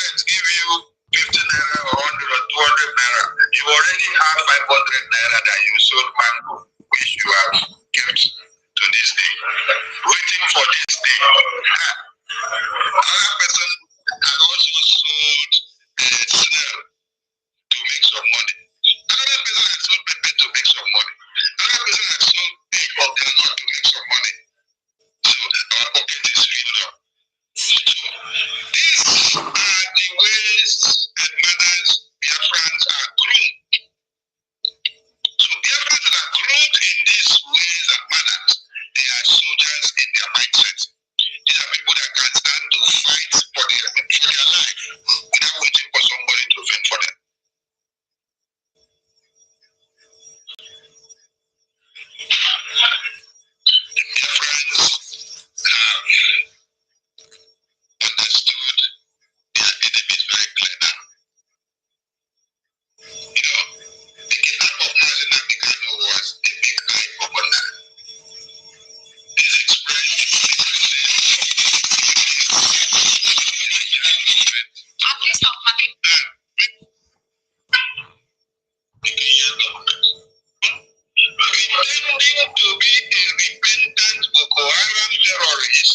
parents give you 50 naira or 100 or 200 naira, you already have 500 naira that you sold mango, which you have kept to this day, waiting for this day. Another person has also sold snail to make some money. Another person has sold pepper to make some money. Another person has sold egg or granite to make some money. So our pocket is filled up. So these are the ways and manners Biafrans are groomed. So Biafrans that are groomed in these ways and manners, they are soldiers in their mindset. These are people that can stand to fight for their life without waiting for somebody to fend for them. Biafrans have understood their enemies very clear now. You know, the kidnap of Mazi Nnamdi Kanu was a big eye opener. This expressed pretending to be a repentant Boko Haram terrorist.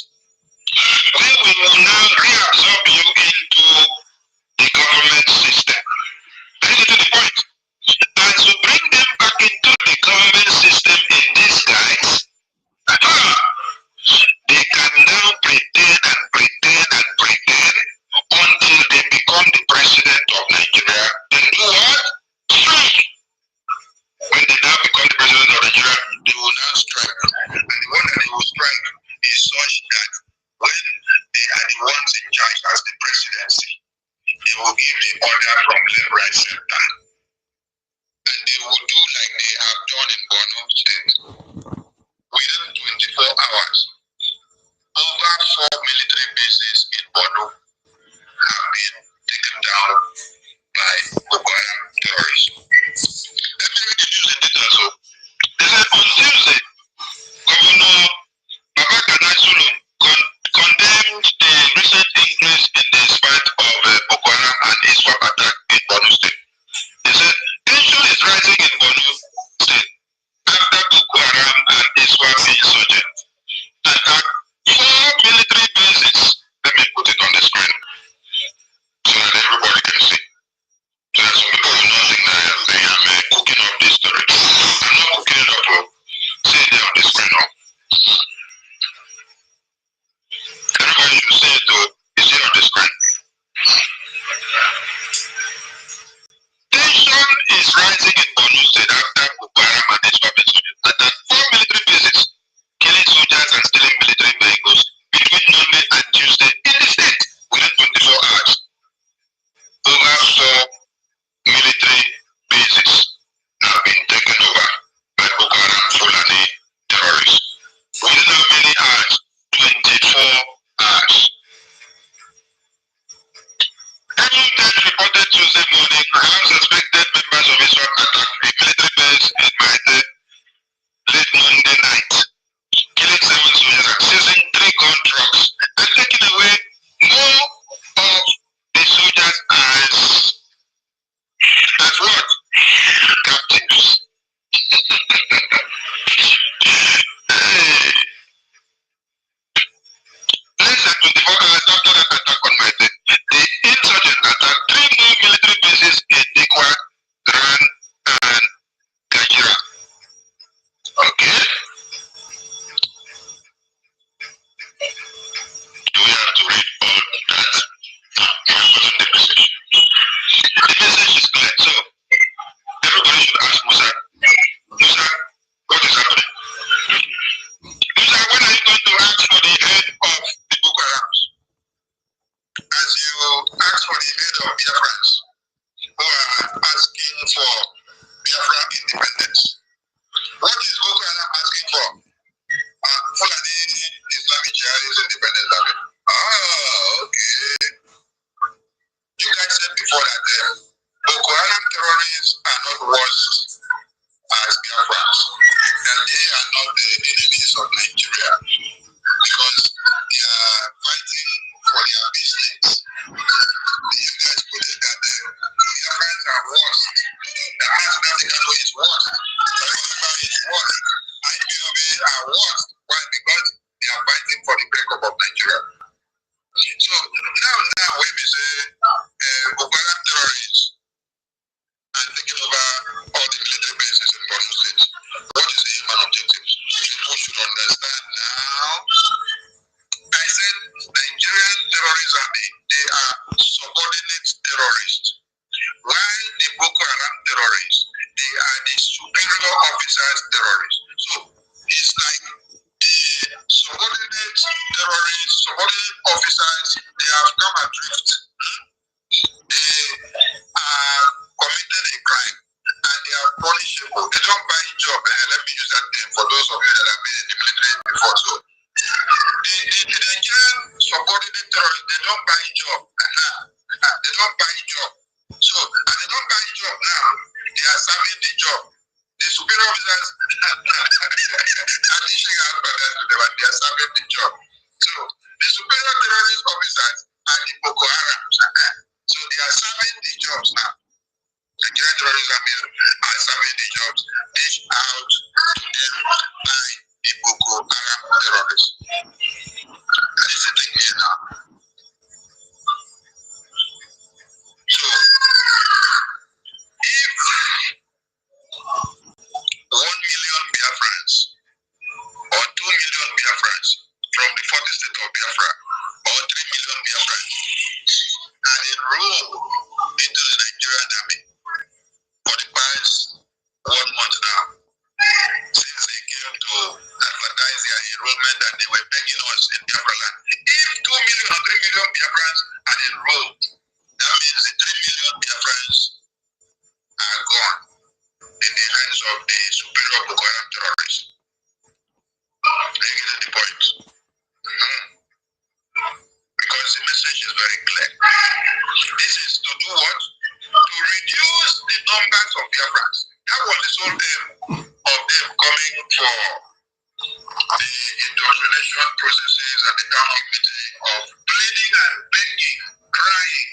We will now reabsorb you into the government system. That is to the point. And to bring them back into the government system in disguise, they can now pretend and pretend and pretend until they become the president of Nigeria. Then do what? Strike. When they now become the president of Nigeria, they will now strike. And the one that they will strike is such that when they are the ones in charge as the presidency, they will give the order from left, right, center. And they will do like they have done in Borno State. Within 24 hours, over 4 military bases in Borno have been taken down by Boko Haram terrorists. Let me read the news in detail. So, they said on Tuesday, Governor Babagana Zulum condemned the recent increase in the spite of Boko Haram and ISWAP attack in Borno State. They said tension is rising in Borno State after Boko Haram and ISWAP insurgents attacked 4 military bases. Let me put it on the screen so that everybody can see. So that some people will not think that I'm cooking up this story. I'm not cooking it up. See it there on the screen now. Everybody should see it though. Is it on the screen? Tension is rising in Borno State after Boko Haram and ISWAP insurgents attacked 4 military bases, killing soldiers and stealing military vehicles between Monday and Tuesday in the state within 24 hours. Over 4 military bases have been taken over by Boko Haram Fulani terrorists. Within how many hours? 24 hours. Every time reported Tuesday morning how suspected members of ISWAP attacked a military base in Maite late Monday night, killing 7 soldiers and seizing 3 gun trucks and taking away more of the soldiers as what? Captives. Hey. Less than 24 hours after that attack on Maite, the insurgents attacked 3 more military bases in Dikwa, Gran, and Gajira. Okay? Do we have to read all that? No, I've gotten the message. The message is clear. So, everybody should ask Musa, what is happening? Musa, when are you going to ask for the head of the Boko Harams? As you ask for the head of Biafrans, who are asking for Biafra independence. What is Boko Haram asking for? Fulani Islamic Jihadist independence. Okay. You guys said before that Boko Haram terrorists are not worse as Biafrans, that they are not the enemies of Nigeria because they are fighting for their business. They subordinate terrorists, while the Boko Haram terrorists, they are the superior officers terrorists. So it's like the subordinate terrorists, subordinate officers, they have come adrift. They are committed a crime and they are punishable. They don't buy a job. Let me use that name for those of you that have been in the military before. So the Nigerian subordinate terrorists, they don't buy a job. They don't buy a job. So as they don't buy a job now, they are serving the job. The superior officers are dishing out orders to them and they are serving the job. So the superior terrorist officers are the Boko Haram. So they are serving the jobs now. The Nigerian terrorist army are serving the jobs dished out to them by the Boko Haram terrorists. That is the thing here now. So if 1 million Biafrans or 2 million Biafrans from the 40 states of Biafra or 3 million Biafrans are enrolled into the Nigerian army for the past 1 month now, since they came to advertise their enrollment and they were begging us in Biafra land. If 2 million or 3 million Biafrans are enrolled, that means the 3 million Biafrans are gone in the hands of the superior Boko Haram terrorists. Are you getting the point? Because the message is very clear. This is to do what? To reduce the numbers of Biafrans. That was the sole aim of them coming for the indoctrination processes and the council meeting of pleading and begging, crying,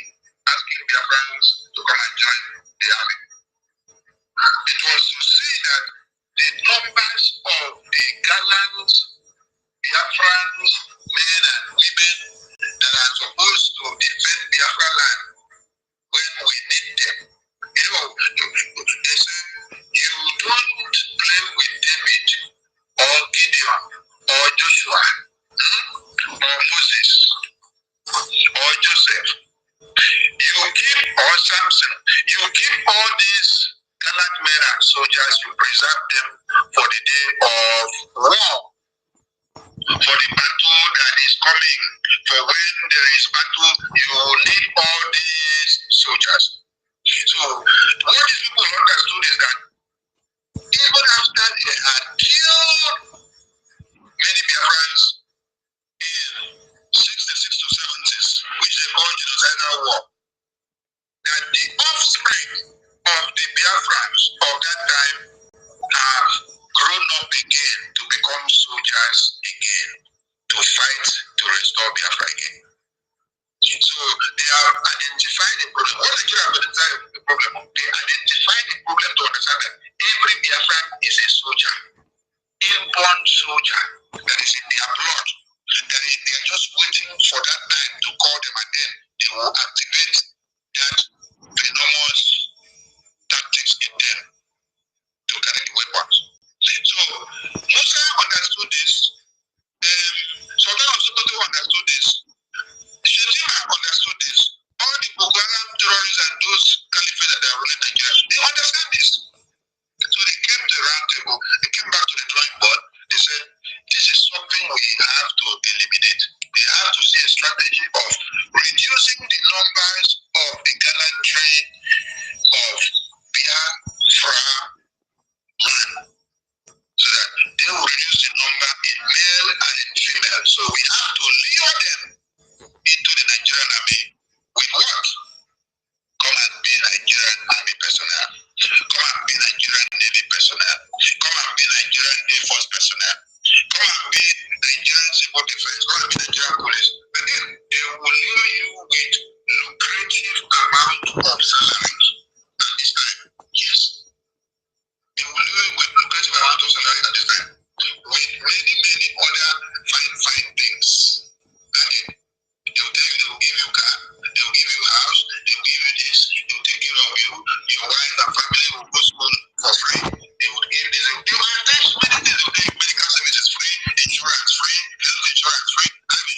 asking Biafrans to come and join the army. It was to see that the numbers of the gallant Biafrans, men and women that are supposed to defend Biafra land when we need them. You know, they say you don't play with David or Gideon or Joshua or Moses or Joseph. You keep or Samson. You keep all these gallant men and soldiers. You preserve them for the day of war, for the battle that is coming. For when there is battle, you will need all these soldiers. So what these people understood is that even after they had killed many Biafrans in 66 to 70s, which they call genocidal war, that the offspring of the Biafrans of that time have grown up again to become soldiers again, to fight to restore Biafra again. So they have identified the problem. What Nigeria have identified the problem? They identified the problem to understand that every Biafran is a soldier, inborn soldier that is in their blood. That is, they are just waiting for that time to call them, and then they will activate that venomous tactics in them to carry the weapons. So Musa understood this. Sultan of Sokoto understood this. Shetima understood this. All the Boko Haram terrorists and those caliphates that are ruling Nigeria, they understand this. So they came to the round table, they came back to the drawing board, they said, this is something we have to eliminate. We have to see a strategy of reducing the numbers of the gallantry of Biafra land, so that they will reduce the number in male and in female. So we have to lure them into the Nigerian army with what? Come and be Nigerian army personnel. Come and be Nigerian Navy personnel. Come and be Nigerian Air Force personnel. Come and be Nigerian civil defense. Come and be Nigerian police. And then they will lure you with lucrative amount of salaries at this time. Yes. They will lure you with lucrative amount of salary at this time. With many other fine things. And then they will tell you they will give you car, they will give you house, they will give you this, they will take care of you, your wife and family will go to school for free, they will give this, they will attach many things, they will give medical services free, insurance free, health insurance free, I mean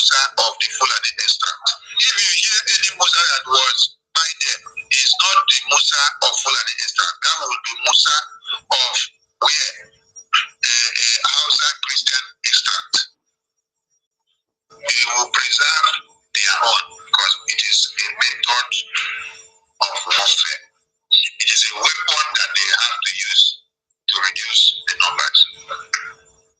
Musa of the Fulani extract. If you hear any Musa that was by them, it's not the Musa of Fulani extract. That will be Musa of where? Hausa Christian extract. They will preserve their own because it is a method of warfare. It is a weapon that they have to use to reduce the numbers.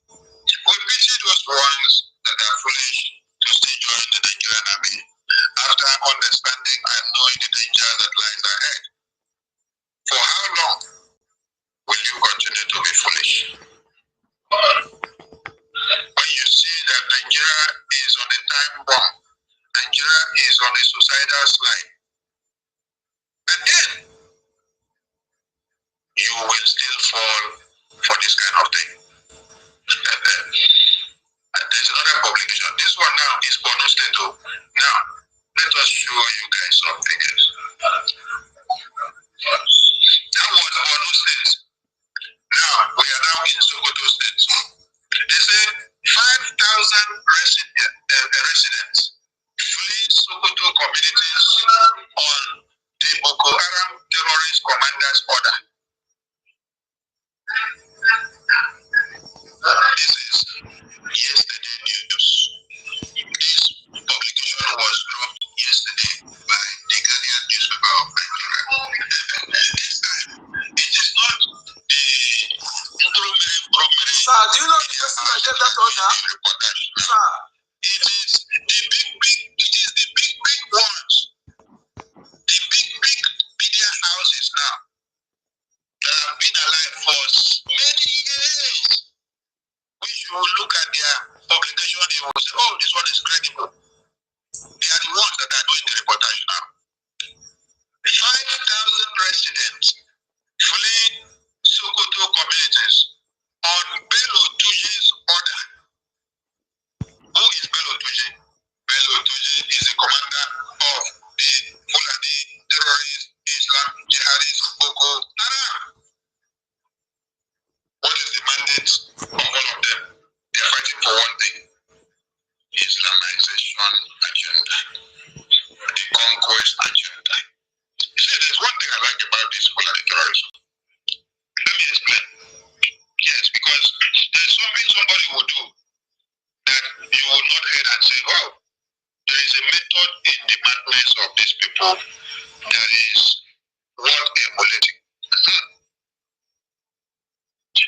We pity those ones that are foolish to still join the Nigerian army after understanding and knowing the danger that lies ahead. For how long will you continue to be foolish? When you see that Nigeria is on a time bomb, Nigeria is on a suicidal slide, and then you will still fall for this kind of thing. And there's another publication. This one now is Borno State. Now, let us show you guys some figures. That was Borno State. Now, we are now in Sokoto State. They say 5,000 residents flee Sokoto communities on the Boko Haram terrorist commander's order. This is yesterday news. This publication was dropped yesterday by the Guardian newspaper of Nigeria. This time, it is not the Sir, do you know the person that gave that order? Sir. It is the big ones. The big media houses now that have been alive for many years. Which you will look at their publication, you will say, oh, this one is credible. They are the ones that are doing the reportage now. 5,000 residents flee Sokoto communities on Bello Tuji's order. Who is Bello Tuji? Bello Tuji is the commander of the Fulani terrorist Islam jihadist Boko Haram. What is the mandate of all of them? They are fighting for one thing: Islamization agenda, the conquest agenda. You see, there's one thing I like about this Fulani terrorism. Let me explain. Yes, because there's something somebody will do that you will not hear and say, oh, there is a method in the madness of these people that is worth emulating.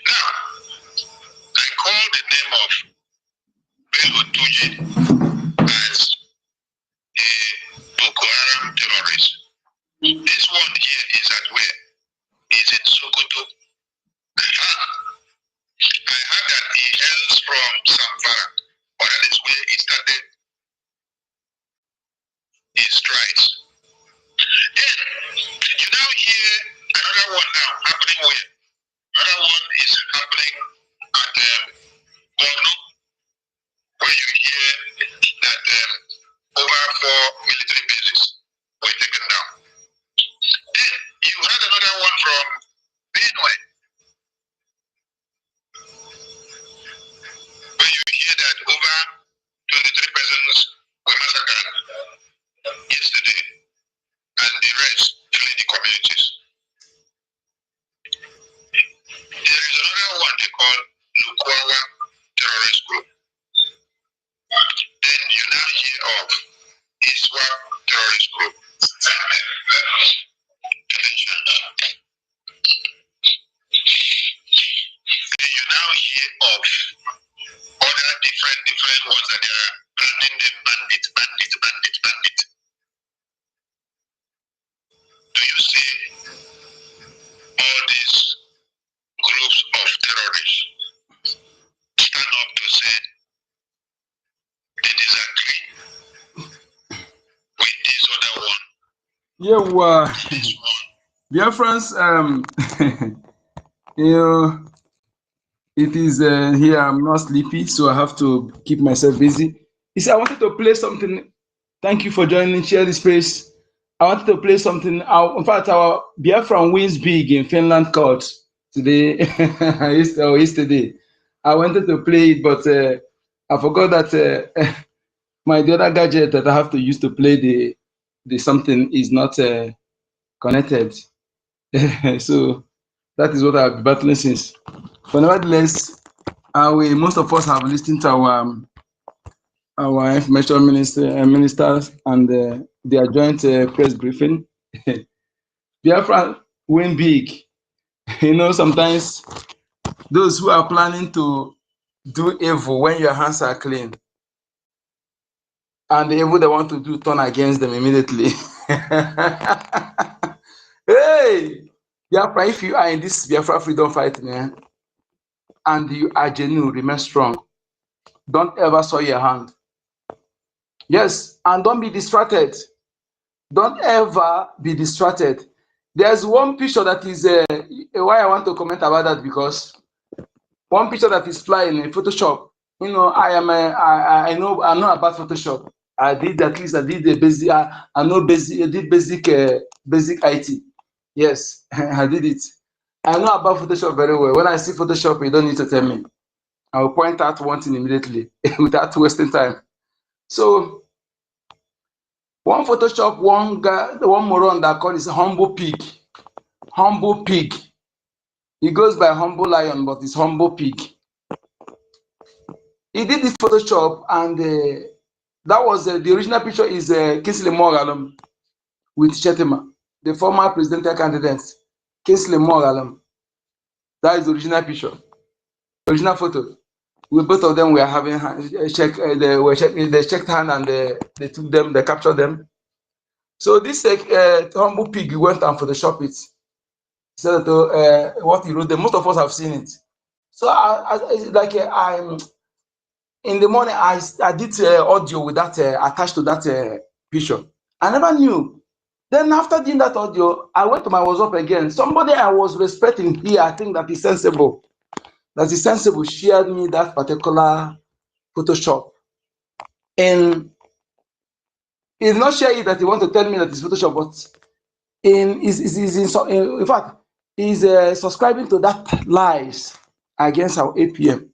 Now, I call the name of Bello Tuji as a Boko Haram terrorist. This one here is at where? Is in Sokoto. I heard that he hails from Zamfara, or that is where he started his strides. Then, you now hear another one now happening where? Another one is happening at Borno, where you hear that over 4 military bases were taken down. Then you had another one from Benue, where you hear that over 23 persons were massacred yesterday, and the rest flee the communities. There is another one they call Lukwawa terrorist group. Then you now hear of Iswa terrorist group. Then you now hear of other different ones that they are branding them bandit. Do you see all these groups of terrorists stand up to say they disagree with this other one? Yeah, BIAFRANS, you know, it is here. I'm not sleepy, so I have to keep myself busy. You see, I wanted to play something. Thank you for joining. Share the space. I wanted to play something. In fact, our Biafran wins big in Finland court today. Yesterday. I wanted to play it, but I forgot that the other gadget that I have to use to play the something is not connected. So that is what I've been battling since. But nevertheless, most of us have listened to our information ministers and their joint press briefing. Biafra win big. Sometimes those who are planning to do evil when your hands are clean, and the evil they want to do turn against them immediately. Hey, Biafra, if you are in this Biafra freedom fight, man, and you are genuine, remain strong. Don't ever soil your hand. Yes, and don't be distracted. Don't ever be distracted. There's one picture that is why I want to comment about that, because one picture that is flying in Photoshop. I know about Photoshop. I did the basic. I know basic. I did basic IT. Yes, I did it. I know about Photoshop very well. When I see Photoshop, you don't need to tell me. I will point out one thing immediately without wasting time. So one Photoshop, one moron that called is humble pig. Humble pig. He goes by humble lion, but it's humble pig. He did this Photoshop, and that was the original picture is Kingsley Moghalu with Shetima, the former presidential candidate. Kingsley Moghalu. That is the original picture, original photo. With both of them, we are having they checked hand, and they took them, they captured them. So this humble pig went and photoshopped it. He said what he wrote. Most of us have seen it. So I'm in the morning. I did audio with that attached to that picture. I never knew. Then after doing that audio, I went to my WhatsApp again. Somebody I was respecting here, I think that is sensible. That is sensible. Shared me that particular Photoshop, and he's not sharing it that he want to tell me that it's Photoshop, but in fact, he's subscribing to that lies against our APM.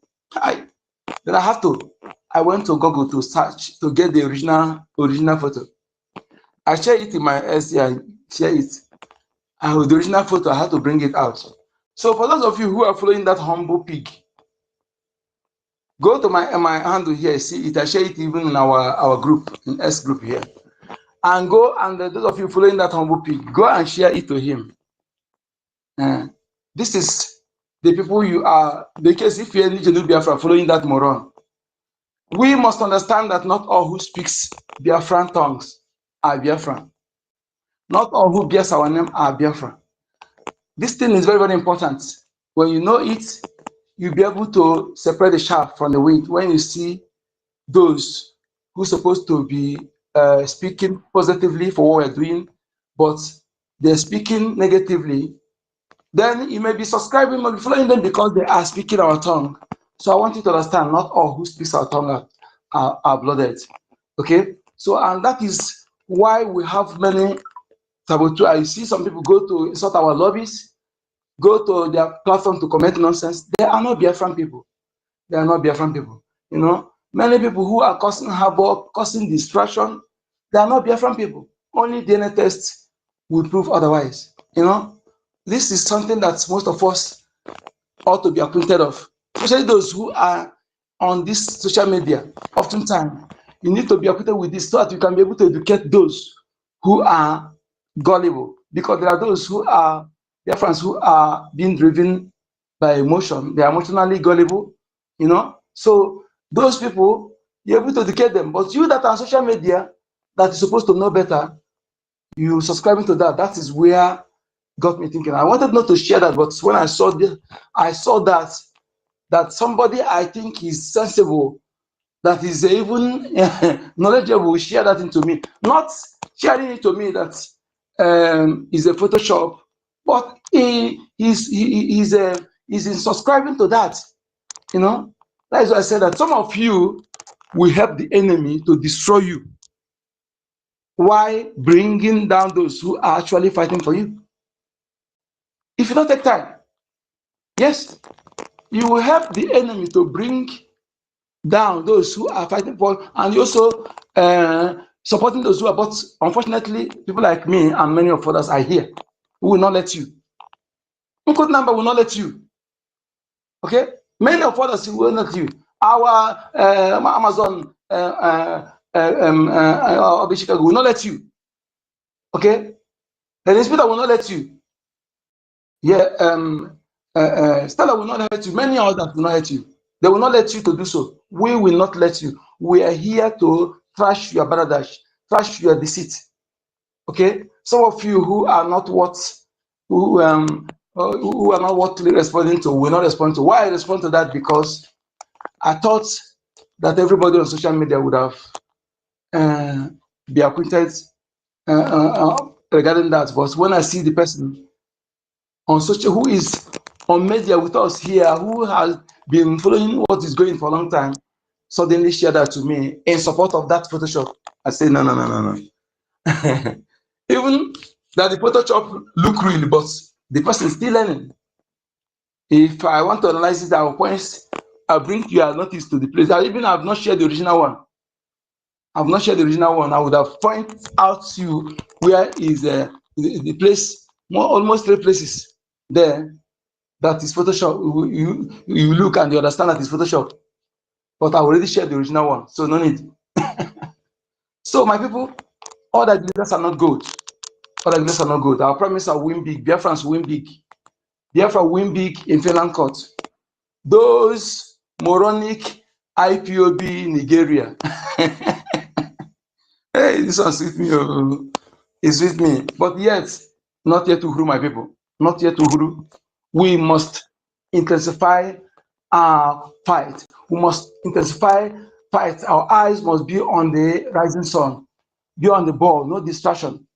Then I went to Google to search to get the original photo. I share it in my SC, I share it. And with the original photo, I had to bring it out. So for those of you who are following that humble pig, go to my handle here, see it. I share it even in our group, in S group here. And go, and those of you following that humble pig, go and share it to him. This is the people you are, because if you need to do Biafra following that moron, we must understand that not all who speaks Biafran tongues are Biafran. Not all who bears our name are Biafran. This thing is very, very important. When you know it, you'll be able to separate the chaff from the wheat. When you see those who are supposed to be speaking positively for what we're doing, but they're speaking negatively, then you may be subscribing, you may be following them because they are speaking our tongue. So I want you to understand, not all who speaks our tongue are blooded. Okay? So, and that is why we have many saboteurs. I see some people go to insult our lobbies, go to their platform to comment nonsense. They are not Biafran people. They are not Biafran people. Many people who are causing havoc, causing distraction, they are not Biafran people. Only DNA tests will prove otherwise. This is something that most of us ought to be acquainted of, especially those who are on this social media. Oftentimes, you need to be acquainted with this so that you can be able to educate those who are gullible, because there are those who are their friends who are being driven by emotion. They are emotionally gullible, So those people, you're able to educate them. But you that are on social media, that is supposed to know better, you subscribing to that. That is where got me thinking. I wanted not to share that, but when I saw this, I saw that somebody I think is sensible, that is even knowledgeable, share that into me. Not sharing it to me that is a Photoshop, but he's in subscribing to that. That is why I said that some of you will help the enemy to destroy you, while bringing down those who are actually fighting for you. If you don't take time, yes, you will help the enemy to bring down those who are fighting for, and also supporting those who are. But unfortunately, people like me and many of others are here who will not let you. Good number will not let you. Okay, many of others will not let you. Our Amazon Chicago will not let you. Okay, the hospital will not let you. Yeah, Stella will not let you. Many others will not let you. They will not let you to do so. We will not let you. We are here to trash your baradash, trash your deceit. Okay, some of you who are not who are not worth responding to will not respond to. Why I respond to that? Because I thought that everybody on social media would have be acquainted regarding that. But when I see the person on social who is on media with us here, who has been following what is going for a long time, suddenly share that to me in support of that Photoshop, I say no. Even that the Photoshop look real, but the person is still learning. If I want to analyze it, I will point, I'll bring your notice to the place. I even have not shared the original one. I've not shared the original one. I would have pointed out to you where is the place, almost 3 places there that is Photoshop. You look and you understand that it's Photoshop. But I already shared the original one, so no need. So my people, all the leaders are not good. All the leaders are not good. I promise I'll win big. BIAFRANS win big. Biafra win big in Finland court. Those moronic IPOB Nigeria. Hey, this one's with me. It's with me. But yet, not yet to Uhuru, my people. Not yet to Uhuru. We must intensify our fight. We must intensify fight. Our eyes must be on the rising sun. Be on the ball. No distraction.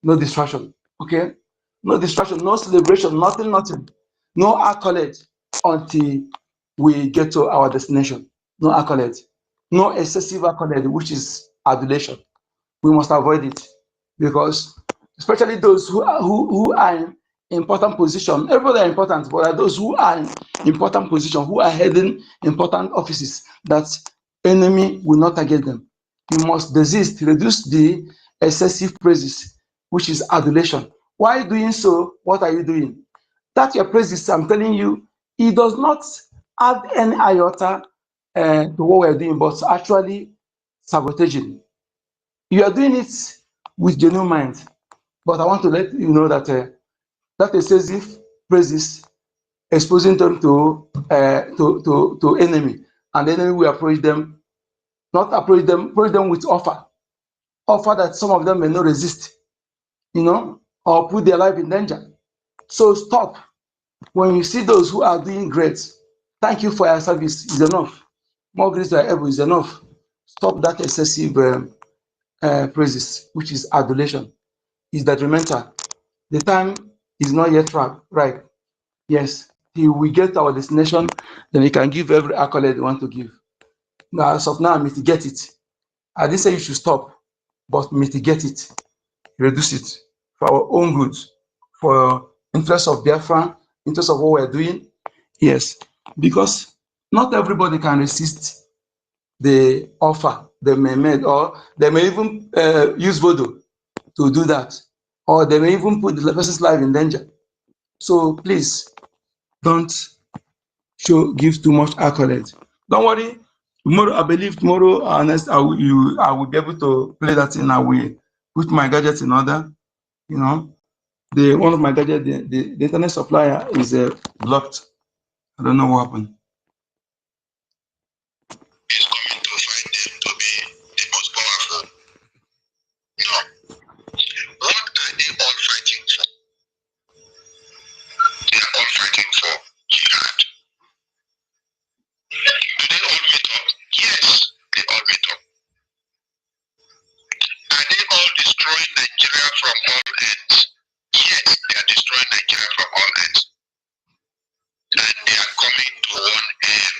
No distraction. Okay? No distraction. No celebration. Nothing. No accolade until we get to our destination. No accolade. No excessive accolade, which is adulation. We must avoid it, because especially those who are in important position. Everybody are important, but are those who are in important position, who are heading important offices, that enemy will not target them. You must desist, reduce the excessive praises, which is adulation. Why doing so? What are you doing? That your praises, I'm telling you, it does not add any iota to what we're doing, but actually sabotaging. You are doing it with genuine mind, but I want to let you know that that excessive praises exposing them to enemy, and the enemy will approach them, not approach them with offer that some of them may not resist, or put their life in danger. So stop. When you see those who are doing great, thank you for your service is enough. More grace than ever is enough. Stop that excessive praises, which is adulation, is detrimental. The time is not yet right. Yes, till we get our destination, then we can give every accolade we want to give. Now, as of now, mitigate it. I didn't say you should stop, but mitigate it, reduce it for our own good, for interest of Biafra, interest of what we're doing. Yes, because not everybody can resist the offer they may make, or they may even use voodoo to do that, or they may even put the person's life in danger. So please don't give too much accolade. Don't worry. Tomorrow, I believe tomorrow, next, I will be able to play that in. I will put my gadgets in order. The one of my gadgets, the internet supplier is blocked. I don't know what happened. Is coming to find them to be the most powerful. No. What are they all fighting for? They are all fighting for jihad. Do they all meet up? Yes, they all meet up. Are they all destroying Nigeria from all ends? Yes, they are destroying Nigeria from all ends. And they are coming to one aim.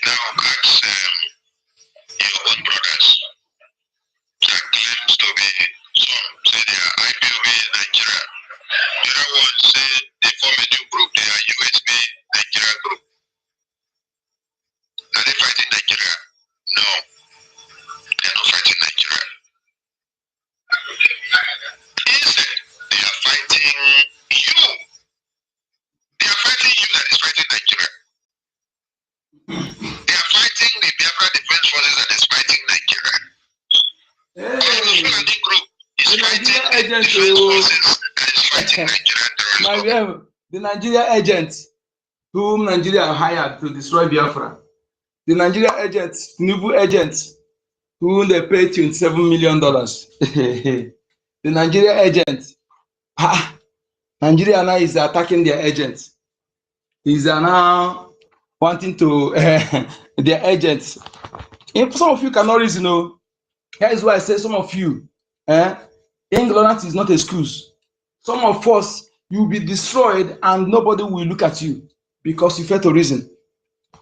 Now ask your own brothers that claims to be, some say they are IPOB Nigeria. The other one say they form a new group, they are USB Nigeria group. No, they are not fighting Nigeria. Instead, they are fighting you. They are fighting you that is fighting Nigeria. They are fighting the Biafra Defense Forces that is fighting Nigeria. Hey. The Fulani group is fighting the Defense Forces that is fighting Nigeria. The Nigeria agent whom Nigeria hired to destroy Biafra. The Nigeria agent, Tinubu agent, whom they paid $27 million. The Nigeria agent. Nigeria now is attacking their agents. Is now wanting to their agents. If some of you cannot reason, that is why I say some of you, ignorance is not an excuse. Some of us, you will be destroyed and nobody will look at you because you fail to reason.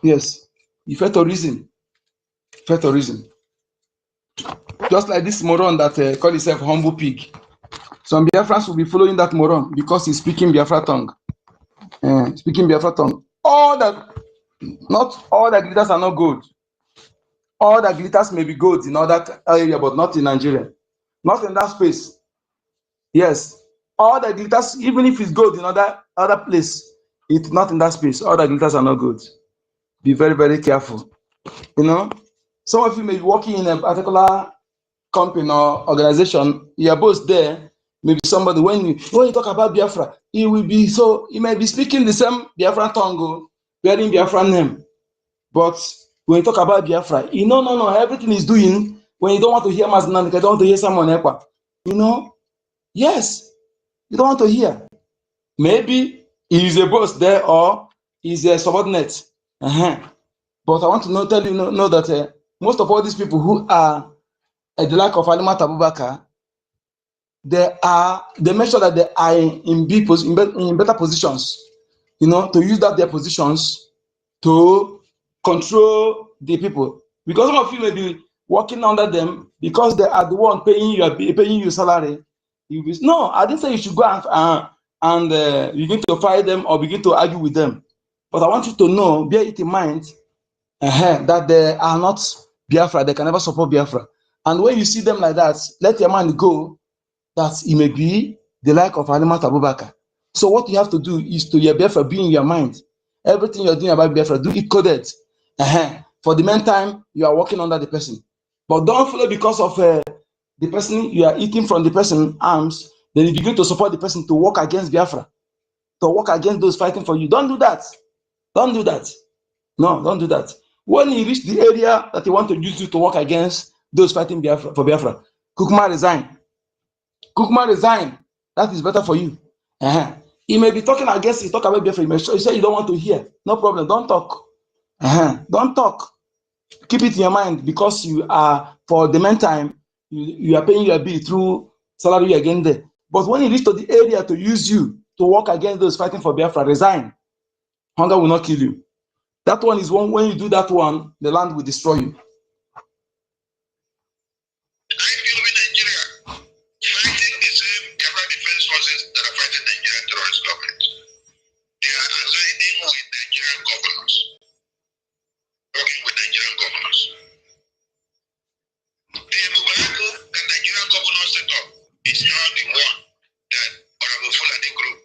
Yes, you fail to reason. Fail to reason. Just like this moron that call himself humble pig. Some Biafrans will be following that moron because he's speaking Biafra tongue. Speaking Biafra tongue. Not all the glitters are not gold. All the glitters may be gold in other area, but not in Nigeria. Not in that space. Yes. All the glitters, even if it's gold in other place, it's not in that space. All the glitters are not good. Be very, very careful. Some of you may be working in a particular company or organization. Your boss there, maybe somebody, when you talk about Biafra, he may be speaking the same Biafra tongue, bearing Biafra name. But when you talk about Biafra, no, everything is doing when you don't want to hear Maznan, you don't want to hear someone else. Yes, you don't want to hear. Maybe he is a boss there or he's a subordinate. But I want to tell you that most of all these people who are at the like of Alimat Abubakar, they make sure that they are in better positions, to use their positions to control the people. Because some of you may be working under them because they are the one paying you salary. No, I didn't say you should go and begin to fight them or begin to argue with them. But I want you to know, bear it in mind, that they are not Biafra. They can never support Biafra. And when you see them like that, let your mind go that it may be the like of Alimat Abubakar. So what you have to do is to your Biafra be in your mind. Everything you're doing about Biafra, do it coded. For the meantime, you are working under the person. But don't follow because of the person, you are eating from the person's arms, then you begin to support the person to work against Biafra, to work against those fighting for you. Don't do that. Don't do that. No, don't do that. When you reach the area that you want to use you to work against those fighting Biafra, for Biafra, Kukuma resign. Kukuma resign. That is better for you. He may be talking against you, talk about Biafra. You say you don't want to hear. No problem. Don't talk. Don't talk. Keep it in your mind because you are, for the meantime, you are paying your bill through salary again there. But when you reach to the area to use you to work against those fighting for Biafra, resign. Hunger will not kill you. That one is one, when you do that one, the land will destroy you. IPOB Nigeria fighting the same Biafra defense forces that are fighting Nigerian terrorist government. They are aligning with Nigerian governors, working with Nigerian governors. The embargo that Nigerian governors set up is now the one that Honorable Fulani Group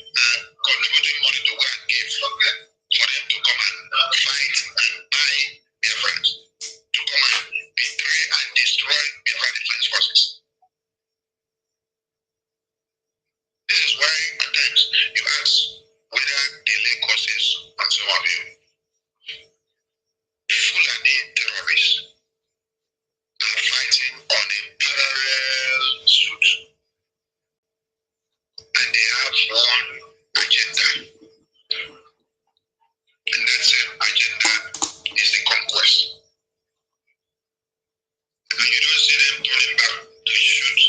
are contributing money to go and give for them to come and fight and buy Biafrans, to come and betray and destroy Biafra defense forces. This is why at times you ask whether delay causes on some of you. Fulani terrorists are fighting on a parallel suit, and they have one agenda, and that same agenda is the conquest. And you don't see them turning back to shoot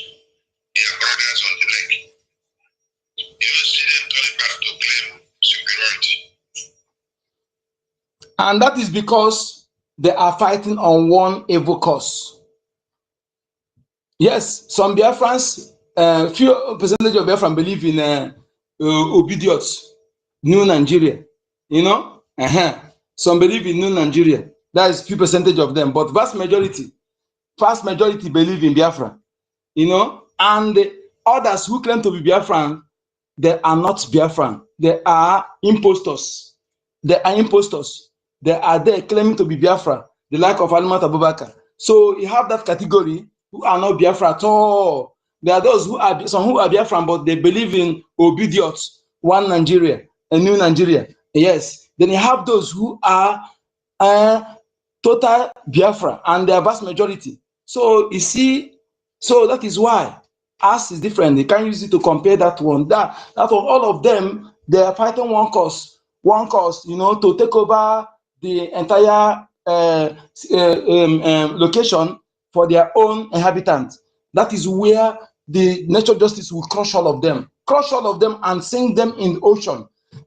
their brothers on the leg. You don't see them turning back to claim superiority. And that is because they are fighting on one evil cause. Yes, some Biafrans, few percentage of Biafrans believe in obedience, new Nigeria. Some believe in new Nigeria. That is few percentage of them, but vast majority believe in Biafra, you know. And the others who claim to be Biafran, they are not Biafran. They are impostors. They are impostors. They are there claiming to be Biafra, the like of Alimat Abubakar. So you have that category who are not Biafra at all. There are those who are some who are Biafran, but they believe in obedience, one Nigeria, a new Nigeria. Yes. Then you have those who are total Biafra, and they are vast majority. So you see, so that is why us is different. You can't use it to compare that one. That one, all of them, they are fighting one cause, you know, to take over the entire location for their own inhabitants. That is where the natural justice will crush all of them, and sink them in the ocean.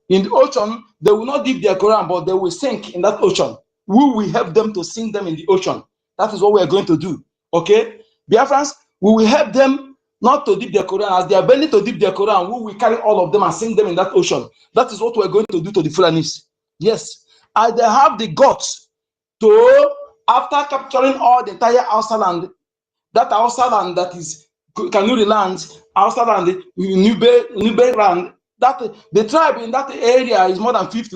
In the ocean, they will not dip their Quran, but they will sink in that ocean. We will help them to sink them in the ocean. That is what we are going to do. Okay? Biafrans, we will help them not to dip their Quran. As they are bending to dip their Quran, we will carry all of them and sink them in that ocean. That is what we are going to do to the Fulanis. Yes. And they have the guts to, after capturing all the entire Hausa land, that Hausa land that is Kanuri land, Hausa land, Nube land, that the tribe in that area is more than 50.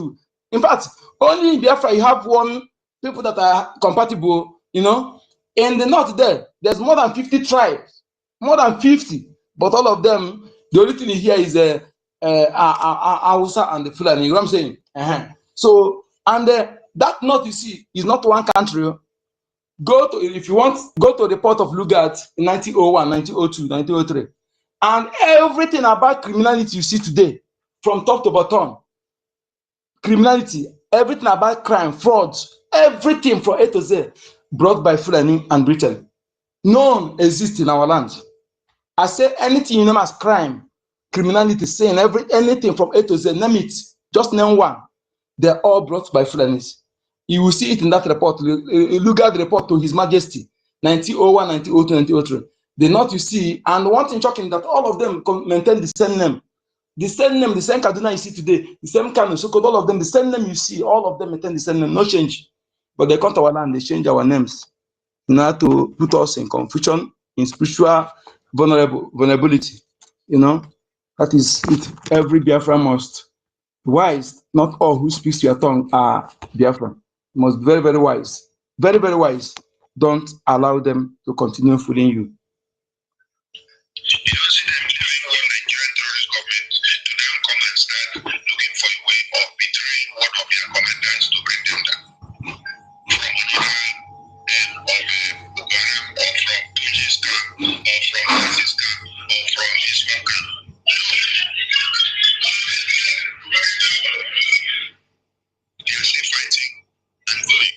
In fact, only in Biafra you have one people that are compatible, you know. In the north there's more than 50 tribes, more than 50, but all of them, the only thing here is Hausa and the Fulani. You know what I'm saying? So, and that north you see is not one country. Go to, if you want, go to the port of Lugat in 1901, 1902, 1903, and everything about criminality you see today, from top to bottom, criminality, everything about crime, frauds, everything from A to Z, brought by Fulani and Britain. None exists in our land. I say anything you name as crime, criminality, saying anything from A to Z, name it, just name one. They're all brought by Fulanis. You will see it in that report. Look at the report to His Majesty, 1901, 1902, 1903. The North you see, and one thing shocking that all of them maintain the same name. The same name, the same Kaduna you see today, the same Kano, so-called, all of them, the same name you see, all of them maintain the same name, no change. But they come to our land, they change our names in order to put us in confusion, in spiritual vulnerability. You know, that is it. Every Biafra must wise. Not all who speaks your tongue are Biafra. You must be very, very wise. Very, very wise. Don't allow them to continue fooling you. You don't see them living on Nigerian terrorist government to now come and start looking for a way of betraying one of their commandants to bring them down. From Jihad or Boko Haram or from Tuji's camp or from Nazis camp or from Islam camp. They are still fighting and going.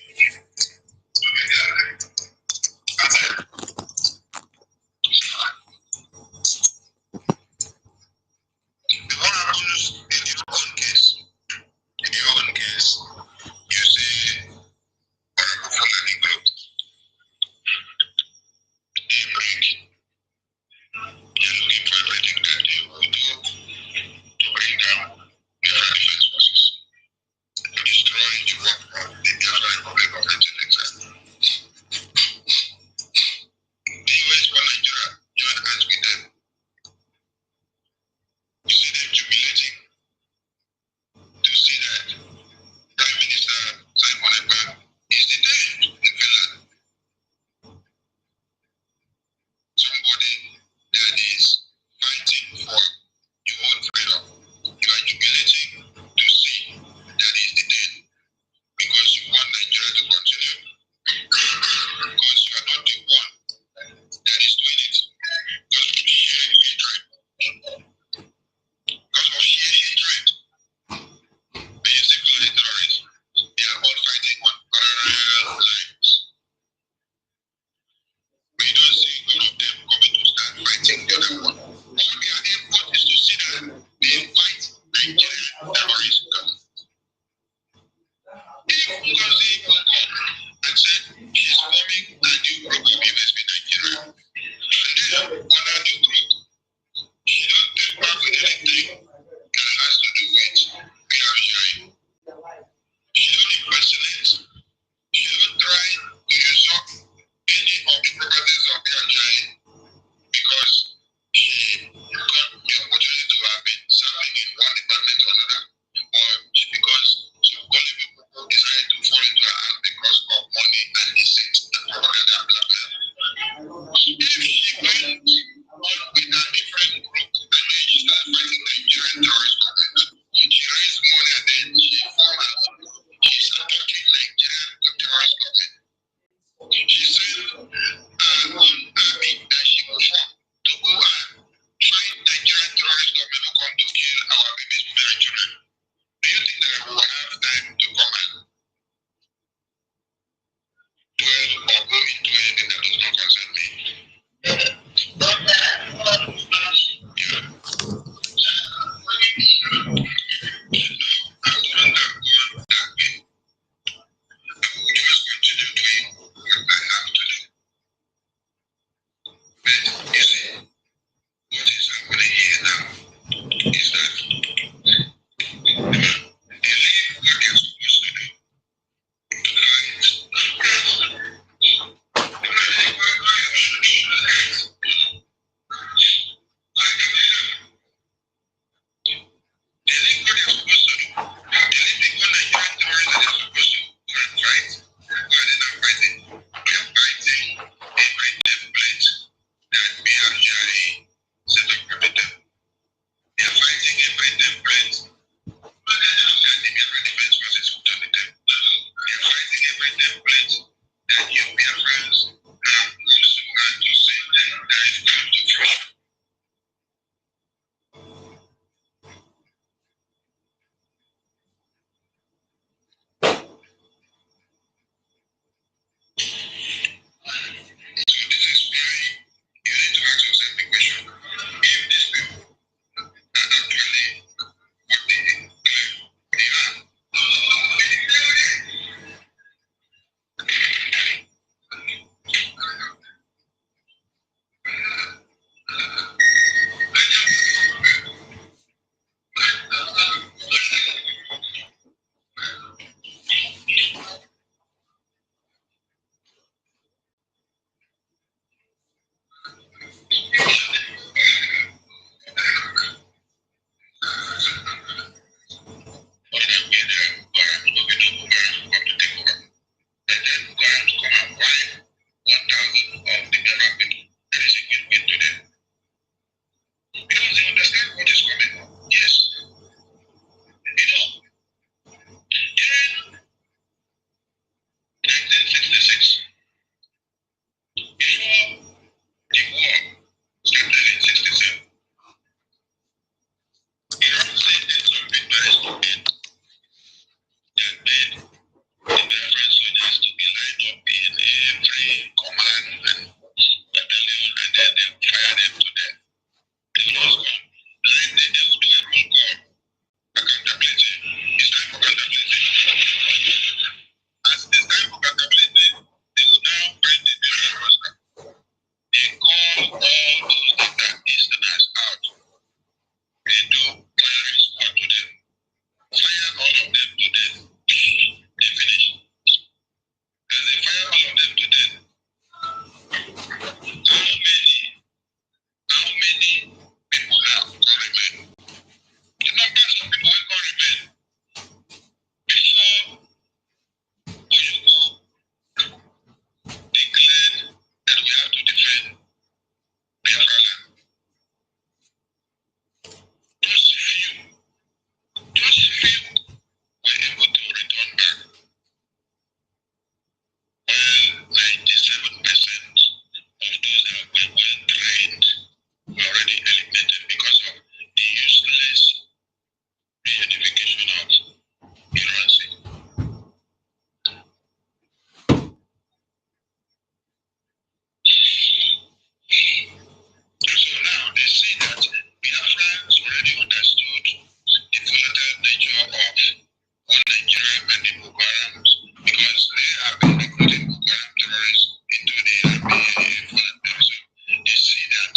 inquiries into the IBIA for them. So you see that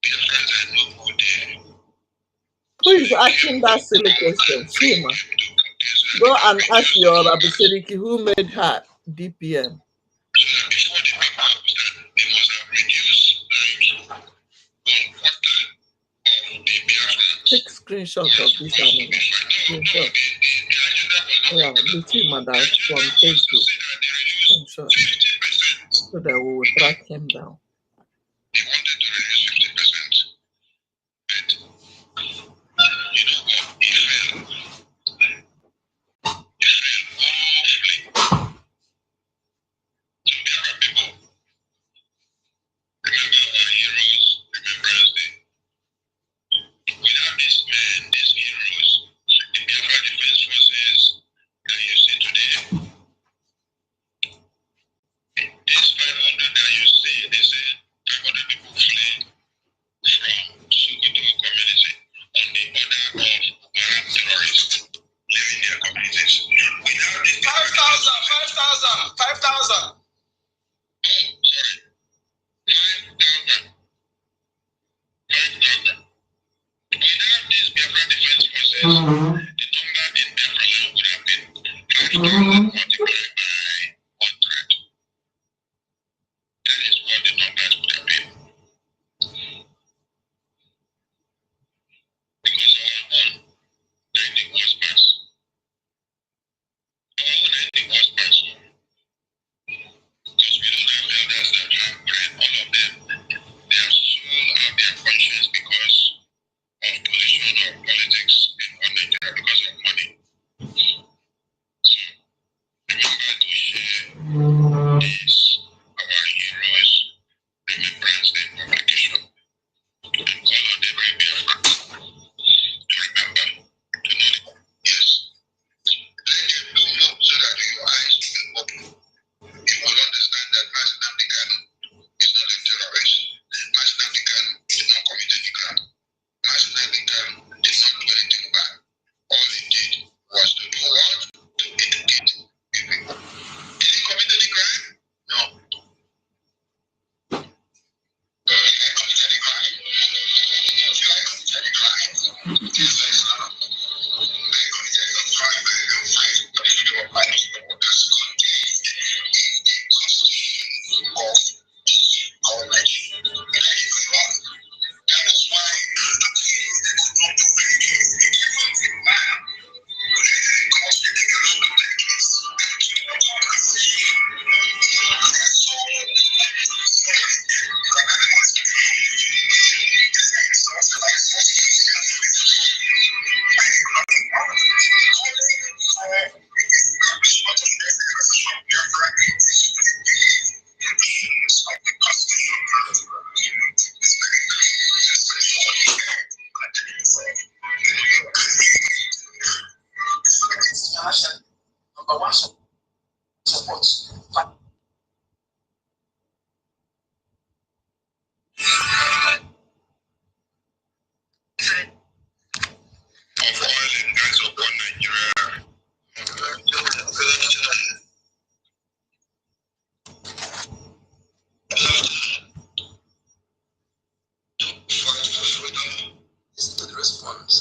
Biafrans are no more there. Who is asking that silly question? Shima. Go and ask your Abisiriki who made her DPM. So that before the people that they must have reduced like 1/4 of the Biafrans. Take screenshot of this animal. Screenshot. Yeah, the team madam from Facebook. Screenshot. So that we will track him down. They wanted to reduce 50%. But you know what? It failed. It failed woefully. So Biafra people, remember our heroes, Remembrance Day. Without these men, these heroes, the Biafra Defense Forces that you see today, these 500 that you see, they say 500 people flee from Sokoto community on the order of Boko terrorists living in their communities. Without these 5,000. Oh, sorry. 5,000. Without these Biafra Defense Forces, the number in Biafra land would have been 5,000 multiplied by 100. That is what the numbers would have been. Because our own 90 was passed. Our own 90 was passed. Because we don't have elders that have bread, all of them. They have sold out their conscience because of position or politics in one Nigeria because of money. So remember to share this, our heroes, Remembrance Day publication, and call on every Biafra to remember, to know, yes, let them do more so that your eyes will open. You will understand that Master Nnamdi Kanu is not a terrorist. Master Nnamdi Kanu did not commit any crime. Master Nnamdi Kanu did not do anything bad. All he did was to do what? To educate people. Did he commit any crime? No. I committed a crime. Did I commit any crime? Yes, I have. I committed a crime. I have 5 freedom of workers contained in the constitution of government. I did wrong. That was why after they could not do anything. They gave up the man. They caused the legal case. Number one support. Of oil and gas upon Nigeria. Listen to the response.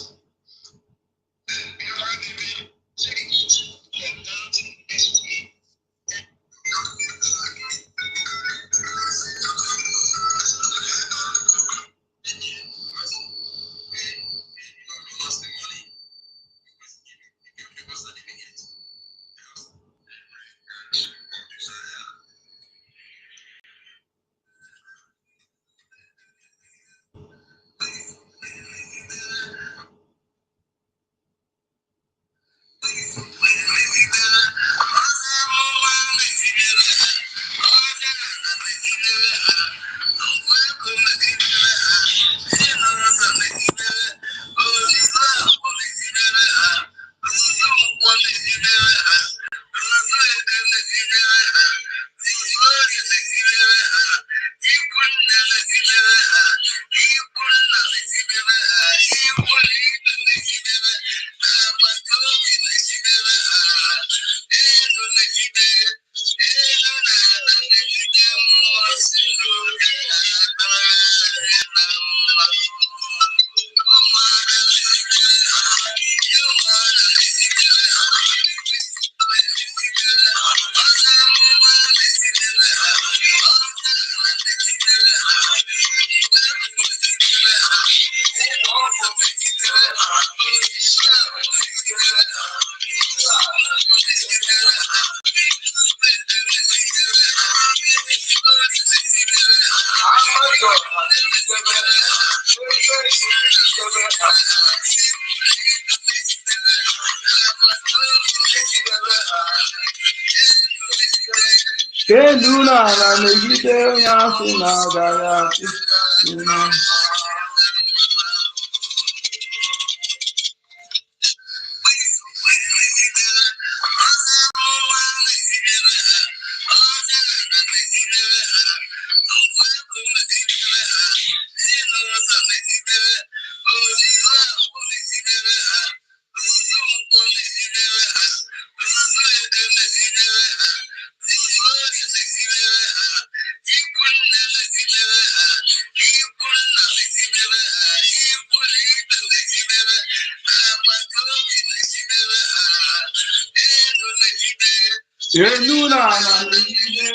Kelula na megide ya si na agara Kelula na megide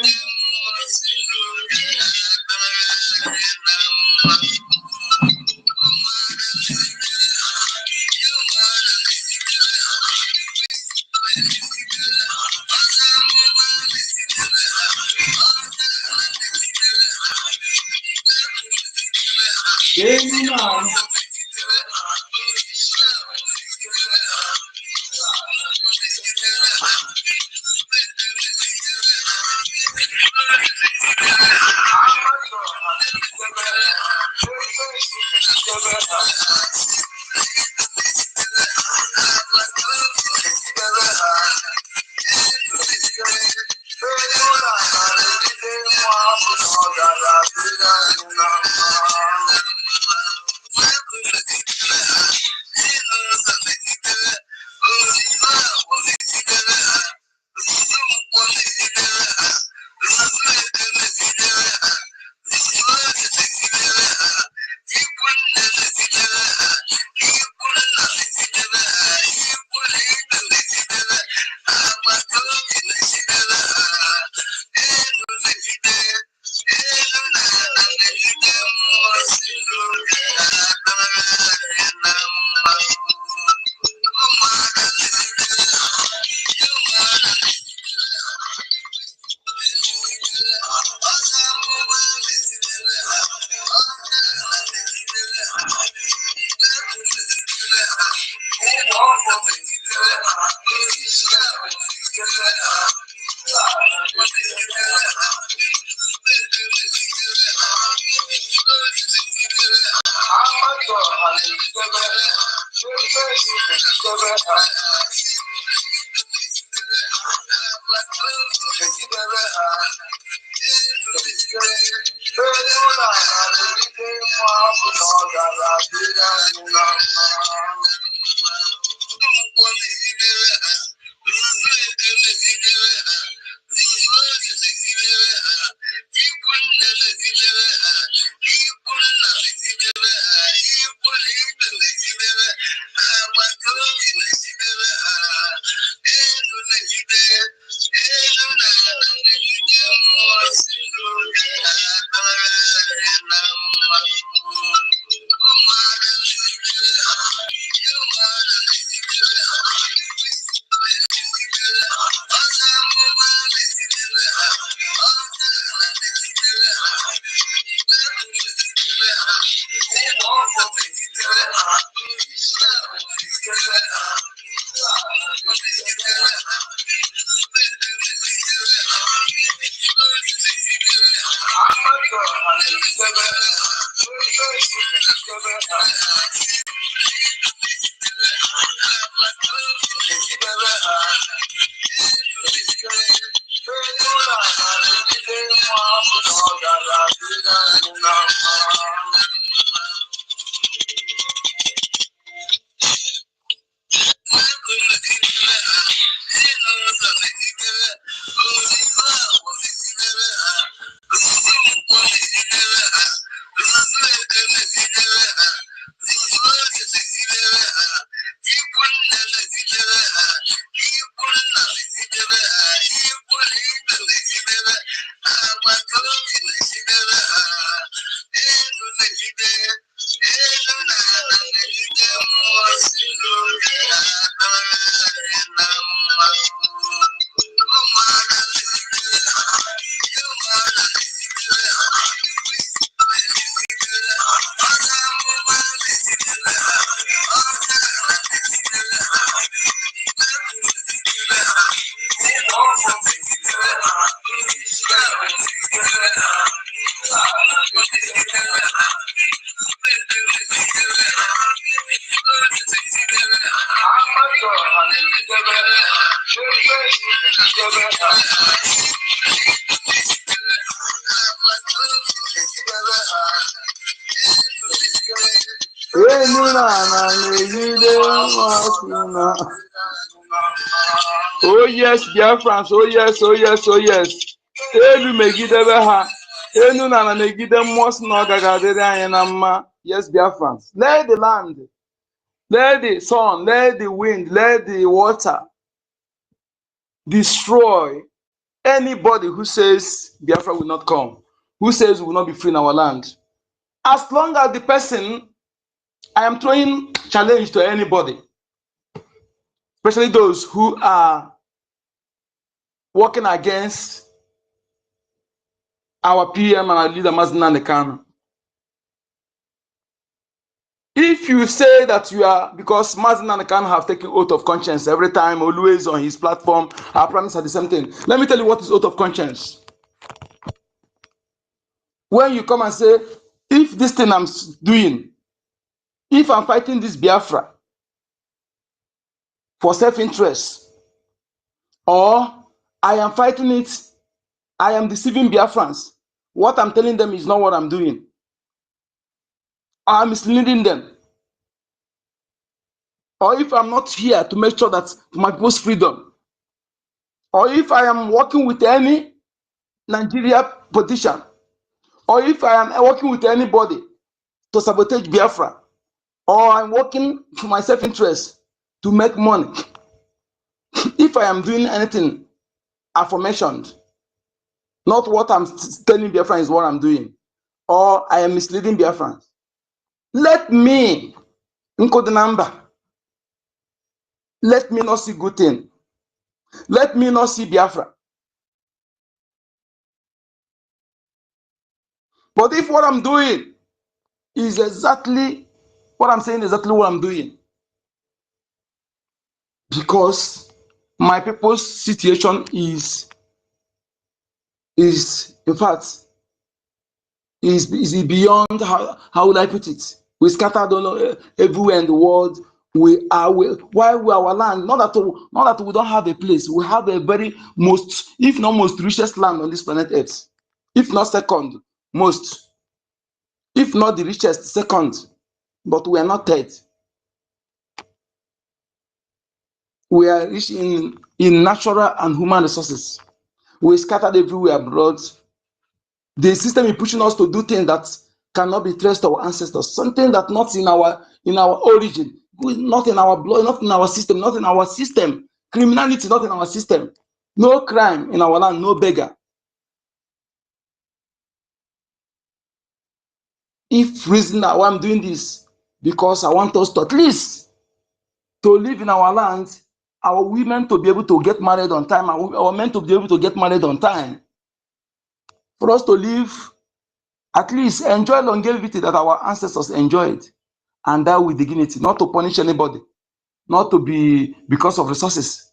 Oh yes, Biafrans. Oh yes, oh yes, oh yes. Elu megidebe ha. Enu na megide mmos na ogagadere anyị na mma. Yes, Biafrans. Let the land, let the sun, let the wind, let the water destroy anybody who says Biafra will not come, who says we will not be free in our land. As long as the person, I am throwing challenge to anybody, especially those who are working against our PM and our leader, Mazen Kanu. If you say that you are, because Mazen Kanu have taken oath of conscience every time, always on his platform, our promise are the same thing. Let me tell you what is oath of conscience. When you come and say, if this thing I'm doing, if I'm fighting this Biafra for self-interest, or I am fighting it, I am deceiving Biafrans, what I'm telling them is not what I'm doing. I'm misleading them. Or if I'm not here to make sure that my people's freedom, or if I am working with any Nigeria politician, or if I am working with anybody to sabotage Biafra, or I'm working for my self-interest to make money, if I am doing anything aforementioned, not what I'm telling Biafra is what I'm doing, or I am misleading Biafrans, let me encode the number. Let me not see good thing. Let me not see Biafra. But if what I'm doing is exactly what I'm saying, exactly what I'm doing, because my people's situation is in fact, is beyond, how would I put it? We scattered all everywhere in the world. While we our land, not that we don't have a place, we have a very most, if not most richest land on this planet Earth, if not second most, if not the richest, second, but we are not third. We are rich in natural and human resources. We scattered everywhere abroad. The system is pushing us to do things that cannot be traced to our ancestors, something that not in our origin, not in our blood, not in our system, not in our system. Criminality not in our system. No crime in our land, no beggar. If reason that why I'm doing this, because I want us to at least to live in our land, our women to be able to get married on time, our men to be able to get married on time, for us to live, at least enjoy longevity that our ancestors enjoyed, and die with dignity, not to punish anybody, not to be because of resources,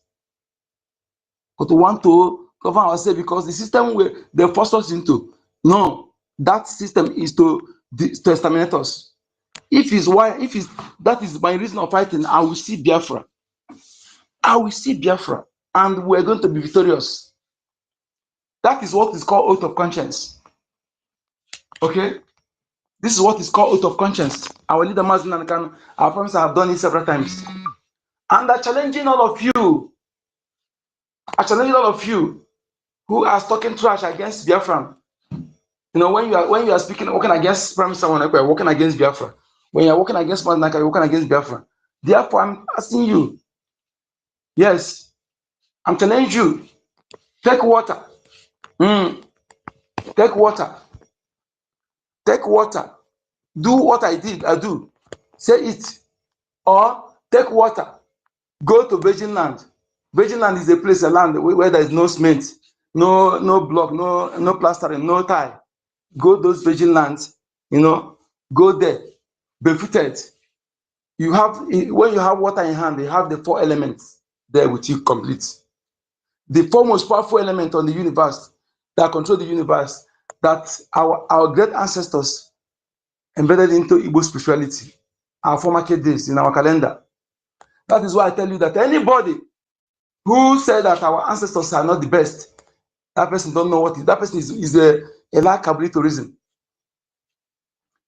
but to want to cover ourselves because the system they forced us into. No, that system is to exterminate us. That is my reason of fighting, I will see Biafra. I will see Biafra, and we're going to be victorious. That is what is called oath of conscience. Okay? This is what is called oath of conscience. Our leader, Mazen Kanu, I promise I have done it several times. And I'm challenging all of you. I challenge all of you who are talking trash against Biafra. You know, when you are speaking, working against Prime Minister, you're working against Biafra. When you're working against Mazen Kanu, you're working against Biafra. Therefore, I'm asking you, yes, I'm telling you, take water. Take water. Take water. Do what I did, I do. Say it. Or take water. Go to Virgin Land. Virgin Land is a place, a land where there is no cement, no block, no plastering, no tile. Go those Virgin Lands, go there, barefooted. When you have water in hand, you have the 4 elements there with you complete. The 4 most powerful element on the universe that control the universe, that our great ancestors embedded into Igbo spirituality, our former days in our calendar. That is why I tell you that anybody who said that our ancestors are not the best, that person don't know what is. That person is a lack of tourism.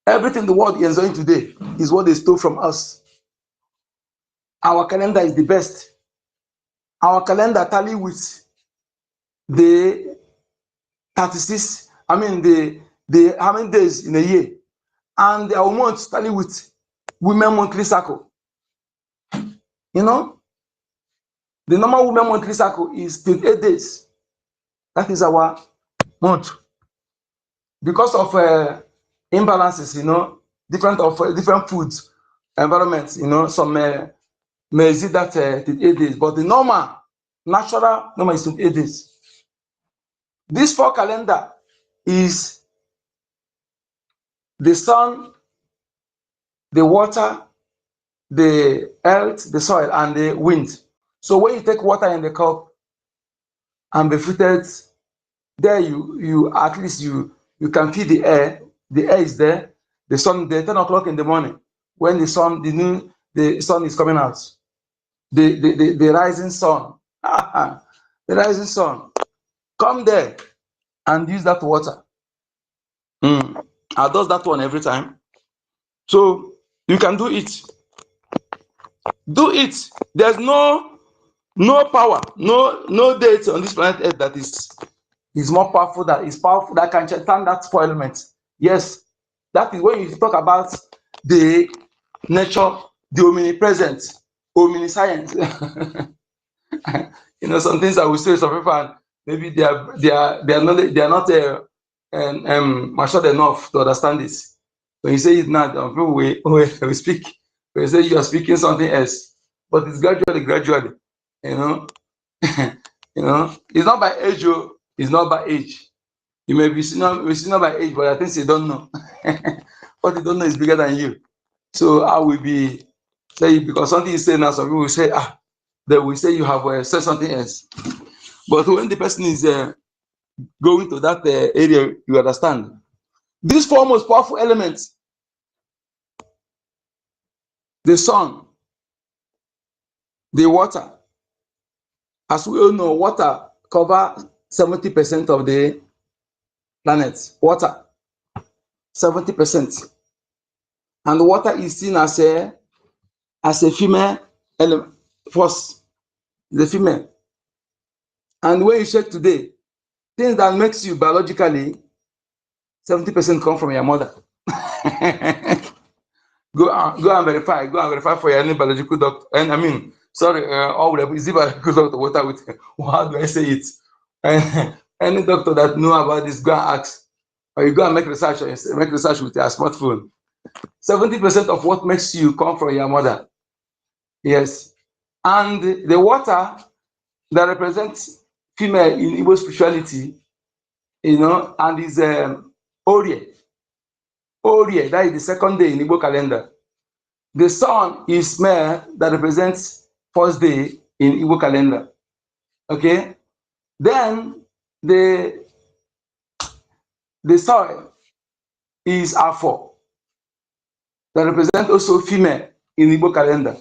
Everything the world is enjoying today is what they stole from us. Our calendar is the best. Our calendar tally with the 36, I mean the how many days in a year, and our months tally with women monthly cycle. You know, the normal women monthly cycle is 28 days. That is our month. Because of imbalances, you know, different foods, environments, you know, some may exceed that 28 days, but the natural normal is 28 days. This 4 calendar is the sun, the water, the earth, the soil, and the wind. So when you take water in the cup and befruited, there you at least you can feel the air. The air is there. The sun, the 10 o'clock in the morning, when the sun is coming out. The rising sun. The rising sun. Come there and use that water. I does that one every time. So you can do it. Do it. There's no power, no deity on this planet Earth that is more powerful, that can stand that 4 elements. Yes, that is when you talk about the nature, the omnipresent, omniscience. You know, some things I will say, some people, maybe they are not matured enough to understand this. When you say it now, people will speak. When you say you are speaking something else, but it's gradually. You know, you know, it's not by age. It's not by age. You may be not by age, but I think you don't know. What you don't know is bigger than you. So I will be saying, because something you say now, some people will say, they will say you have said something else. But when the person is going to that area, you understand. These 4 most powerful elements: the sun, the water. As we all know, water covers 70% of the planet. Water, 70%, and water is seen as a female element. First, the female. And when you check today, things that makes you biologically, 70% come from your mother. Go and verify. Go and verify for your biological doctor. And I mean, sorry, is it biological doctor? How do I say it? Any doctor that know about this, go and ask, or you go and make research with your smartphone. 70% of what makes you come from your mother. Yes, and the water that represents female in Igbo spirituality, you know, and is Orie. Orie, that is the second day in Igbo calendar. The sun is male, that represents first day in Igbo calendar. Okay, then the soil is Afo, that represents also female in Igbo calendar.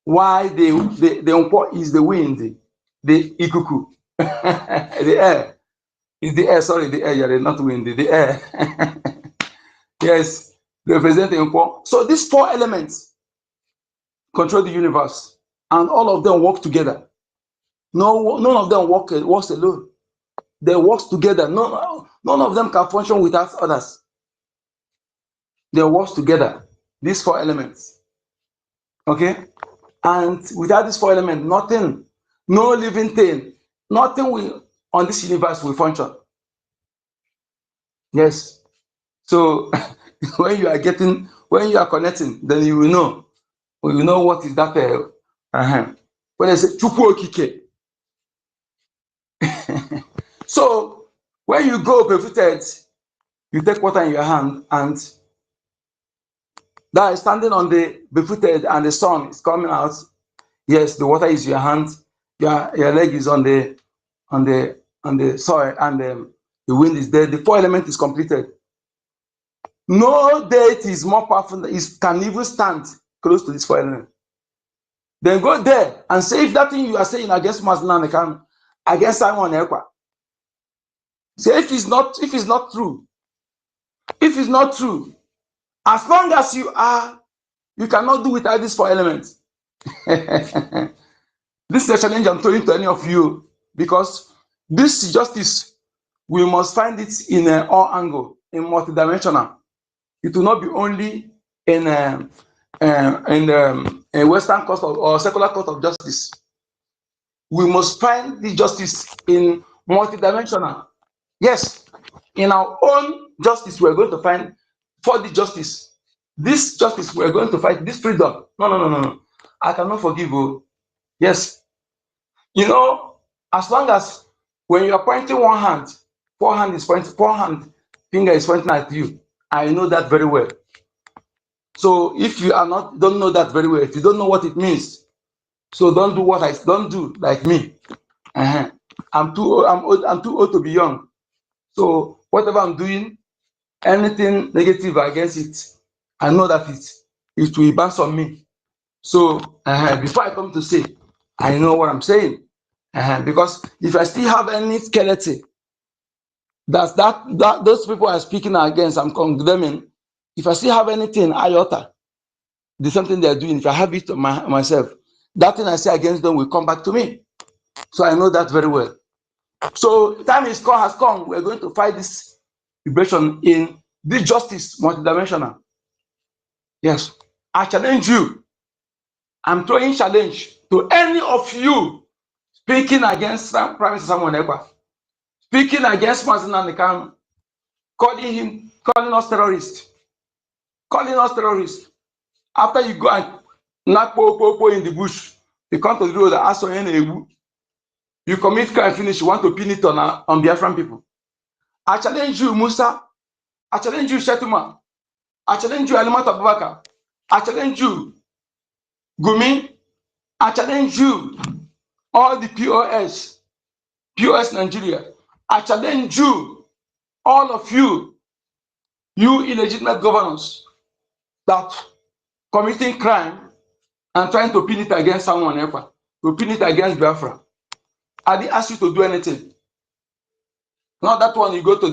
Why the Nkwo is the wind, the Ikuku, the air. Is the air, sorry, the air, yeah, not wind, the air. Yes, represent the Nkwo. So these 4 elements control the universe, and all of them work together. None of them works alone. They work together. None of them can function without others. They work together. These 4 elements. Okay? And without these 4 elements, nothing, no living thing, nothing will on this universe will function. Yes. So when you are connecting, then you will know. You know what is that. When I say Chukwu Okike. So when you go barefooted, you take water in your hand, and that is standing on the barefooted, and the sun is coming out. Yes, the water is your hand. Your leg is on the soil, and The wind is there. The 4 element is completed. No deity is more powerful, can even stand close to this 4 element. Then go there and say if that thing you are saying against Muslim against Simon Ekwa. Say if it's not true, as long as you cannot do without these 4 elements. This is a challenge I'm throwing to any of you, because this justice, we must find it in all angle, in multidimensional. It will not be only in a Western court or secular court of justice. We must find the justice in multidimensional. Yes, in our own justice, we're going to find for the justice. This justice, we're going to fight this freedom. No. I cannot forgive you. Yes. You know, as long as when you are pointing one hand, 4 hand finger is pointing at you. I know that very well. So if you don't know that very well, if you don't know what it means, so don't do like me. I'm too old to be young. So whatever I'm doing, anything negative against it, I know that it will bounce on me. So before I come to say, I know what I'm saying. Because if I still have any skeleton, that those people are speaking against, I'm condemning. If I still have anything iota, the something they're doing, if I have it myself, that thing I say against them will come back to me. So I know that very well. So time has come. We're going to fight this liberation in this justice multidimensional. Yes, I challenge you. I'm throwing challenge to any of you speaking against Prime Minister Samuel Ekwa, speaking against Mazen Nnamdi, calling us terrorists. After you go and knock po in the bush, you come to the road and ask for any. You commit crime, finish. You want to pin it on Biafran people. I challenge you, Musa. I challenge you, Shetuma. I challenge you, Alimat Abubakar. I challenge you, Gumi. I challenge you, all the POS Nigeria. I challenge you, all of you illegitimate governors that committing crime and trying to pin it against someone else, to pin it against Biafra. I didn't ask you to do anything. Not that one you go to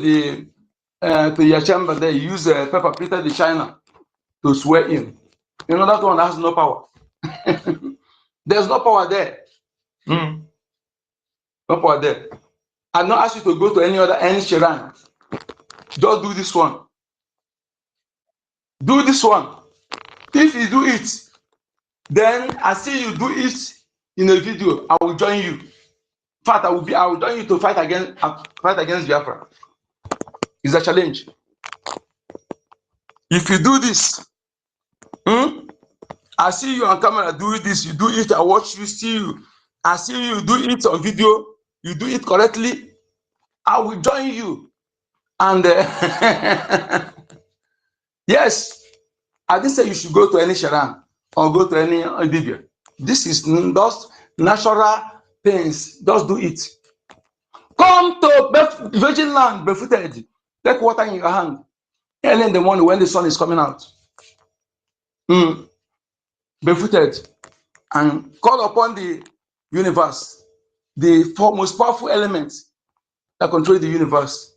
your chamber there, you use Pepper Peter the China to swear in. You know that one has no power. There's no power there. No power there. I don't ask you to go to any shrine. Just do this one. Do this one. If you do it, then I see you do it in a video. I will join you. In fact, I will join you to fight against Biafra. It's a challenge. If you do this, I see you on camera do this. You do it. I watch you. See you. I see you do it on video. You do it correctly. I will join you. And yes, I didn't say you should go to any Sharan or go to any EKID. This is just natural things. Just do it. Come to virgin land barefooted. Take water in your hand early in the morning when the sun is coming out. Barefooted, and call upon the universe, the most powerful elements that control the universe.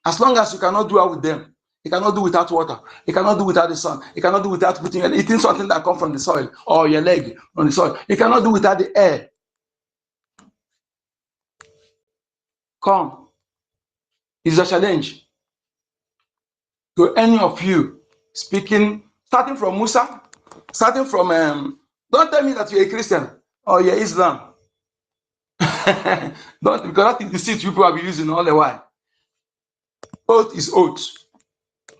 As long as you cannot do it with them, you cannot do without water, you cannot do without the sun, you cannot do without eating something that comes from the soil or your leg on the soil, you cannot do without the air. Come. It's a challenge to any of you speaking, starting from Musa, starting from don't tell me that you're a Christian or you're Islam. Don't, because that is the seat people have been using all the while. Oath is oath.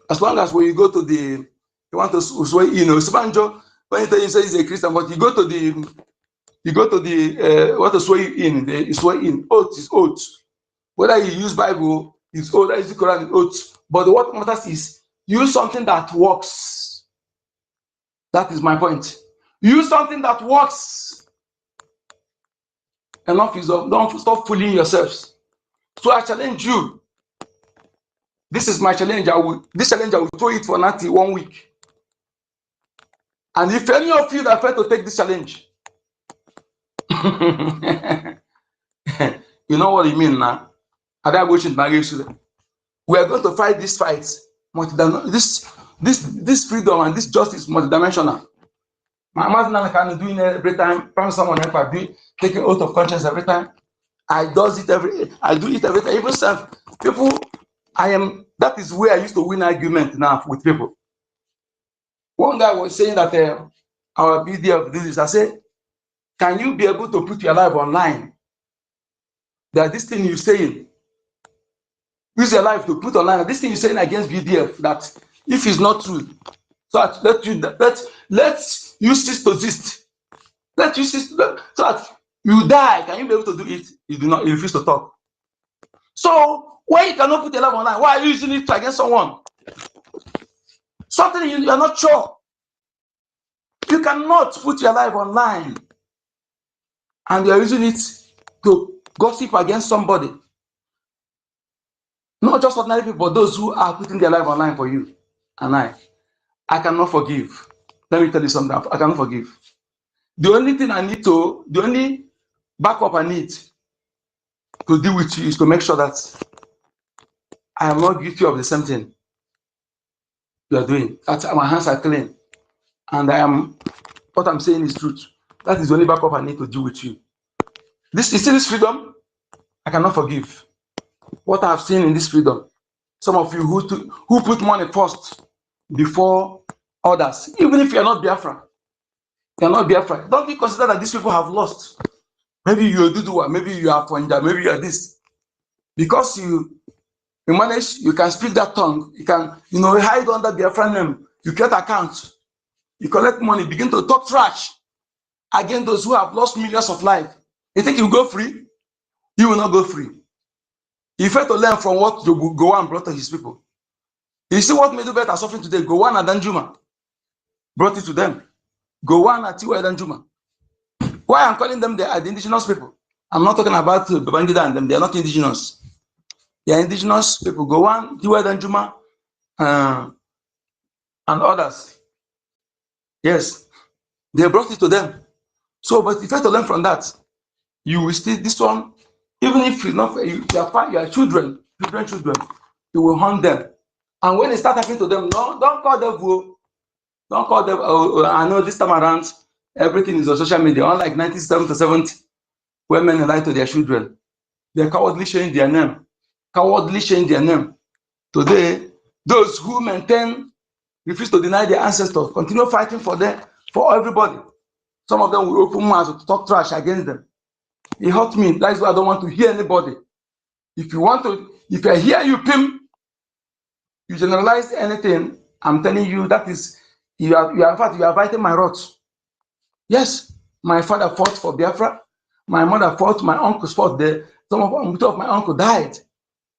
As long as when you go to you want to swear, Subanjo, when you say he's a Christian, but you go to what to swear in, you swear in. Oath is oath. Whether you use Bible, it's oath, that is the Quran, oath. But what matters is use something that works. That is my point. Use something that works. Enough is enough. Don't stop fooling yourselves. So I challenge you. This is my challenge. This challenge I will throw it for 1 week. And if any of you that fail to take this challenge, you know what I mean now. We are going to fight this fight. This freedom and this justice multidimensional. My mother can do it every time. Promise someone if I do taking oath of conscience every time. I do it every time. Even self people, that is where I used to win argument now with people. One guy was saying that our BDF do this. I said, can you be able to put your life online? That this thing you're saying, use your life to put online. This thing you're saying against BDF, that if it's not true, so let you cease to exist. Let you cease so that you die. Can you be able to do it? You do not. You refuse to talk. So why you cannot put your life online? Why are you using it against someone? Something you are not sure. You cannot put your life online, and you are using it to gossip against somebody. Not just ordinary people, but those who are putting their life online for you and I cannot forgive. Let me tell you something. I cannot forgive. The only backup I need to deal with you is to make sure that I am not guilty of the same thing you are doing. That my hands are clean, and what I'm saying is truth. That is the only backup I need to deal with you. This freedom, I cannot forgive. What I have seen in this freedom, some of you who put money first before others, even if you are not Biafra, don't you consider that these people have lost? Maybe you are Dudua, maybe you are Fonja, maybe you are this. Because you manage, you can speak that tongue, you can hide under Biafran name, you create accounts, you collect money, begin to talk trash against those who have lost millions of lives. You think you go free? You will not go free. You fail to learn from what Gowon brought to his people. You see what Medubet are suffering today. Gowon and Danjuma brought it to them. Gowon and Tiwa Danjuma. Why I'm calling them the indigenous people? I'm not talking about Babangida and them. They are not indigenous. They are indigenous people. Gowon, Tiwa Danjuma, and others. Yes, they brought it to them. So, but if you have to learn from that, you will still this one. Even if it's not your children, you will hunt them. And when it starts happening to them, no, don't call them. Don't call them. I know this time around, everything is on social media. Unlike 1970 to 70, where men lie to their children, they cowardly change their name. Today, those who refuse to deny their ancestors, continue fighting for everybody. Some of them will open mouths to talk trash against them. It hurt me. That's why I don't want to hear anybody. If I hear you, Pim, you generalize anything, I'm telling you that is, in fact, you are biting my roots. Yes, my father fought for Biafra. My mother fought, my uncles fought there. Some of my uncle died.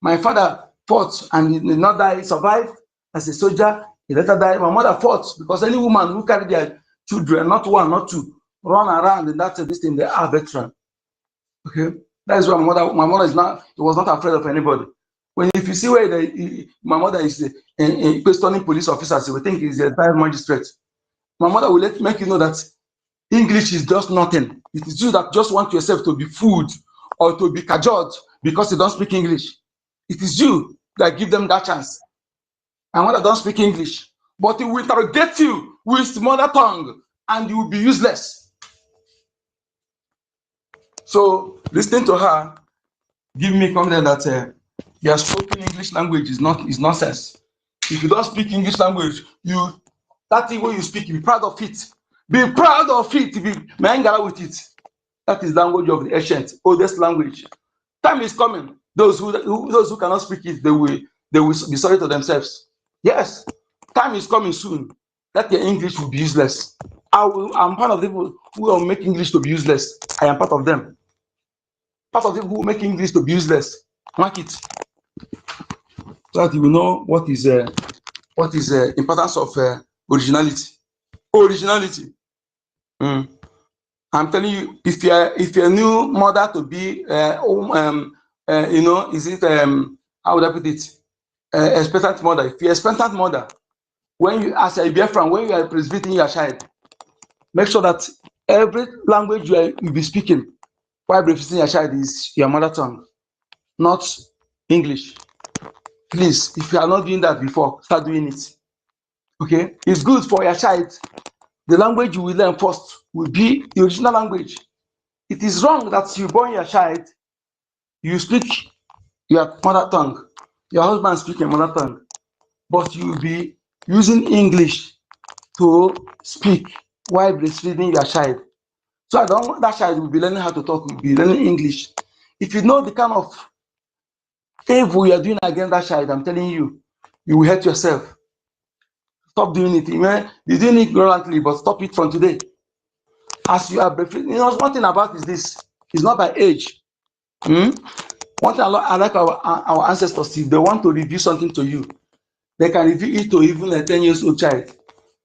My father fought and he did not die, he survived as a soldier. He later died. My mother fought because any woman who carried their children, not one, not two, run around and that's this thing, they are veteran. Okay, that is why my mother was not afraid of anybody. If you see where my mother is questioning police officers, we think he's a bad magistrate. My mother will make you know that English is just nothing. It is you that just want yourself to be fooled or to be cajoled because you don't speak English. It is you that give them that chance. My mother don't speak English, but he will interrogate you with mother tongue and you will be useless. So listening to her give me confidence that your spoken English language is nonsense. If you don't speak English language, that thing when you speak, be proud of it. Be proud of it. Be mangala with it. That is language of the ancient, oldest language. Time is coming. Those who cannot speak it, they will be sorry to themselves. Yes, time is coming soon that your English will be useless. I'm part of the people who will make English to be useless. I am part of them. Part of the people who make English to be useless. Mark it. So that you will know what is importance of originality. Originality. I'm telling you, if you're a new mother to be, is it how would I put it? expectant mother. If you're expectant mother, when you as a Biafran, when you are breastfeeding your child, make sure that every language you be speaking while breastfeeding your child is your mother tongue, not English. Please, if you are not doing that before, start doing it. Okay, it's good for your child. The language you will learn first will be the original language. It is wrong that you born your child, you speak your mother tongue, your husband speak your mother tongue, but you will be using English to speak while breastfeeding your child. So I don't want that child will be learning how to talk, will be learning English. If you know the kind of evil you are doing against that child, I'm telling you, you will hurt yourself. Stop doing it. You're doing it ignorantly, but stop it from today. As you are breastfeeding, one thing about is this: it's not by age. One thing I like our ancestors, if they want to review something to you, they can review it to even a 10 years old child.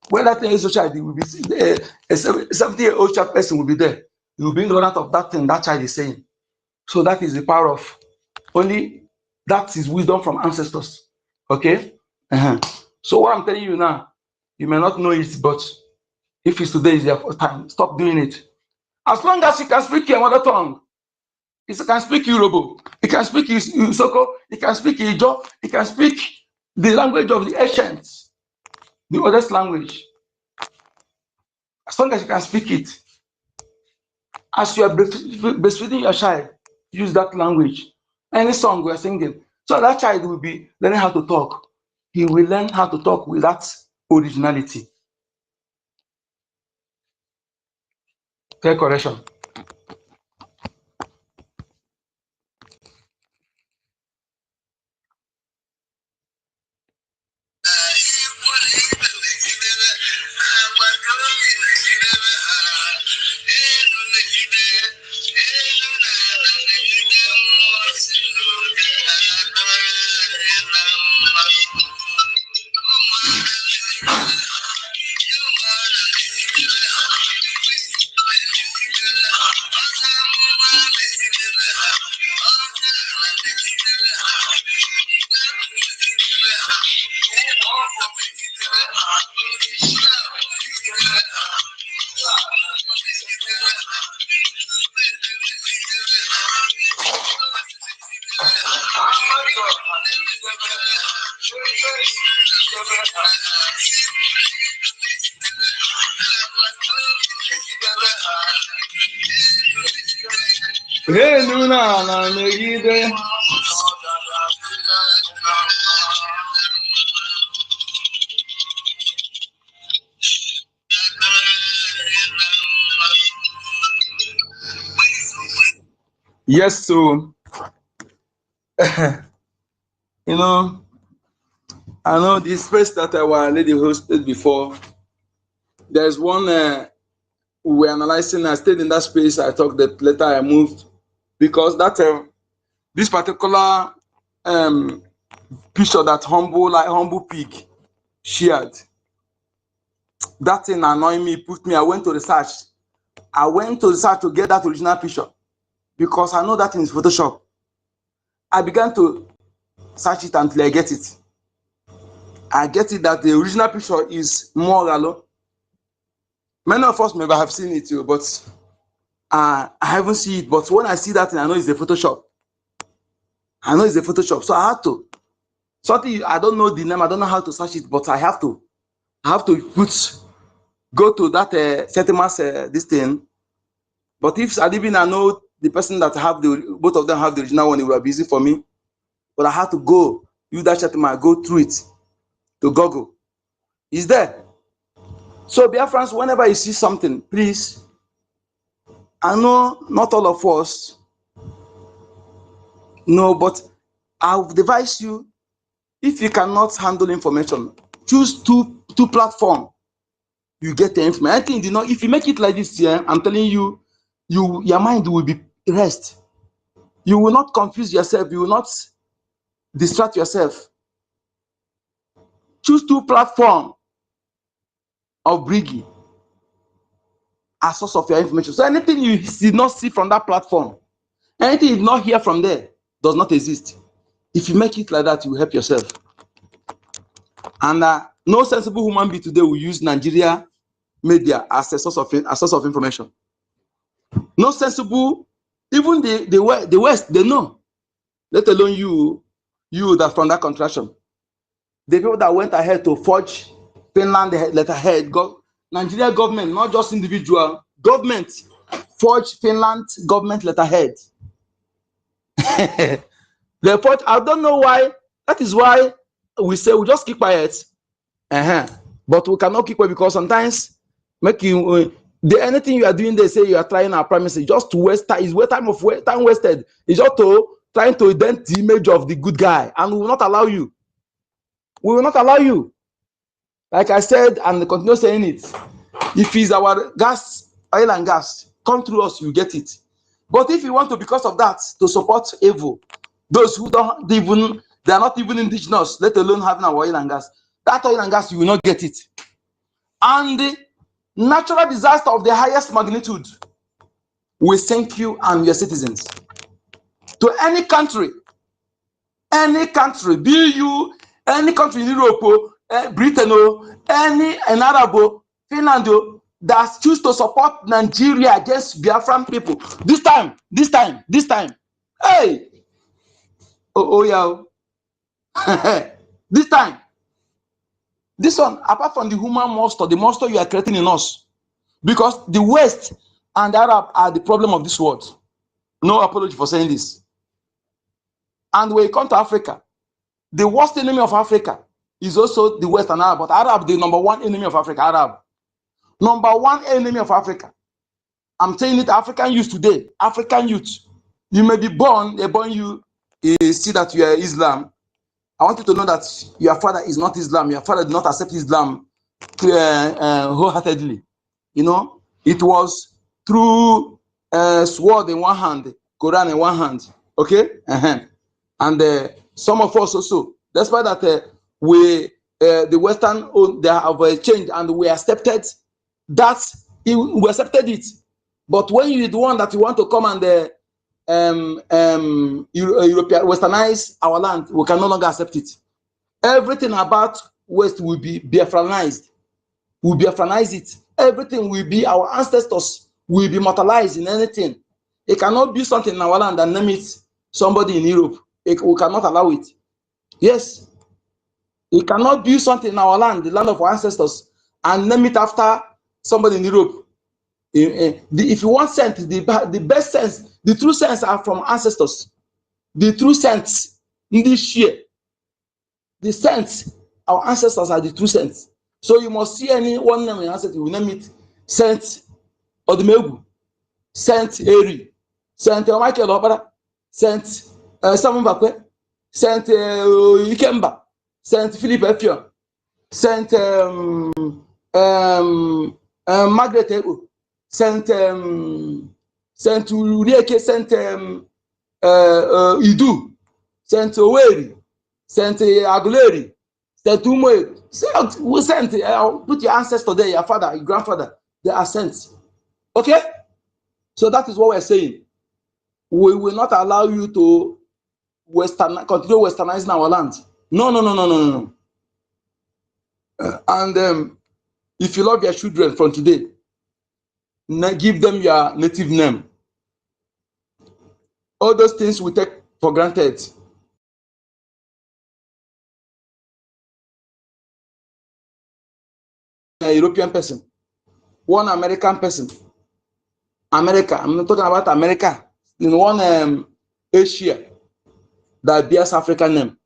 When that 10 years old child, will be a 70-year-old person will be there. You will bring the out of that thing that child is saying. So that is the power of only that is wisdom from ancestors. Okay. So what I'm telling you now, you may not know it, but if it's today is your first time, stop doing it. As long as you can speak your mother tongue, you can speak Yoruba, you can speak Isoko, you can speak Ijo, you can speak the language of the ancients, the oldest language. As long as you can speak it, as you are breastfeeding your child, use that language. Any song we are singing, so that child will be learning how to talk. He will learn how to talk with that originality. Okay, correction. Hey, Luna, na megide. Yes, so you know, I know this space that our lady hosted before. There's one we were analyzing. I stayed in that space. I talked that later I moved because that this particular picture that humble pig shared, that thing annoyed me, put me. I went to research. I went to research to get that original picture because I know that thing is Photoshop. I began to search it until I get it. I get it that the original picture is more Galo. Many of us may have seen it too, but I haven't seen it. But when I see that thing, I know it's a Photoshop. I know it's a Photoshop. So I had to. Something I don't know the name, I don't know how to search it, but I have to go to that settlements this thing. But if I didn't know the person that have both of them have the original one, it would be easy for me. But I had to go use that settlement, go through it to Google. It's there. So Biafrans, whenever you see something, please. I know not all of us know, but I'll advise you, if you cannot handle information, choose two platforms. You get the information. I think, if you make it like this, yeah, I'm telling you, your mind will be rest. You will not confuse yourself. You will not distract yourself. Choose two platforms of BRGIE as source of your information. So anything you did not see from that platform, anything you did not hear from there, does not exist. If you make it like that, you will help yourself. And no sensible human being today will use Nigeria media as a source of information. No sensible, even the West, they know. Let alone you that from that contraction. The people that went ahead to forge Finland letterhead, Nigeria government, not just individual, government forged Finland government letterhead. They forged, I don't know why. That is why we say we just keep quiet. But we cannot keep quiet because sometimes anything you are doing, they say you are trying our premises just to waste time. It's time wasted. It's just to trying to dent the image of the good guy, and we will not allow you. We will not allow you. Like I said, and continue saying it. If it's our gas, oil and gas, come through us, you get it. But if you want to, because of that, to support evil, those who don't even, they are not even indigenous, let alone having our oil and gas, that oil and gas, you will not get it. And the natural disaster of the highest magnitude will sink you and your citizens. To any country, be you, any country in Europe, Britain, any Arab, Finland, that choose to support Nigeria against Biafran people. This time. Hey! Yeah. This time. This one, apart from the human monster, the monster you are creating in us. Because the West and the Arab are the problem of this world. No apology for saying this. And when you come to Africa, the worst enemy of Africa is also the West and Arab. But Arab, the number one enemy of Africa, Arab. Number one enemy of Africa. I'm saying it, African youth today, African youth. You may be born, they born you, see that you are Islam. I want you to know that your father is not Islam. Your father did not accept Islam wholeheartedly. You know, it was through sword in one hand, Quran in one hand. Okay? And some of us also, despite that the Western, they have changed and we accepted that, we accepted it. But when you're the one that you want to come and European westernize our land, we can no longer accept it. Everything about West will be Biafranized. We'll Biafranize it. Everything will be, our ancestors will be immortalized in anything. It cannot be something in our land and name it somebody in Europe. We cannot allow it. Yes. It cannot be something in our land, the land of our ancestors, and name it after somebody in Europe. If you want sense, the best sense, the true sense are from ancestors. The true sense in this year, the sense, our ancestors are the true sense. So you must see any one name in ancestors, you will name it Saint Odumegu, Saint Eri, Saint Michael Obara, Saint Samuel Bakwe, Saint Ikemba, Saint Philip Effion, Saint Margaret Ego, Saint Urieke, Saint Idu, Saint Oweri, Saint Aguleri, Saint Umoe. We sent, put your ancestor there, your father, your grandfather, they are sent. Okay? So that is what we're saying. We will not allow you to continue westernizing our land. No. And if you love your children from today, give them your native name. All those things we take for granted. A European person, one American person. America, I'm not talking about America. In one Asia that bears African name.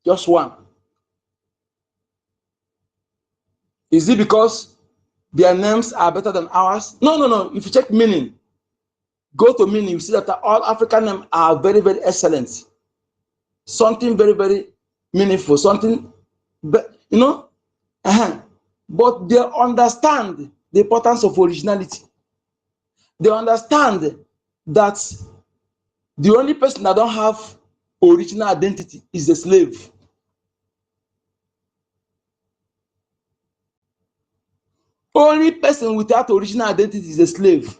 Just one. Is it because their names are better than ours? No. If you check meaning, go to meaning, you see that all African names are very, very excellent. Something very, very meaningful. Something, you know. But they understand the importance of originality. They understand that the only person that don't have original identity is the slave. Only person without original identity is a slave.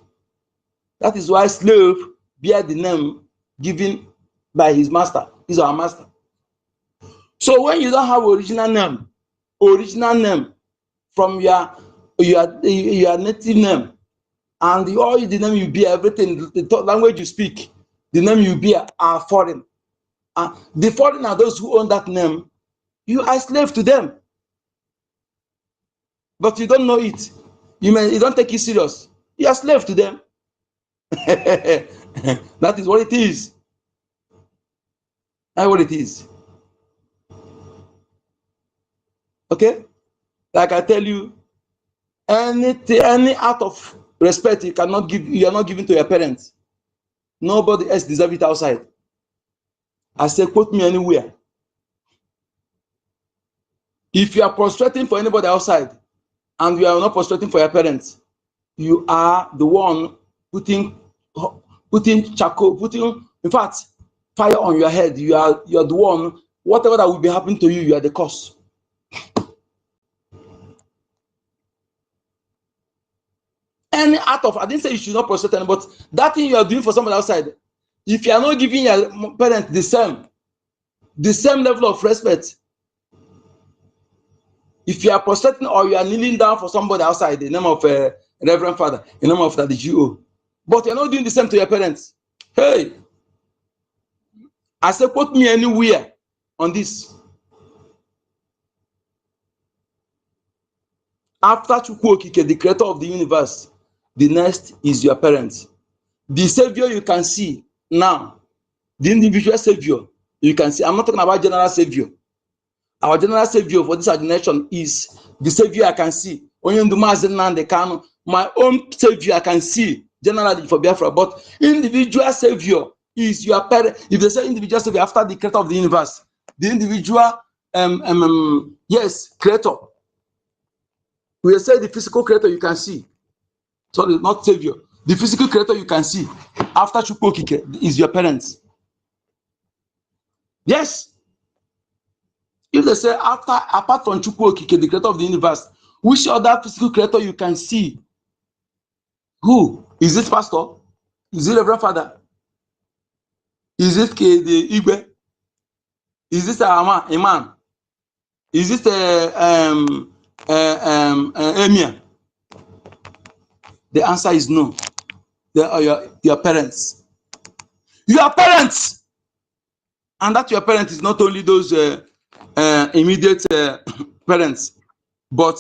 That is why slave bear the name given by his master. He's our master. So when you don't have original name from your native name, and all the name you bear, everything, the language you speak, the name you bear are foreign. The foreign are those who own that name. You are slave to them, but you don't know it. You don't take it serious. You are slave to them. That is what it is. That's what it is. Okay, like I tell you, any act of respect you cannot give, you are not giving to your parents. Nobody else deserves it outside. I say, quote me anywhere. If you are prostrating for anybody outside and you are not prostrating for your parents, you are the one putting charcoal, in fact, fire on your head. You are the one, whatever that will be happening to you, you are the cause. Any act of, I didn't say you should not prostrate, but that thing you are doing for somebody outside, if you are not giving your parents the same level of respect, if you are prostrating or you are kneeling down for somebody outside, the name of Reverend Father, the name of the GO, but you're not doing the same to your parents, hey, I say, put me anywhere on this. After Chukwu Okike, the creator of the universe, the next is your parents. The savior you can see now, the individual savior you can see. I'm not talking about general savior. Our general savior for this generation is the savior I can see. My own savior I can see generally for Biafra, but individual savior is your parent. If they say individual savior after the creator of the universe, the individual yes, creator. We say the physical creator you can see. Sorry, not savior. The physical creator you can see after Chukwu Okike is your parents. Yes. If they say apart from Chukwu Okike, the creator of the universe, which other physical creator you can see? Who? Is it pastor? Is it Reverend Father? Is it the Igwe? Is this a man? Is it Emir? The answer is no. They are your parents. Your parents! And that your parents is not only those immediate parents, but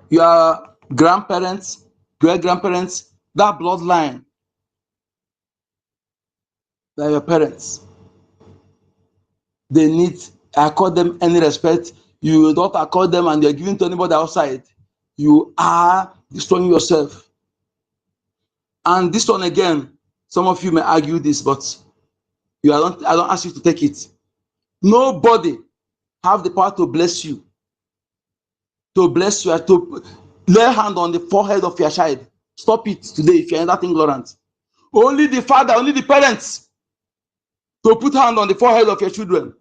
your grandparents, great-grandparents, that bloodline, they're your parents. They need, accord them any respect. You don't accord them and you're giving to anybody outside, you are destroying yourself. And this one again, some of you may argue this, but I don't ask you to take it. Nobody have the power to bless you, to lay hand on the forehead of your child. Stop it today if you're that ignorant. Only the father, only the parents to put hand on the forehead of your children.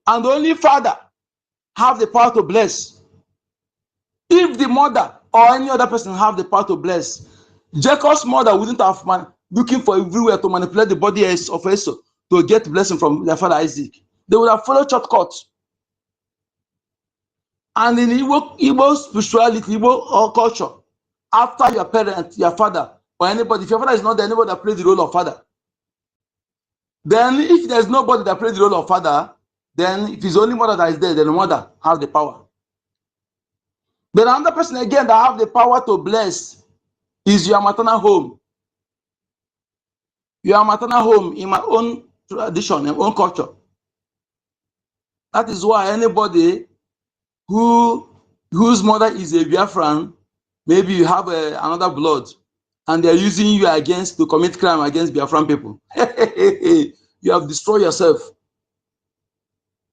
And only father have the power to bless. If the mother or any other person have the power to bless, Jacob's mother wouldn't have looking for everywhere to manipulate the body of Esau to get blessing from their father Isaac. They would have followed shortcuts. And in Igbo spirituality, Igbo culture, after your parent, your father, or anybody, if your father is not there, anybody that plays the role of father. Then if there's nobody that plays the role of father, then if it's only mother that is there, then the mother have the power. Then another person again that have the power to bless is your maternal home. Your maternal home in my own tradition, my own culture. That is why anybody whose mother is a Biafran, maybe you have another blood, and they're using you to commit crime against Biafran people. You have destroyed yourself.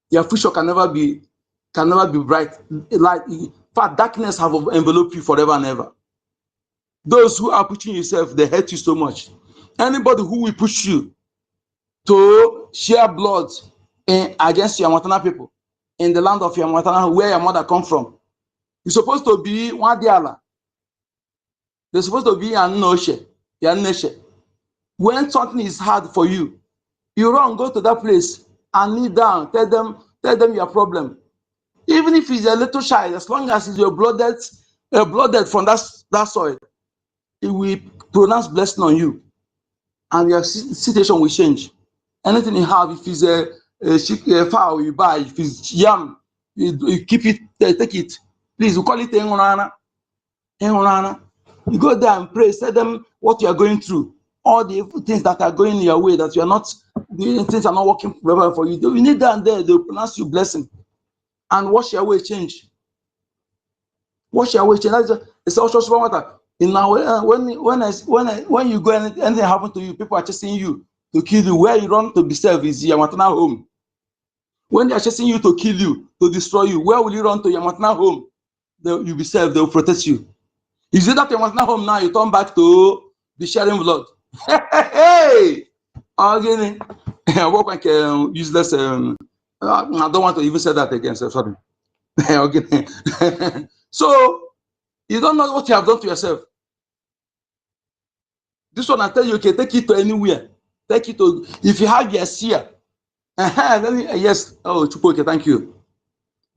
Your future can never be bright. Like, in fact, darkness have enveloped you forever and ever. Those who are pushing yourself, they hate you so much. Anybody who will push you to share blood against your maternal people in the land of your maternal, where your mother come from, you're supposed to be Wadiala. They're supposed to be Yaneshe. When something is hard for you, you run, go to that place and kneel down, tell Tell them your problem. Even if he's a little child, as long as he's your blooded from that soil, it will pronounce blessing on you, and your situation will change. Anything you have, if it's a fowl you buy, if it's yam, you keep it, take it. Please, we call it enhorana. You go there and pray, tell them what you are going through, all the things that are going your way, that you are not, things are not working for you. You need that, and there they'll pronounce you blessing, and wash your way, change. Wash your way, change. It's also water. In now, when you go and anything happen to you, people are chasing you to kill you. Where you run to be saved is your maternal home. When they are chasing you to kill you, to destroy you, where will you run to? Your maternal home. You'll be saved. They will protect you. Is it that your maternal home now? You turn back to be sharing blood. Hey, again, I work like useless. I don't want to even say that again. So sorry. Okay. So you don't know what you have done to yourself. This one I tell you, okay, take it to anywhere. Take it to, if you have your seer. Yes. Oh, Chupoke, thank you.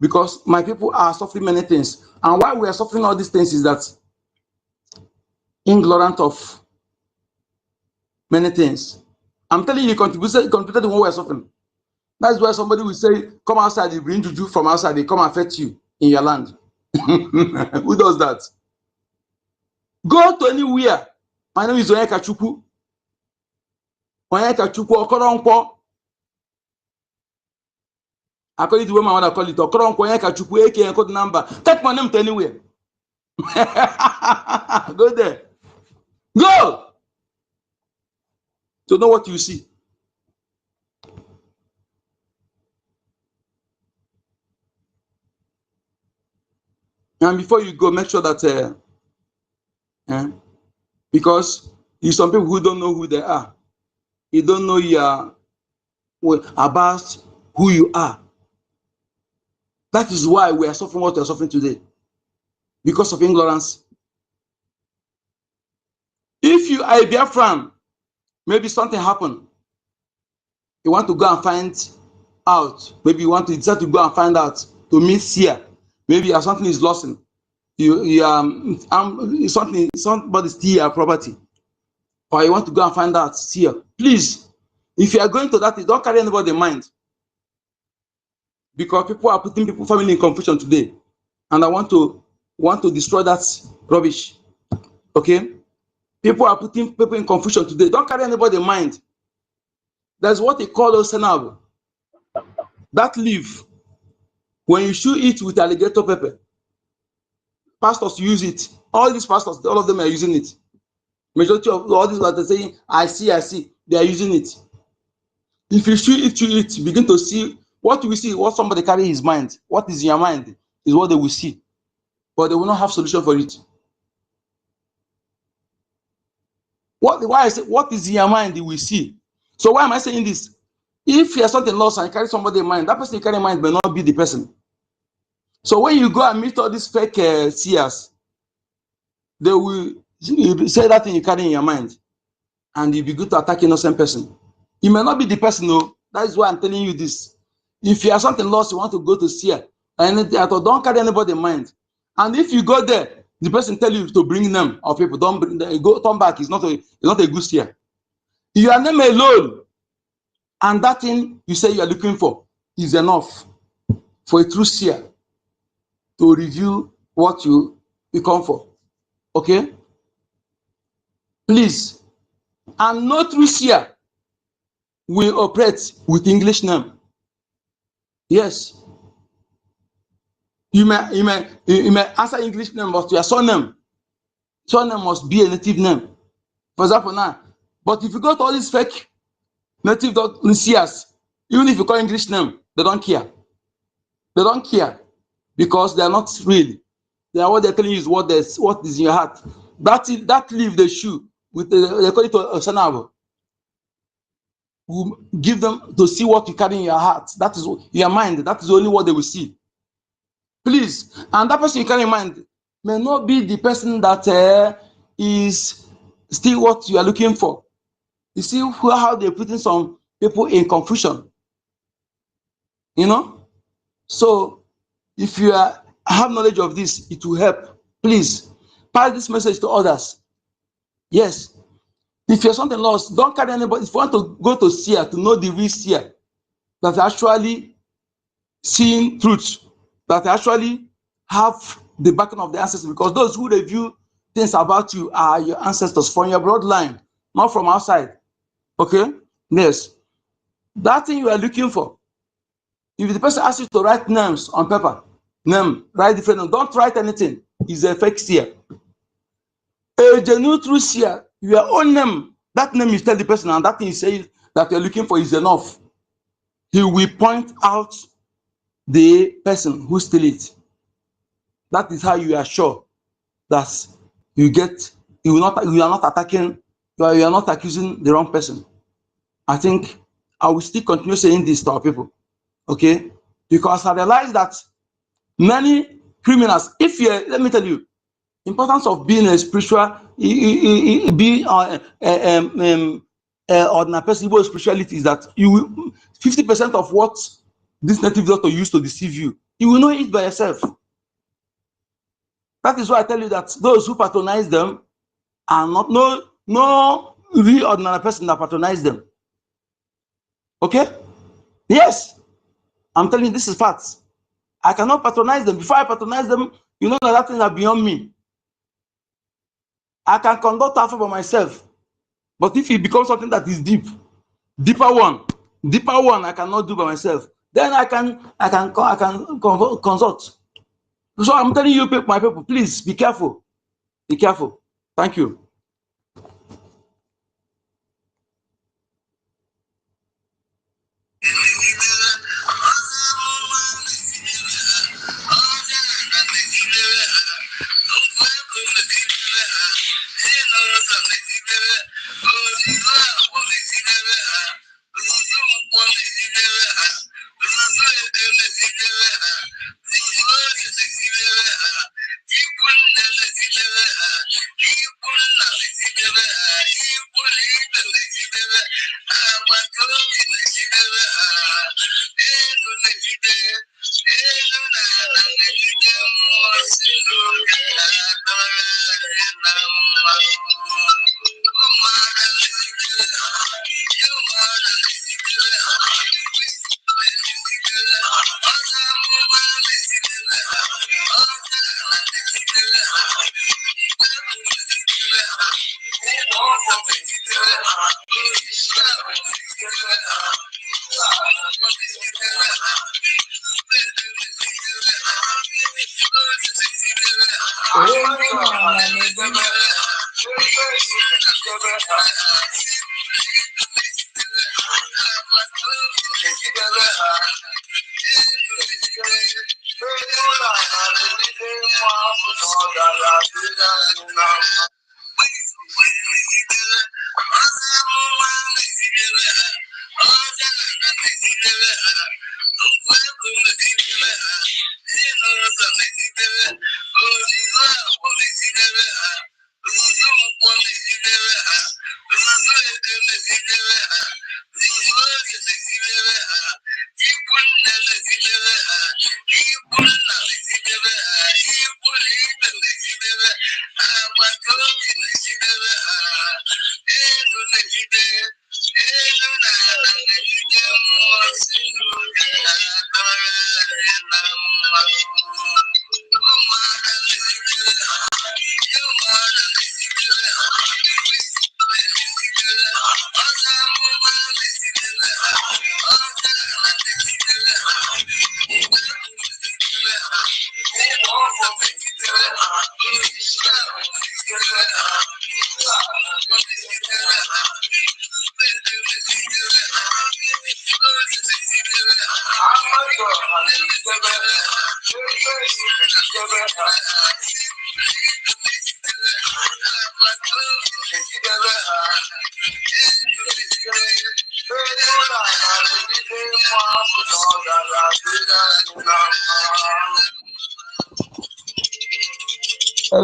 Because my people are suffering many things. And why we are suffering all these things is that ignorant of many things. I'm telling you, contributed to what we are suffering. That's why somebody will say, come outside, they bring juju from outside, they come and fetch you in your land. Who does that? Go to anywhere. My name is Onyeka Chukwu. Onyeka Chukwu Okoronkwo. According to the way my mother call it, Okoronkwo Onyeka Chukwu, aka code number. Take my name to anywhere. Go there. Go! To know what you see. And before you go, make sure that because you some people who don't know who they are. You don't know about who you are. That is why we are suffering what we are suffering today. Because of ignorance. If you are a Biafran, maybe something happened. You want to go and find out. Maybe you want to decide to go and find out to meet Sia. Maybe something is lost. Somebody steal your property, or you want to go and find out. Sia, please, if you are going to that, don't carry anybody in mind, because people are putting family in confusion today, and I want to destroy that rubbish. Okay, people are putting people in confusion today. Don't carry anybody in mind. That's what they call osenab. That leaf, when you chew it with alligator pepper, pastors use it. All these pastors, all of them are using it. Majority of all these that are saying, I see, they are using it. If you chew it, begin to see what we see, what somebody carry in his mind. What is in your mind is what they will see. But they will not have solution for it. Why I say what is in your mind, they will see. So why am I saying this? If you have something lost and you carry somebody in mind, that person you carry in mind may not be the person. So when you go and meet all these fake seers, they will say that thing you carry in your mind, and you begin to attack innocent person. You may not be the person, no. That is why I'm telling you this. If you have something lost, you want to go to seer, and don't carry anybody in mind. And if you go there, the person tell you to bring them or people, don't bring them, go turn back. It's not a good seer. Your name alone, and that thing you say you are looking for is enough for a true seer to review what you come for. Okay? Please. And no true seer will operate with English name. Yes. You may answer English name, but your surname must be a native name. For example, now. But if you go to all these fake native seers, even if you call English name, they don't care. They don't care because they are not real. They are what they're telling you is what is in your heart. That leaf they shoe with they call it a sanabo. Will give them to see what you carry in your heart. That is your mind. That is only what they will see. Please, and that person you carry in mind may not be the person that is still what you are looking for. You see how they're putting some people in confusion. You know, So if you have knowledge of this, it will help. Please pass this message to others. Yes. If you're something lost, don't carry anybody. If you want to go to seer, to know the real seer, that actually seeing truth, that actually have the backing of the ancestors, because those who review things about you are your ancestors from your bloodline, not from outside. Okay? Yes. That thing you are looking for, if the person asks you to write names on paper, write different names, don't write anything. It's a fake seer. A genuine true seer, your own name, that name you tell the person, and that thing you say that you're looking for is enough. He will point out the person who stole it. That is how you are sure that you are not attacking, you are not accusing the wrong person. I think I will still continue saying this to our people, okay? Because I realize that many criminals, let me tell you, importance of being a spiritual, being ordinary person, spirituality is that you will 50% of what this native doctor used to deceive you, you will know it by yourself. That is why I tell you that those who patronize them are not no real ordinary person that patronize them. Okay? Yes, I'm telling you, this is facts. I cannot patronize them. Before I patronize them, you know that things are beyond me. I can conduct Alpha by myself, but if it becomes something that is deeper one, I cannot do by myself. Then I can consult. So I'm telling you, my people, please be careful. Be careful. Thank you.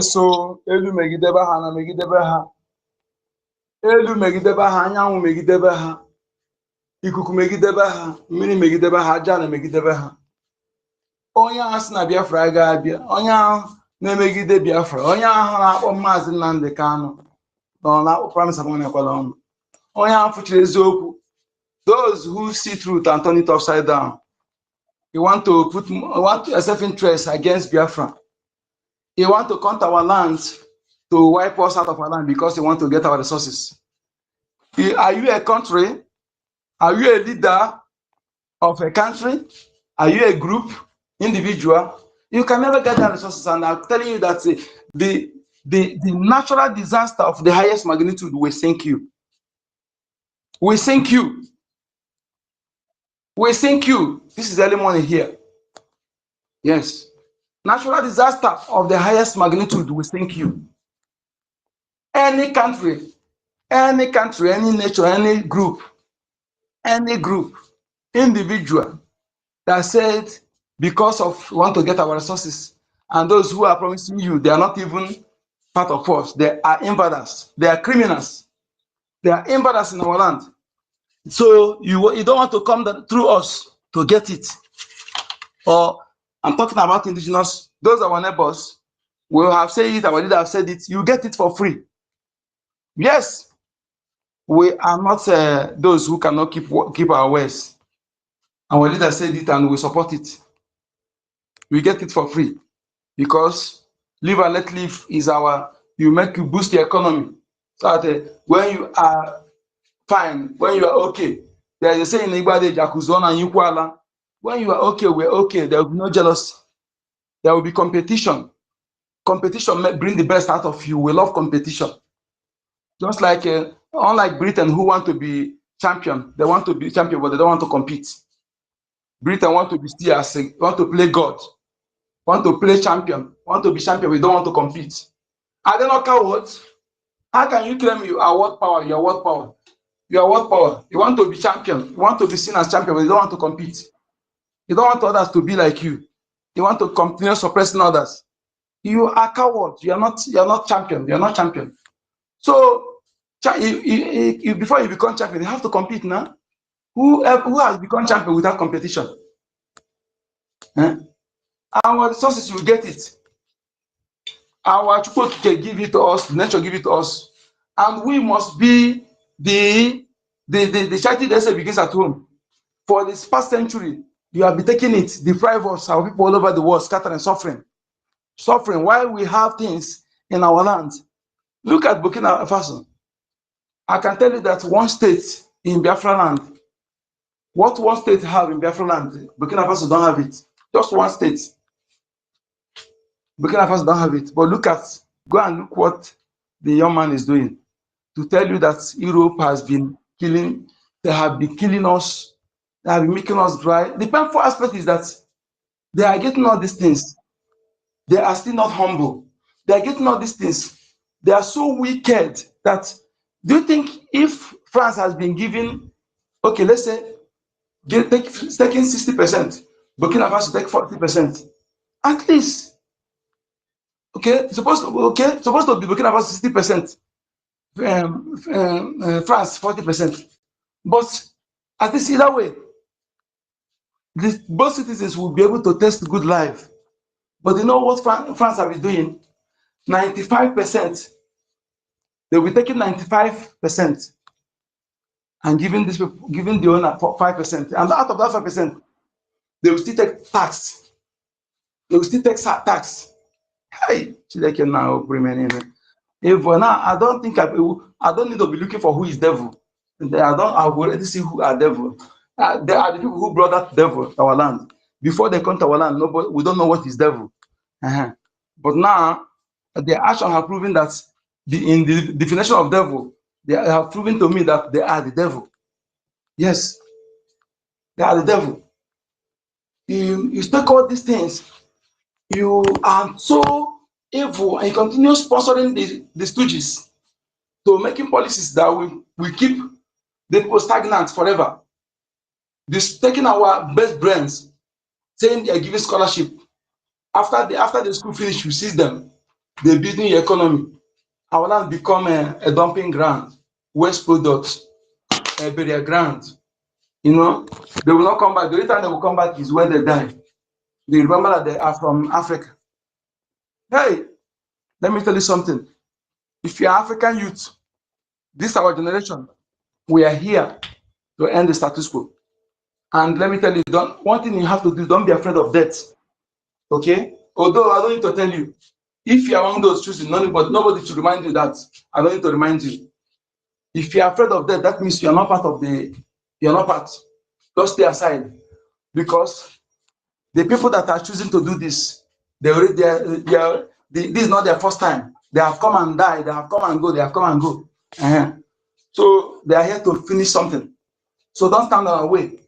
So elu megidebe ha na megidebe ha, elu megidebe ha, anyanwụ megidebe ha, ikuku megidebe ha, mmiri megidebe ha, aja na megidebe ha. onye ahụ si na Biafra ga-abịa, onye ahụ na-emegide Biafra, onye ahụ na-akpọ Maazị Nnamdi Kanu nọ na-akpọ Promise Amonekwala ọnụ, onye ahụ fụchiri eziokwu. Those who see truth and turn it upside down. You want to put self-interest against Biafra. You want to count our land, to wipe us out of our land because you want to get our resources. Are you a country? Are you a leader of a country? Are you a group, individual? You can never get the resources. And I'm telling you that the natural disaster of the highest magnitude will sink you. Will sink you. Will sink you. This is early morning here. Yes. Natural disaster of the highest magnitude will sink you. Any country, any nature, any group, individual that said, because of want to get our resources, and those who are promising you, they are not even part of us. They are invaders. They are criminals. They are invaders in our land. So you don't want to come through us to get it. Or I'm talking about indigenous. Those are our neighbors. We have said it. Our leader have said it. You get it for free. Yes, we are not those who cannot keep our words. Our leader said it, and we support it. We get it for free because live and let live is our. You boost the economy. So that when you are fine, when you are okay, there is a saying in Igbo, Jakuzona and Yukwala. When you are okay, we're okay. There will be no jealousy. There will be competition. Competition may bring the best out of you. We love competition. Just like, unlike Britain, who want to be champion, they want to be champion, but they don't want to compete. Britain want to be still as want to play God, want to play champion, want to be champion. We don't want to compete. Are they not cowards? How can you claim you are what power? You are what power? You are what power? You want to be champion. You want to be seen as champion, but you don't want to compete. You don't want others to be like you. You want to continue suppressing others. You are coward. You are not champion. You are not champion. So before you become champion, you have to compete now. Who has become champion without competition? Our resources, you get it. Our people can give it to us, nature give it to us. And we must be the charity that begins at home. For this past century, you have been taking it, deprive us, our people all over the world, scattering, suffering. Suffering while we have things in our land. Look at Burkina Faso. I can tell you that one state in Biafra land, what one state have in Biafra land, Burkina Faso don't have it. Just one state. Burkina Faso don't have it. But go and look what the young man is doing. To tell you that Europe has been killing, they have been killing us, they have been making us dry. The painful aspect is that they are getting all these things. They are still not humble. They are getting all these things. They are so wicked that, do you think if France has been given, okay, let's say, taking 60%, Burkina Faso take 40%, at least, okay, supposed to be Burkina Faso 60%, France 40%, but at least either way, both citizens will be able to taste good life. But you know what France have been doing? 95%. They will be taking 95% and giving the owner 5%. And out of that 5%, they will still take tax. They will still take tax. Hey, now, I don't think I don't need to be looking for who is devil. I've already see who are devil. There are the people who brought that devil to our land. Before they come to our land, we don't know what is devil. But now, their actions have proven that in the definition of devil, they have proven to me that they are the devil. Yes, they are the devil. You take all these things, you are so evil, and you continue sponsoring the stooges to making policies that will keep the people stagnant forever. This taking our best brains, saying they are giving scholarship. After the school finish, you see them. They're building the economy. Our land become a dumping ground, waste products, a burial ground. You know, they will not come back. The only time they will come back is when they die. They remember that they are from Africa. Hey, let me tell you something. If you are African youth, this our generation, we are here to end the status quo. And let me tell you, one thing you have to do, don't be afraid of death. Okay? Although I don't need to tell you, if you are among those choosing, nobody should remind you that. I don't need to remind you. If you are afraid of death, that means you are not part of you're not part. Just stay aside. Because the people that are choosing to do this, this is not their first time. They have come and died, they have come and go, they have come and go. So they are here to finish something. So don't stand on our way.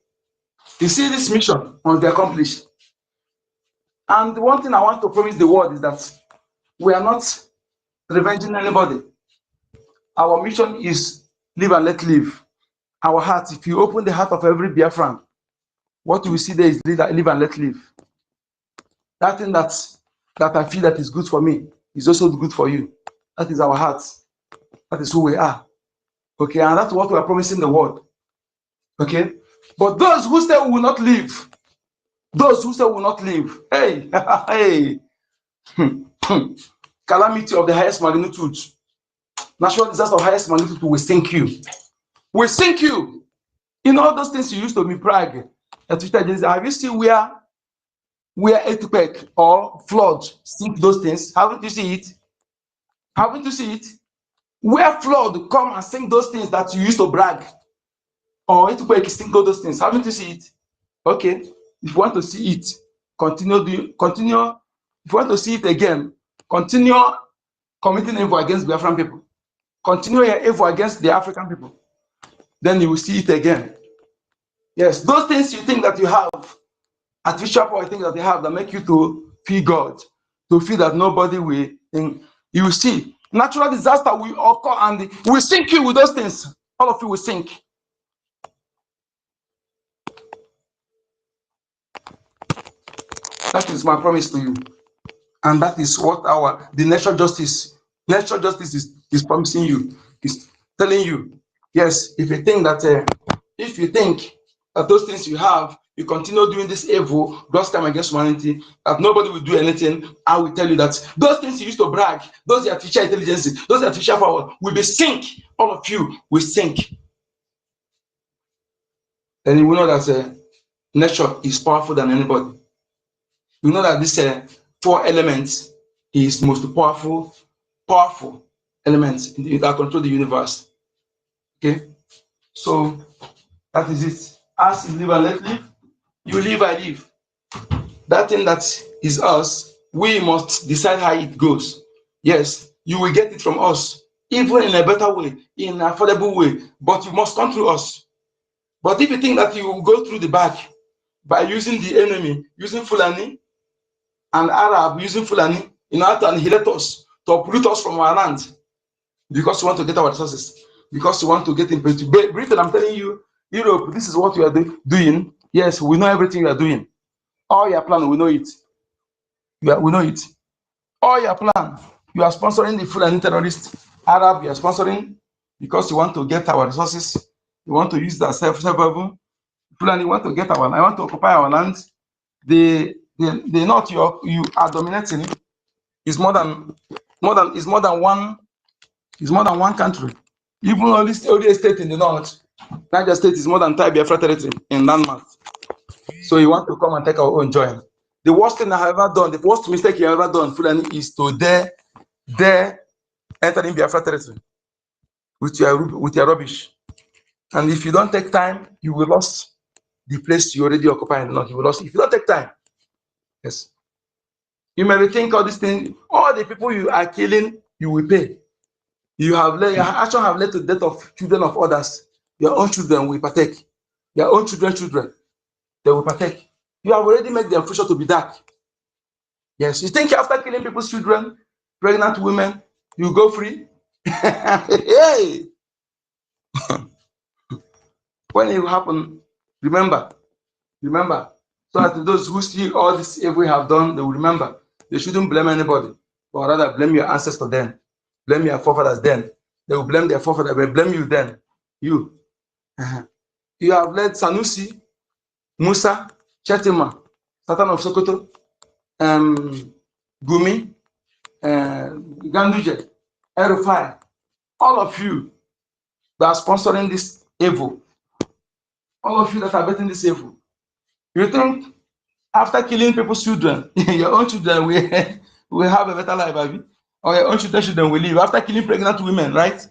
You see, this mission must be accomplished. And one thing I want to promise the world is that we are not revenging anybody. Our mission is live and let live. Our heart, if you open the heart of every Biafran, what you will see there is live and let live. That thing that I feel that is good for me is also good for you. That is our heart. That is who we are. Okay, and that's what we are promising the world. Okay, but those who say we will not live, hey, hey, calamity of the highest magnitude, natural disaster of highest magnitude will sink you. Will sink you. In all those things you used to be brag. Have you seen where earthquake or flood sink those things? Haven't you seen it? Haven't you seen it? Where flood come and sink those things that you used to brag, or earthquake sink those things? Haven't you seen it? Okay, if you want to see it, continue. If you want to see it again, continue committing evil against Biafran people. Continue your evil against the African people. Then you will see it again. Yes, those things you think that you have, artificial power things that you have that make you to feel God, to feel that nobody will. You will see natural disaster will occur and will sink you with those things. All of you will sink. That is my promise to you, and that is what the natural justice is promising you, is telling you. Yes, if you think that those things you have, you continue doing this evil, God's time against humanity, that nobody will do anything, I will tell you that those things you used to brag, those artificial intelligence, those artificial power will be sink. All of you will sink. And you will know that nature is powerful than anybody. You know that this 4 elements is most powerful elements that control the universe. Okay, so that is it. As you live and let live, you live, I live. That thing that is us, we must decide how it goes. Yes, you will get it from us, even in a better way, in an affordable way, but you must come through us. But if you think that you will go through the back by using the enemy, using Fulani and Arab, using Fulani in order to annihilate us, to uproot us from our land, because you want to get our resources, because you want to get into Britain, I'm telling you, Europe, this is what you are doing. Yes, we know everything you are doing. All your plan, we know it. We know it. All your plan, you are sponsoring the Fulani terrorists. Arab, you are sponsoring because you want to get our resources. You want to use that self-survival. Fulani, you want to get I want to occupy our land. The north you are dominating is more than one country. Even only state in the north, Niger State is more than Biafra territory in landmass. So you want to come and take our own join. The worst thing I have ever done, the worst mistake you have ever done, Fulani, is to dare enter in Biafra territory with your rubbish. And if you don't take time, you will lose the place you already occupy in the north. You will lose if you don't take time. Yes. You may think all these things, all the people you are killing, you will pay. Your action have led to the death of children of others. Your own children will partake. Your own children, they will partake. You have already made their future to be dark. Yes, you think after killing people's children, pregnant women, you go free? Hey! When it will happen, remember, so that those who see all this evil we have done, they will remember. They shouldn't blame anybody, but rather blame your ancestors then. Blame your forefathers then. They will blame their forefathers, they will blame you then. You. You have led Sanusi, Musa, Chetima, Sultan of Sokoto, Gumi, Ganduje, Erufai, all of you that are sponsoring this evil, all of you that are betting this evil, you think after killing people's children, your own children will have a better life, Abi? Or your own children will live after killing pregnant women, right?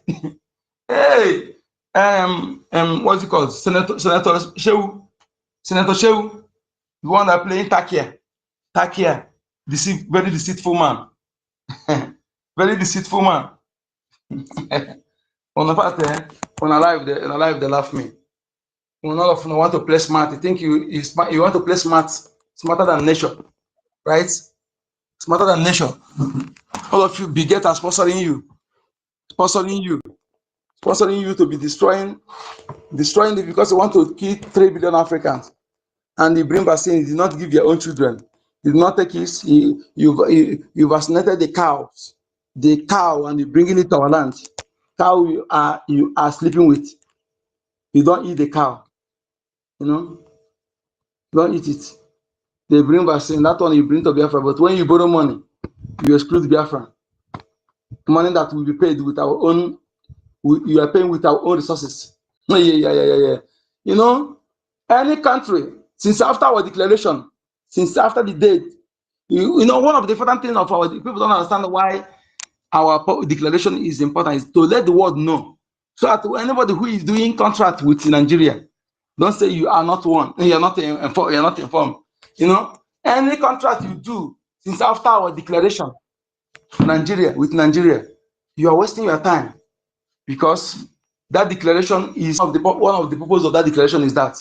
Hey, what's it called? Senator Shehu, the one that playing Takia, very deceitful man, very deceitful man. On the part, on alive, they laugh me. When all of you want to play smart, you think you want to play smarter than nature, right? Smarter than nature. All of you beget are sponsoring you to be destroying it because they want to kill 3 billion Africans. And you bring vaccine, you did not give your own children. You did not take his, you vaccinated the cows, and you bringing it to our land. Cow you are sleeping with. You don't eat the cow, you don't eat it. They bring vaccine, that one you bring to Biafra, but when you borrow money, you exclude Biafra. Money that will be paid with our own, you are paying with our own resources. Yeah. Any country, since after our declaration, since after the date, one of the important things of our people don't understand why our declaration is important is to let the world know. So that anybody who is doing contract with Nigeria, don't say you are not one, you're not informed. Any contract you do since after our declaration, with Nigeria, you are wasting your time, because that declaration is one of the purposes of that declaration is that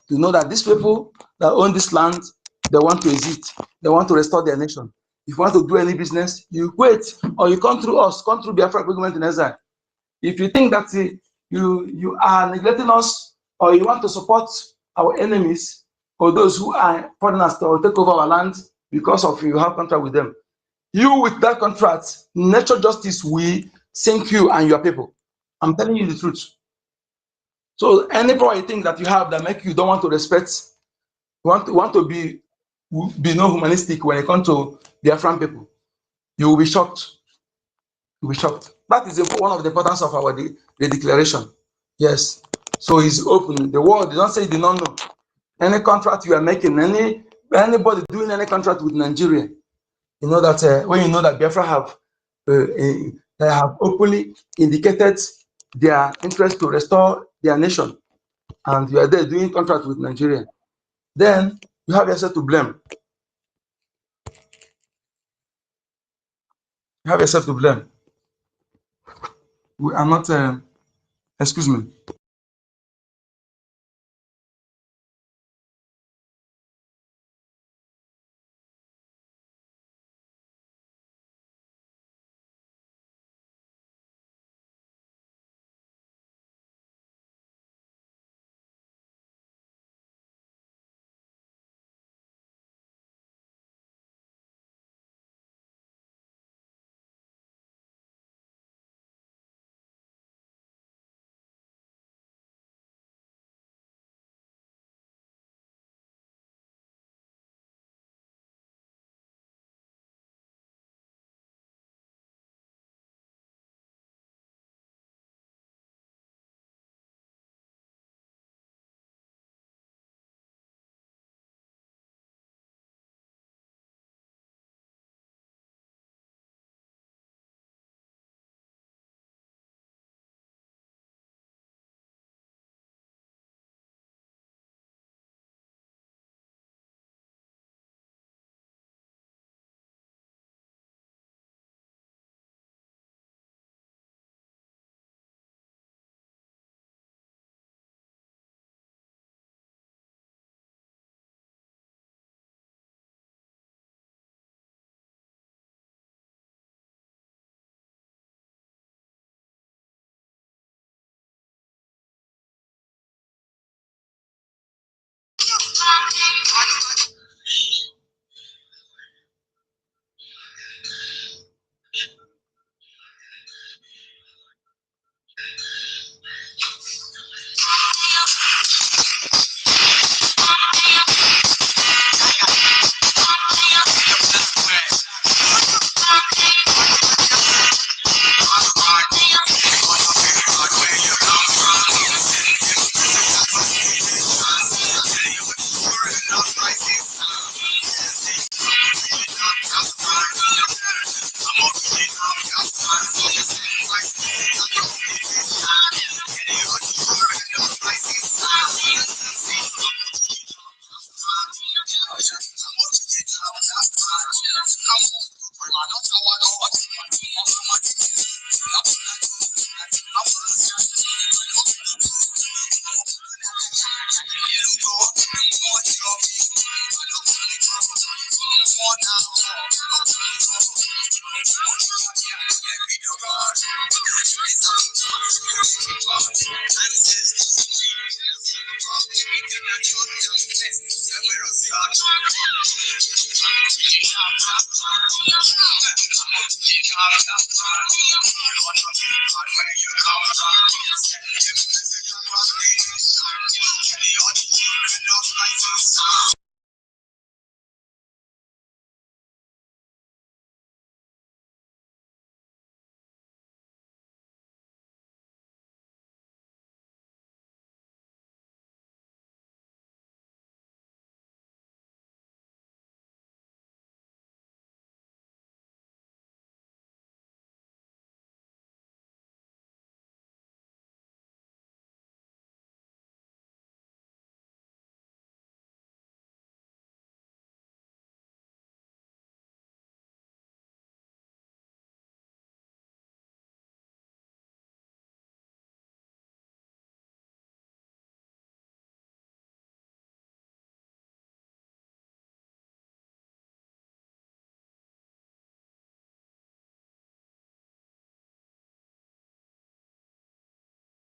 to know that these people that own this land, they want to exit, they want to restore their nation. If you want to do any business, you wait, or you come through us, come through Biafra government in exile. If you think that you are neglecting us, or you want to support our enemies, or those who are foreigners to take over our land because of you have contract with them, you with that contract, natural justice will sink you and your people. I'm telling you the truth. So any problem thing that you have that make you don't want to respect, want to be no humanistic when it comes to Biafran people, you will be shocked. You'll be shocked. That is one of the importance of our the declaration. Yes. So it's open. The world, they don't say they don't know. Any contract you are making, anybody doing any contract with Nigeria, you know that when you know that Biafra they have openly indicated their interest to restore their nation, and you are there doing contract with Nigeria, then you have yourself to blame. You have yourself to blame. We are not, excuse me.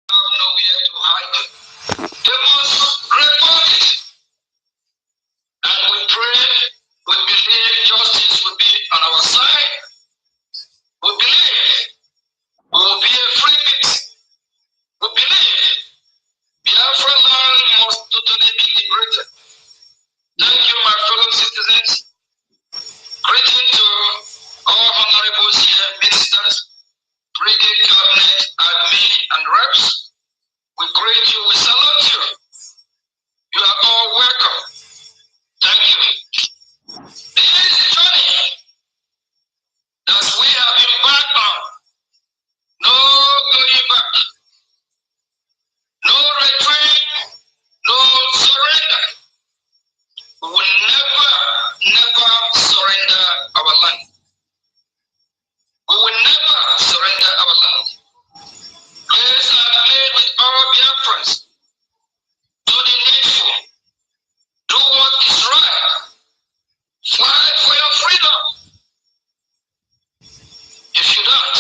Nowhere to hide. They must report it. And we pray, we believe justice will be on our side. We believe we will be a free people. We believe Biafra land must totally be liberated. Thank you, my fellow citizens. Greeting to all honorables here, ministers, brigade cabinet, admin, and reps. We greet you, we salute you. You are all welcome. Thank you. This journey that we have embarked on, no going back, no retreat, no surrender. We will never surrender our land. We will never surrender our land. Prayers are made with our Biafrans. Do the needful. Do what is right. Fight for your freedom. If you don't,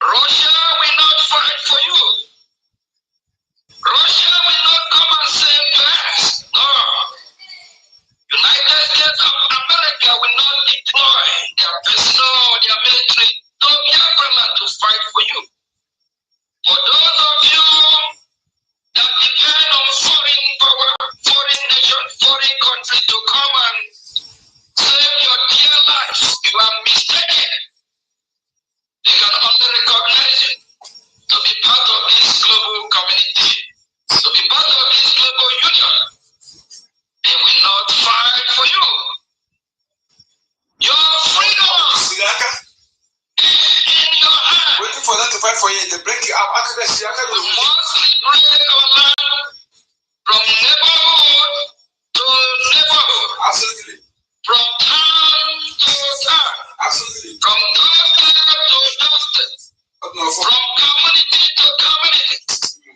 Russia will not fight for you. Russia will not come and save your ass. No. United States of America will not deploy their personnel, their military to Biafra land to fight for you. For those of you that depend on foreign power, foreign nation, foreign country to come and save your dear lives, you are mistaken. They can only recognize you to be part of this global community, to be part of this global union. They will not fight for you. Your freedom is in your hand. Waiting for them to fight for you, they break you up. We must liberate our land from neighborhood to neighborhood. Absolutely. From town to town. Absolutely. From doorstep to doorstep. From community to community.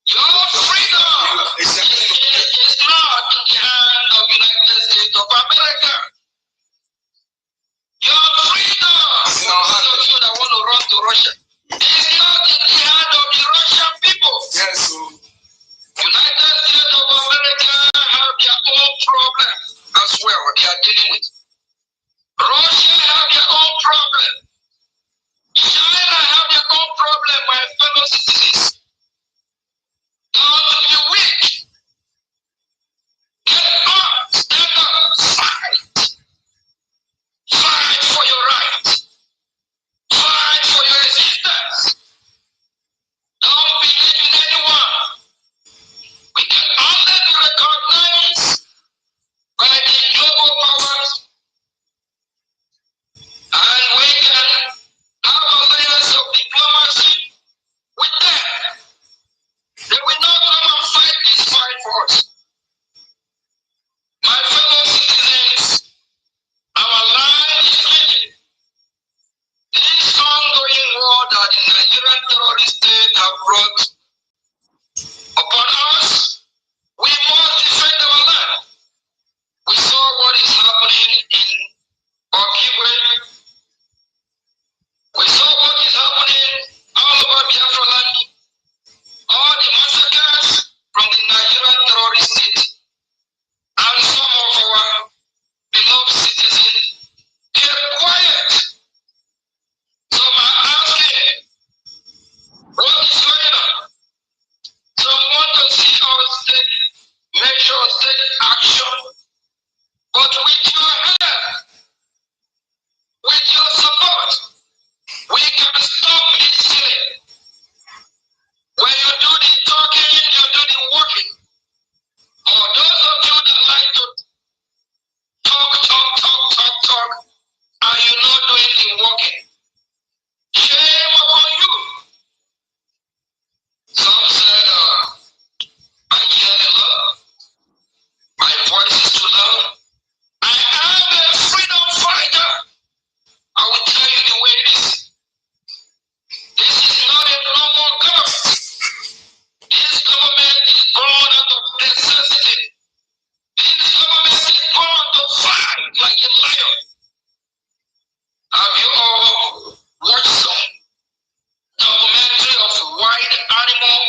Your freedom is not in the hand of the United States of America. Your freedom, for those of you that want to run to Russia, is not in the hand of the Russian people. Yes, so United States of America have their own problem as well they are dealing with. Russia have their own problem. China have their own problem, my fellow citizens. Don't be weak. Get up, stand up, fight. Fight for your rights. Fight for your existence. Don't believe in anyone. We can only be recognized by the global powers, and we can have alliance of diplomacy with them. like a lion. Have you all watched some documentary of wild animal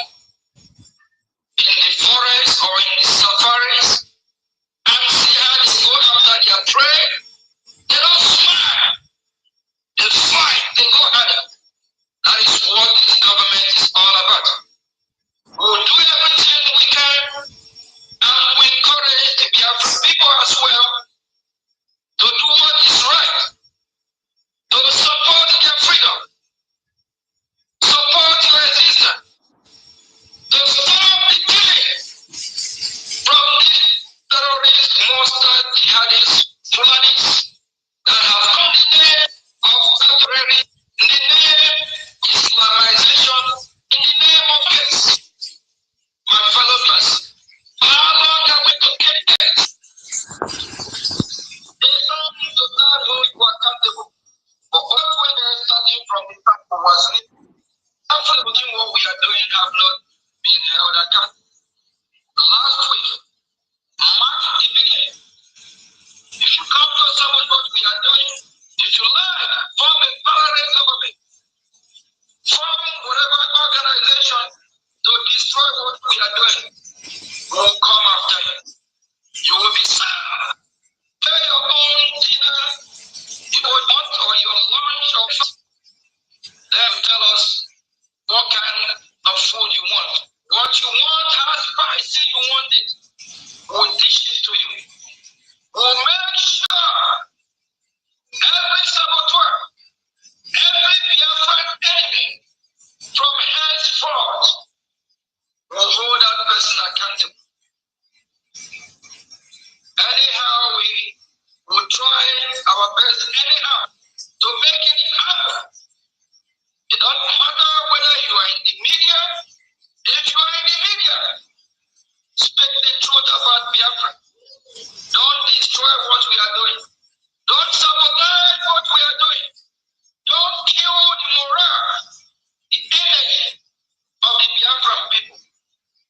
in the forest or in the safaris and see how they go after their prey? They don't smile. They fight. They go harder. That is what this government is all about. We will do everything we can, and we encourage the Biafra people as well to do what is right, to support their freedom, support your existence, to stop the killing from the terrorist monster jihadist Fulanis that have come in the name of terrorism, in the name of Islamization, in the name of peace. My fellow class, how long are we to get there? They don't need to start holding you accountable. But what when they're starting from the top of us, absolutely what we are doing have not been held accountable. Last week, March the beginning. If you come to support what we are doing, if you like, form a parallel government, form whatever organization to destroy what we are doing, will come after you. You will be sad. Pay your own dinner, your lunch or your lunch or then tell us what kind of food you want. What you want, how spicy you want it. We'll dish it to you. We'll make sure every saboteur, every Biafran enemy from henceforth will hold that person accountable. Anyhow, we will try our best anyhow to make it happen. It doesn't matter whether you are in the media. If you are in the media, speak the truth about Biafra. Don't destroy what we are doing. Don't sabotage what we are doing. Don't kill the morale, the energy of the Biafran people.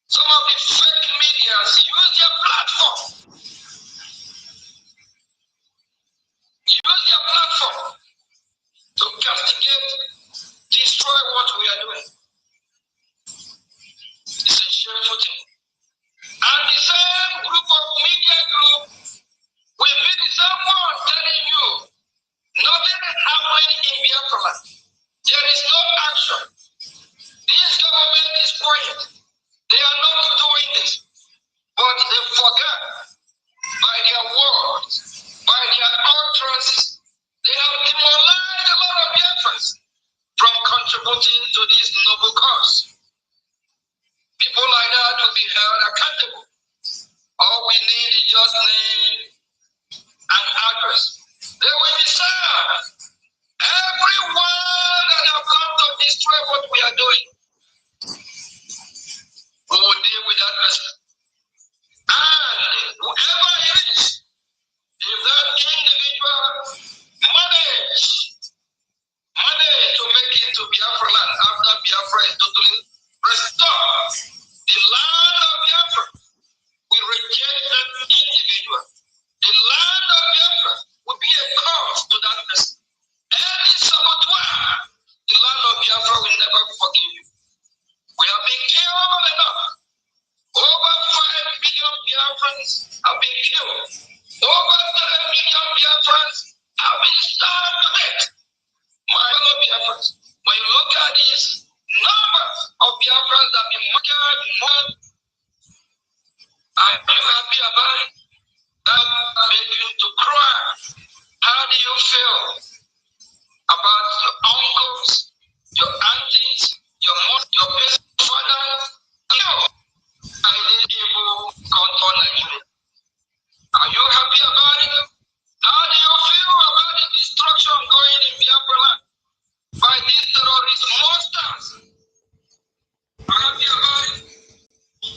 Some of the fake medias use their platform. Use their platform to castigate, destroy what we are doing. It's a shameful thing. And the same group of media group will be the same one telling you nothing is happening in Biafra. There is no action. This government is quiet. They are not doing this. But they forget by their words, by their utterances, they have demoralized a lot of Biafrans from contributing to this noble cause. People like that will be held accountable. All we need is just name and address. They will be served. Everyone that have come to destroy what we are doing, we will deal with that person. And whoever it is, if that individual manage to make it to Biafra land after Biafra is totally restored, the land of Biafra will reject that individual. The land of Biafra will be a curse to that person. Any saboteur, the land of Biafra will never forgive you. We have been killed enough. Over 5 million Biafrans have been killed. Over 7 million Biafrans have been starved to death. My fellow Biafrans, when you look at these numbers of Biafrans that have been murdered, are you happy about it? That makes you to cry. How do you feel about your uncles, your aunties, your mother, your best father? I need people come for Nigeria. Are you happy about it? How do you feel about the destruction going in Biafra land by these terrorist monsters? Are you happy about it?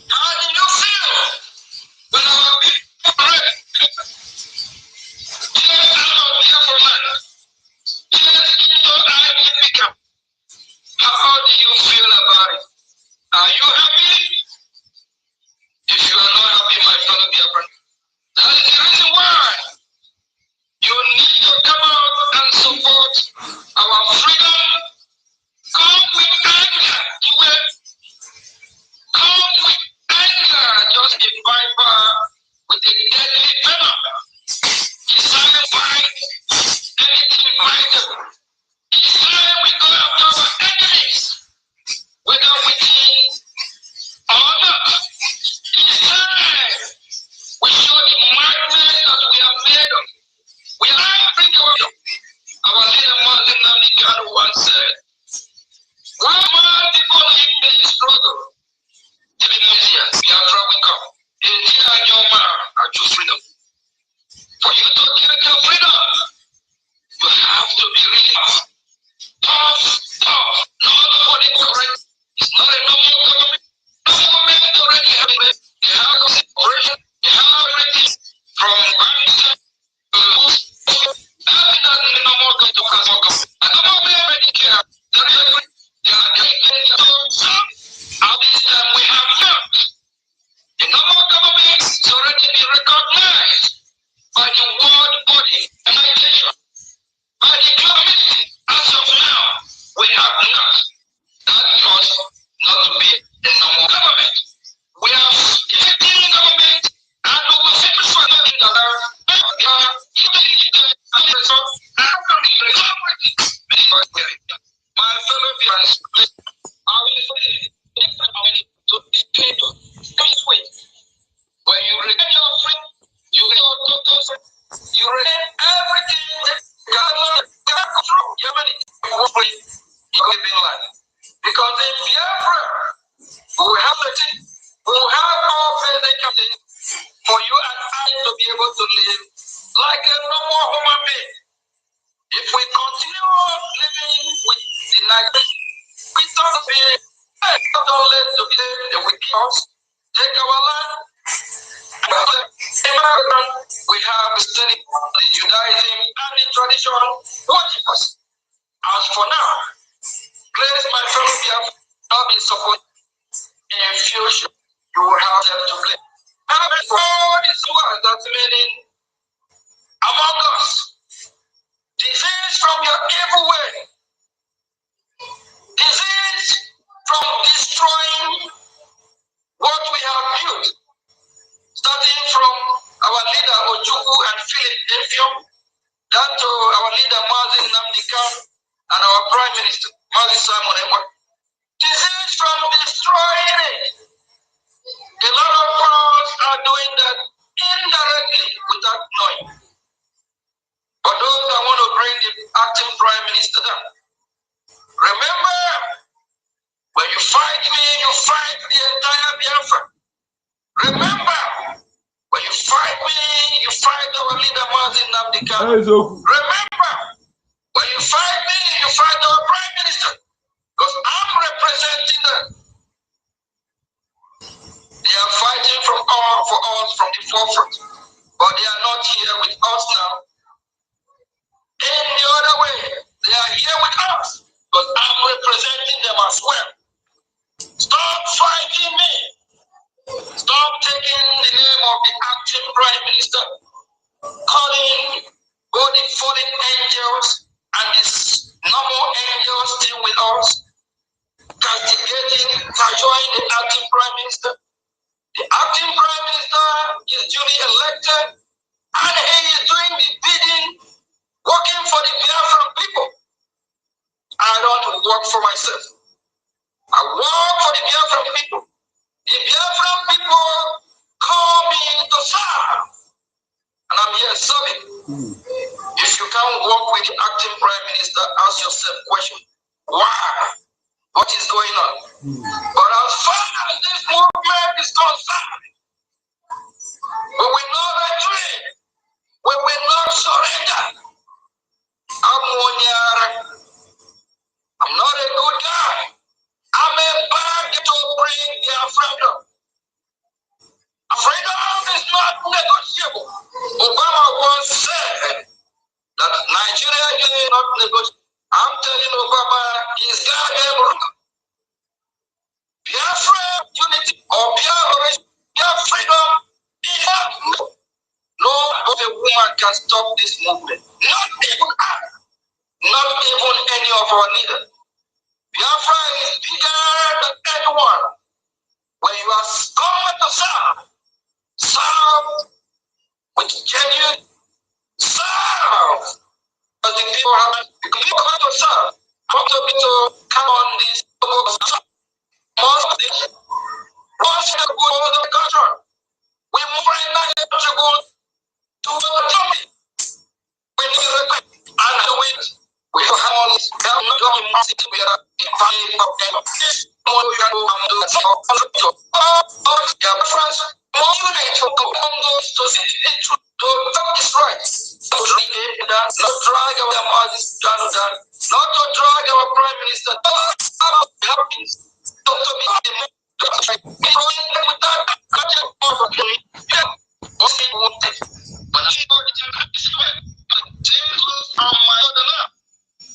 How do you feel when our people pray? Get out of Biafra land. Get into IBIBIO. How do you feel about it? struggle. Biafra will come. I choose freedom. For you to get your freedom, you have to be really tough. Nobody correct. It's not a normal government. Government already have it. They have a operation. They have everything from banks to nothing that the normal government. I don't know where already care. They are getting at this time we have not. The normal government is already been recognized by the world body organization, by the community. As of now, we have not. That ought not to be the normal government. We have taken government and we will see for nothing that are my fellow friends, I will say to dictator. Just wait. When you regain your freedom, you get your total freedom. You regain everything that God control. Germany, you will be like. Because in Biafra, we will have the thing, we will have all the for you and I to be able to live like a normal human being. If we continue living with the Nigerian, we don't be don't let the wicked take our land. We have studied the Judaism and the tradition watching us. As for now, please, my fellow Biafra, not be supported in future. You will have them to blame. And all this world that's meaning among us, disease from your evil way, disease from destroying what we have built, starting from our leader Ojuku and Philip Defion, down to our leader Mazin Namdekan and our Prime Minister Mazin Simon Ekpa. Disease from destroying it. A lot of us are doing that indirectly without knowing. For those that want to bring the acting Prime Minister down, remember, when you fight me, you fight the entire Biafra. Remember, when you fight me, you fight our leader Mazin Namdekan. Remember, when you fight me, you fight our Prime Minister. Because I'm representing them. They are fighting for us from the forefront. But they are not here with us now. In the other way, they are here with us. But I'm representing them as well. Stop fighting me. Stop taking the name of the acting Prime Minister, calling both the fallen angels and the normal angels still with us, castigating, cajoling the acting Prime Minister. The acting Prime Minister is duly elected and he is doing the bidding, working for the Biafran people. I don't work for myself. I work for the Biafran people. The Biafran people call me to serve. And I'm here serving. If you can't work with the acting Prime Minister, ask yourself question. Why? What is going on? But as far as this movement is concerned, we will not retreat. We will not surrender. I'm not a good guy. I'm a bad to bring their freedom. Freedom is not negotiable. Obama once said that Nigeria is not negotiable. I'm telling Obama he's goddamn wrong. Biafra unity or Biafra freedom is not. No other woman can stop this movement. Not even I. Not even any of our leaders. Biafra is bigger than anyone. When you are called to serve with genuine serve. Because the people have to serve. How to be to come on this once you go over the country, we move right now to go to the country. We need to and the wind. We have all this government not drag our Mazis Jonathan, not to drag our Prime Minister,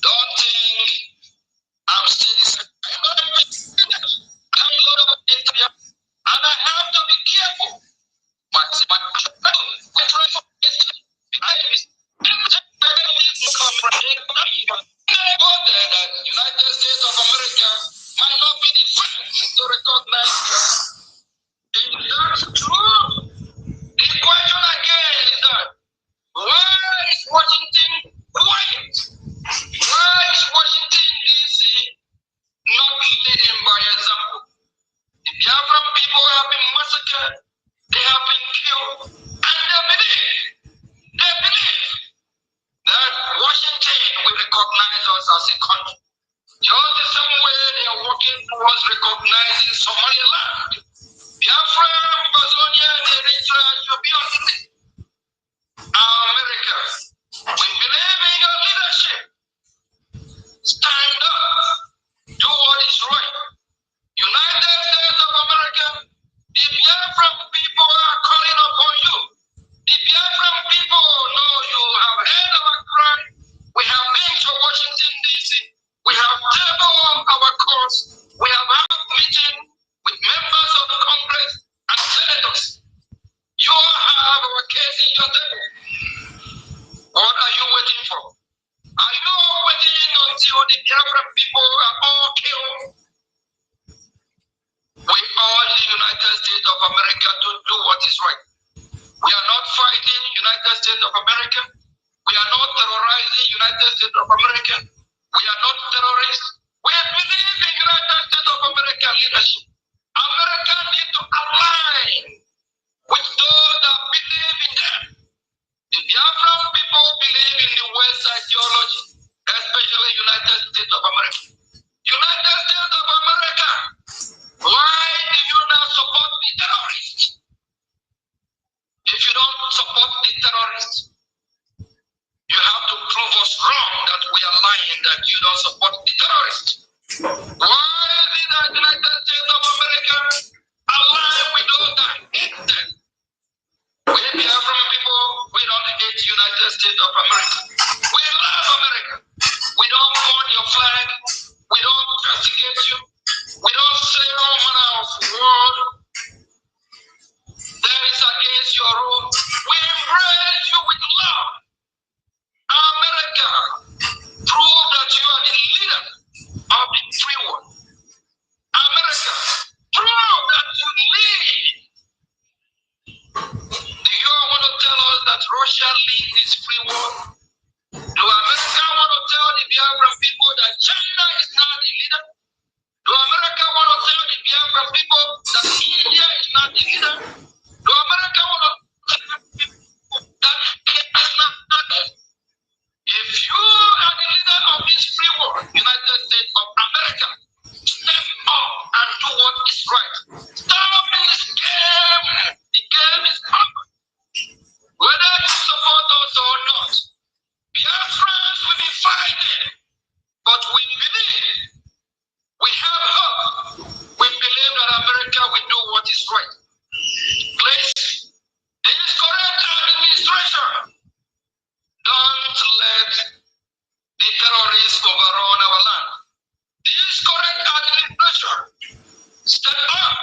don't think I'm still and I have to be careful. The United States of America might not be the first to recognize that's true. The question again is that why is Washington quiet? Why is Washington DC not leading by example? The Biafran people have been massacred, they have been killed, and they believe that Washington will recognize us as a country. Just the same way they are working towards recognizing Somaliland. Biafra, Amazonia, and Eritrea should be on the list. America, we believe in your leadership. Stand up, do what is right. United States of America, the Biafran people are calling upon you. The Biafran people know you have heard our cry. We have been to Washington, D.C. We have tabled our cause. We have had a meeting with members of the Congress and senators. You have our case in your table. What are you waiting for? Are you waiting until the Biafran people are all killed? We urge the United States of America to do what is right. We are not fighting United States of America. We are not terrorizing United States of America. We are not terrorists. We believe in United States of America leadership. America needs to align with those that believe in them. The Biafran people believe in the West ideology, especially United States of America. United States of America, why do you not support the terrorists? If you don't support the terrorists, you have to prove us wrong that we are lying, that you don't support the terrorists. Why did the United States of America align with those that hate them? We Biafran people, we don't hate the United States of America. We love America. We don't burn your flag. We don't castigate you. We don't say all manner of word that is against your rule. We embrace you with love. America, prove that you are the leader of the free world. America, prove that you lead. Do you want to tell us that Russia leads this free world? Do America want to tell the Biafran people that China is not the leader? Do America want to tell the Biafran people that India is not the leader? Do America want to tell the people that Kenya is not the leader? If you are the leader of this free world, United States of America, step up and do what is right. Stop this game. The game is up. Whether you support us or not, Biafrans will be fighting. But we believe, we have hope. We believe that America will do what is right. Please, this current administration, don't let the terrorists overrun our land. This current administration, step up.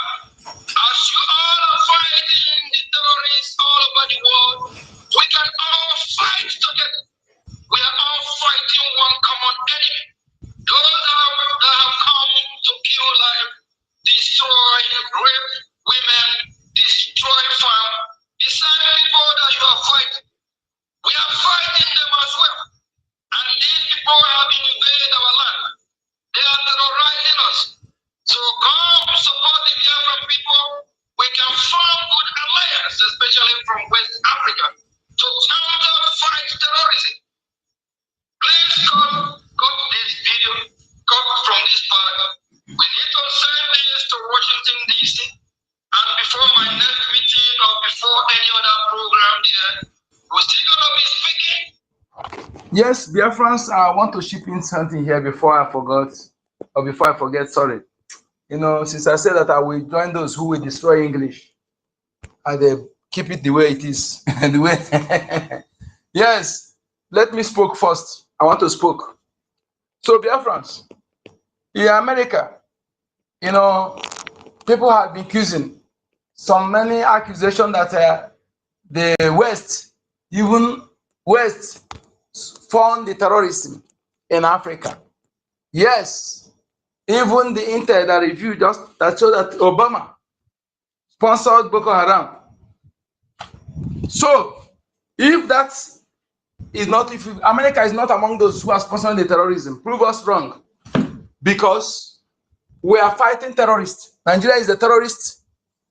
As you all are fighting the terrorists all over the world, we can all fight together. We are all fighting one common enemy. Those that have come to kill life, destroy, rape women, destroy farm, the same people that you are fighting. We are fighting them as well. Yes, Biafrans, I want to chip in something here before I forgot, or before I forget, sorry. You know, since I said that I will join those who will destroy English, and keep it the way it is. The way yes, let me speak first. I want to speak. So Biafrans, in America, you know, people have been accusing many accusations that the West, even West, fund the terrorism in Africa. Yes, even the Intel that review that showed that Obama sponsored Boko Haram. So, if that is not, if America is not among those who are sponsoring the terrorism, prove us wrong, because we are fighting terrorists. Nigeria is a terrorist.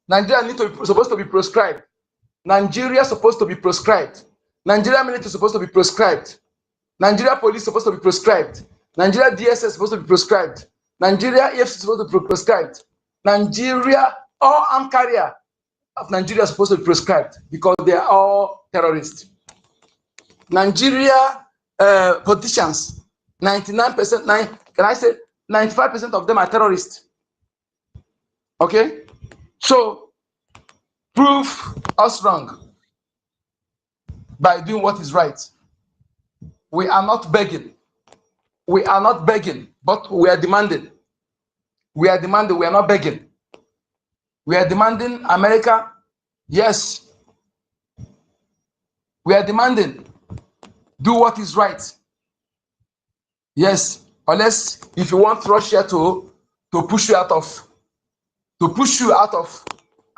Nigeria supposed to be proscribed. Nigeria supposed to be proscribed. Nigeria military supposed to be proscribed. Nigeria police supposed to be proscribed. Nigeria DSS supposed to be proscribed. Nigeria EFC supposed to be proscribed. Nigeria, all armed carrier of Nigeria is supposed to be proscribed because they are all terrorists. Nigeria politicians, 99%, can I say 95% of them are terrorists? Okay, so prove us wrong by doing what is right. We are not begging. We are not begging, but we are demanding. We are demanding, we are not begging. We are demanding America, yes. We are demanding, do what is right. Yes, unless if you want Russia to push you out of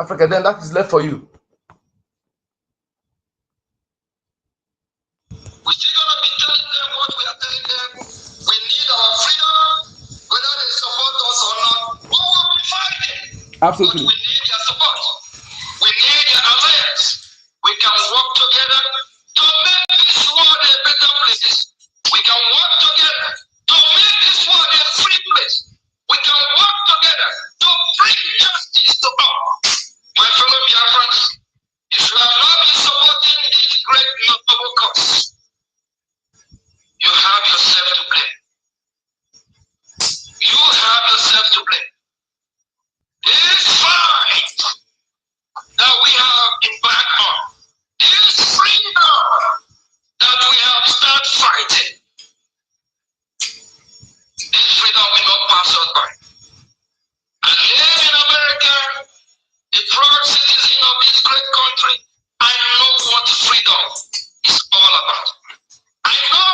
Africa, then that is left for you. We're still gonna be telling them what we are telling them. We need our freedom, whether they support us or not. We will be fighting. Absolutely. But we need their support. We need their alliance. We can work together to make this world a better place. We can work together to make this world a free place. We can work together to bring justice to all. My fellow Biafrans, if you have not been supporting this great noble cause, you have yourself to blame. You have yourself to blame. This fight that we have embarked on, this freedom that we have started fighting, this freedom will not pass us by. And here in America, a proud citizen of this great country, I know what freedom is all about. I know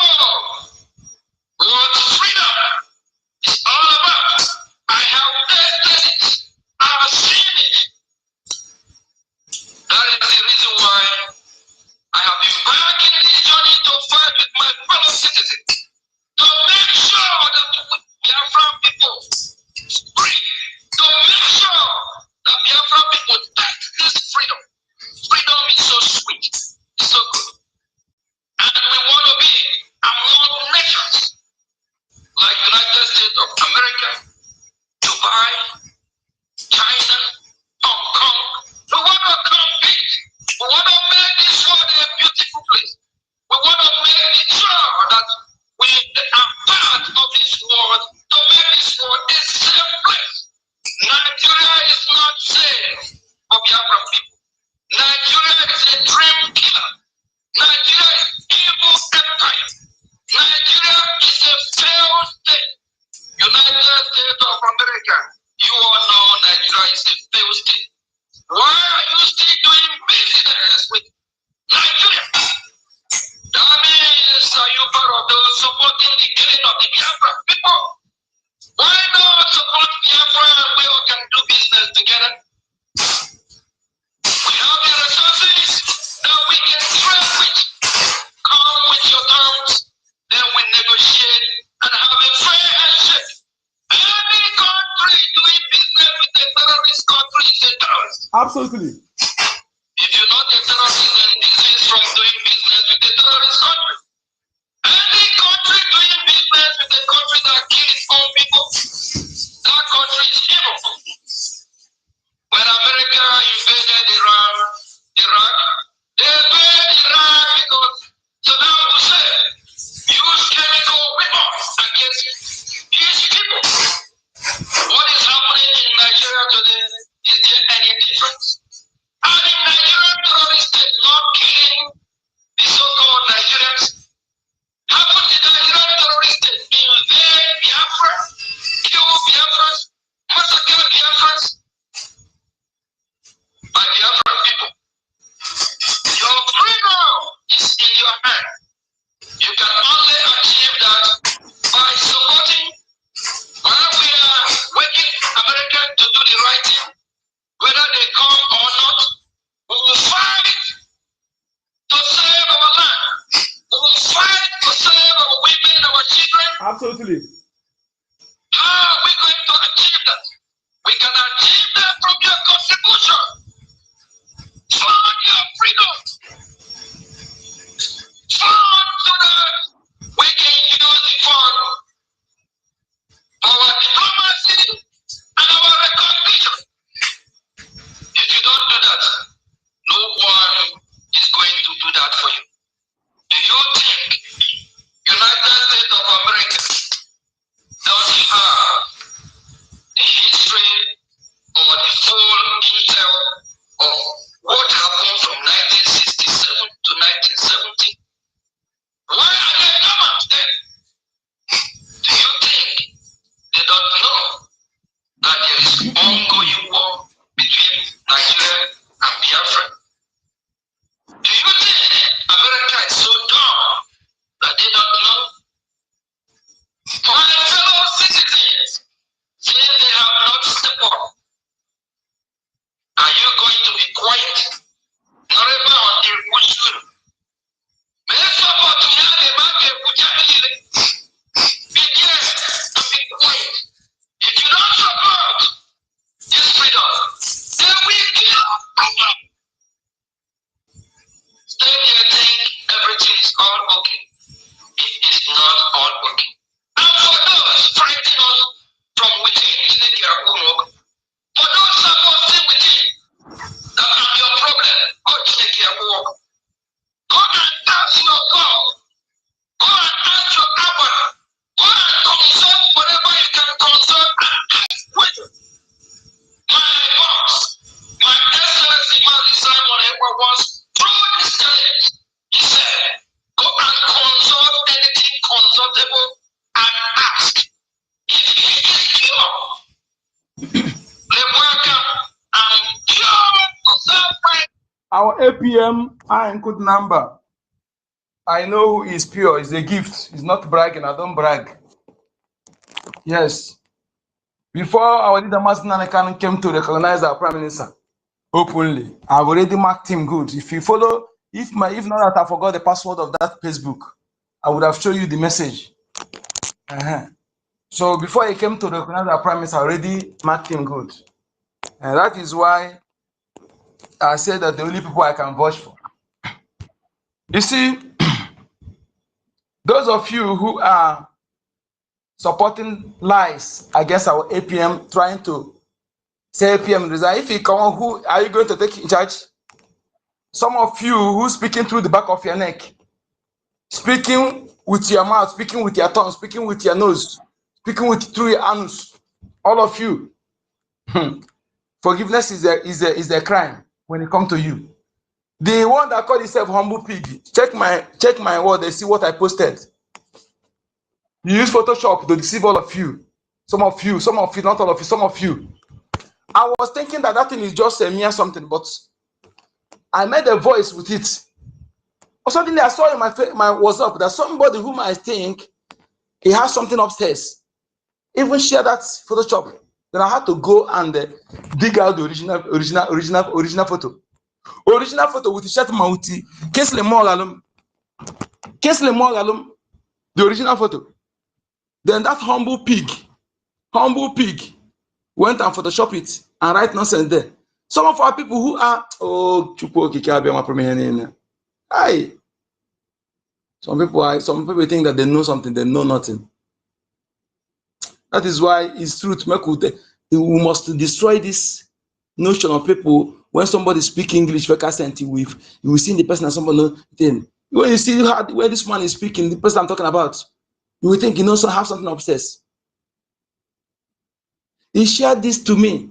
what freedom is all about. I have tasted it. I have seen it. That is the reason why I have been back in this journey to fight with my fellow citizens to make sure that Biafran people free, to make sure that Biafran people take this freedom. Freedom is so sweet, it's so good. And we want to be among nations like United States of America, Dubai, China, Hong Kong. We want to compete. We want to make this world a beautiful place. We want to make sure that we are part of this world to make this world a safe place. Nigeria is not safe for Biafran people. Nigeria is a dream killer. Nigeria is evil empire. Nigeria is a failed state. United States of America, you all know Nigeria is a failed state. Why are you still doing business with Nigeria? That means are you part of those supporting the killing of the Biafra people? Why not support Biafra and we all can do business together? We have the resources that we can trade with. Come with your terms, then we negotiate and have a fair handshake. Any country doing business with a terrorist country is a terrorist. Absolutely. If you're not a terrorist, then this is from doing business with a terrorist country. Any country doing business with a country that kills its own people, that country is evil. When America invaded Iraq, they invaded Iraq because Saddam Hussein children? Absolutely. How are we going to achieve that? We can achieve that from your constitution. Fund your freedom. Fund so that we can use the fund for our diplomacy and our recognition. If you don't do that, no one is going to do that for you. Do you think United States of America doesn't have the history or the full intel of what happened from 1967 to 1970? Why are they government then? Do you think they don't know that there is ongoing war between Nigeria and Biafra? Do you think America is so dumb that they don't know? My fellow citizens, say they have not stepped up. Are you going to be quiet? Not about the Muslim. May support to have a market which I believe. Be yes and be quiet. If you don't support this freedom, then we kill you. Stay here, think everything is all okay. It is not all okay. And for those fighting us from within, for those supporting within, that are your problem, go take your work. Go and ask your God. Go and ask your Abba. Go and consult whatever you can consult and ask questions. My boss, my excellency, Mali Simon Ewa once through this challenge. He said, go and consult anything consultable and ask. If he is pure, let welcome and pure consult. Our APM and good number. I know who is pure. It's a gift. It's not bragging. I don't brag. Yes. Before our leader Master Nanakan came to recognize our prime minister openly, I've already marked him good. If you follow, if not that I forgot the password of that Facebook, I would have shown you the message. So before he came to recognize our prime minister, I already marked him good. And that is why I said that the only people I can vouch for. You see, those of you who are supporting lies against our APM, trying to say APM resign, if you come on, who are you going to take in charge? Some of you who speaking through the back of your neck, speaking with your mouth, speaking with your tongue, speaking with your nose, speaking through your anus, all of you, forgiveness is a crime when it comes to you. The one that called himself humble pig, check my word, they see what I posted. You use Photoshop to deceive all of you. Some of you, not all of you, some of you. I was thinking that thing is just a mere something, but I made a voice with it. Or suddenly I saw in my WhatsApp that somebody whom I think he has something upstairs even share that Photoshop. Then I had to go and dig out the original photo. Original photo with the shirt mouti. The original photo. Then that humble pig went and Photoshop it and write nonsense there. Some of our people who are some people think that they know something, they know nothing. That is why it's truth. We must destroy this notion of people when somebody speak English, you will see the person as somebody thing. When you see where this man is speaking, the person I'm talking about, you will think he knows have something upstairs. He shared this to me.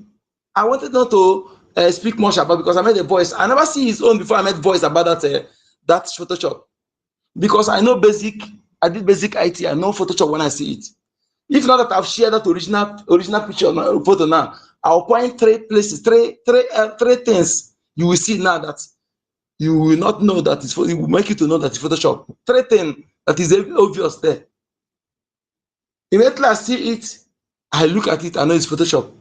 I wanted not to speak much about because I made a voice. I never see his own before I made voice about that Photoshop. Because I know I did basic IT, I know Photoshop when I see it. If not that I've shared that original picture photo now, I'll point three places, three things you will see now that you will not know that it will make you to know that it's Photoshop. Three things that is obvious there. Immediately I see it, I look at it, I know it's Photoshop.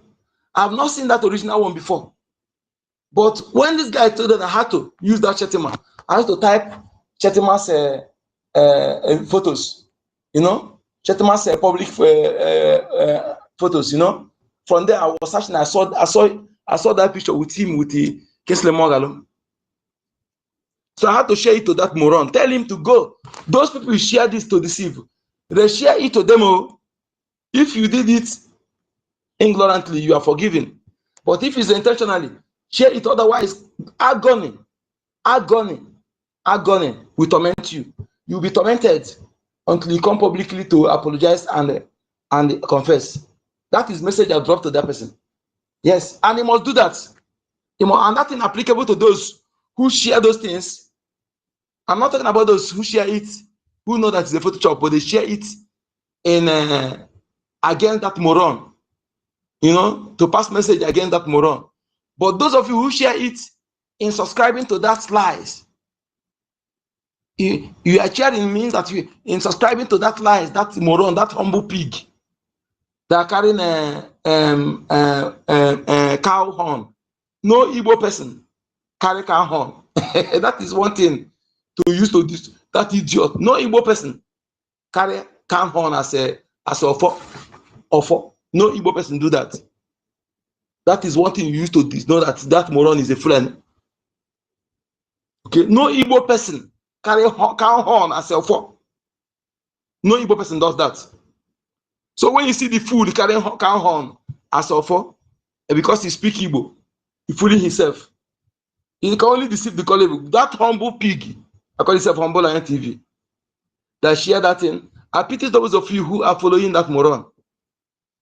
I've not seen that original one before. But when this guy told that I had to use that Chetima, I had to type Chetima's photos, you know. Chetman's public photos, you know. From there, I was searching. I saw that picture with him with the Kingsley Mogalo. So I had to share it to that moron. Tell him to go. Those people who share this to deceive, they share it to them. Oh, if you did it ignorantly, you are forgiven. But if it's intentionally, share it. Otherwise, agony will torment you. You'll be tormented until you come publicly to apologize and confess. That is message I dropped to that person. Yes, and he must do that. And that's inapplicable to those who share those things. I'm not talking about those who share it, who know that it's a Photoshop, but they share it in against that moron, you know, to pass message against that moron. But those of you who share it in subscribing to that lies, you are sharing means that you in subscribing to that lies, that moron, that humble pig, they are carrying a cow horn. No Igbo person carry cow horn. That is one thing to use to this. That idiot. No Igbo person carry cow horn as offer. No Igbo person do that. That is one thing you use to know that moron is a friend. Okay. No Igbo person carry cow horn as offer. No Igbo person does that. So when you see the fool carrying cow horn as offer, because he speak Igbo, he fooling himself. He can only deceive the colleague. That humble pig, I call himself Humble Lion TV, that share that thing. I pity those of you who are following that moron.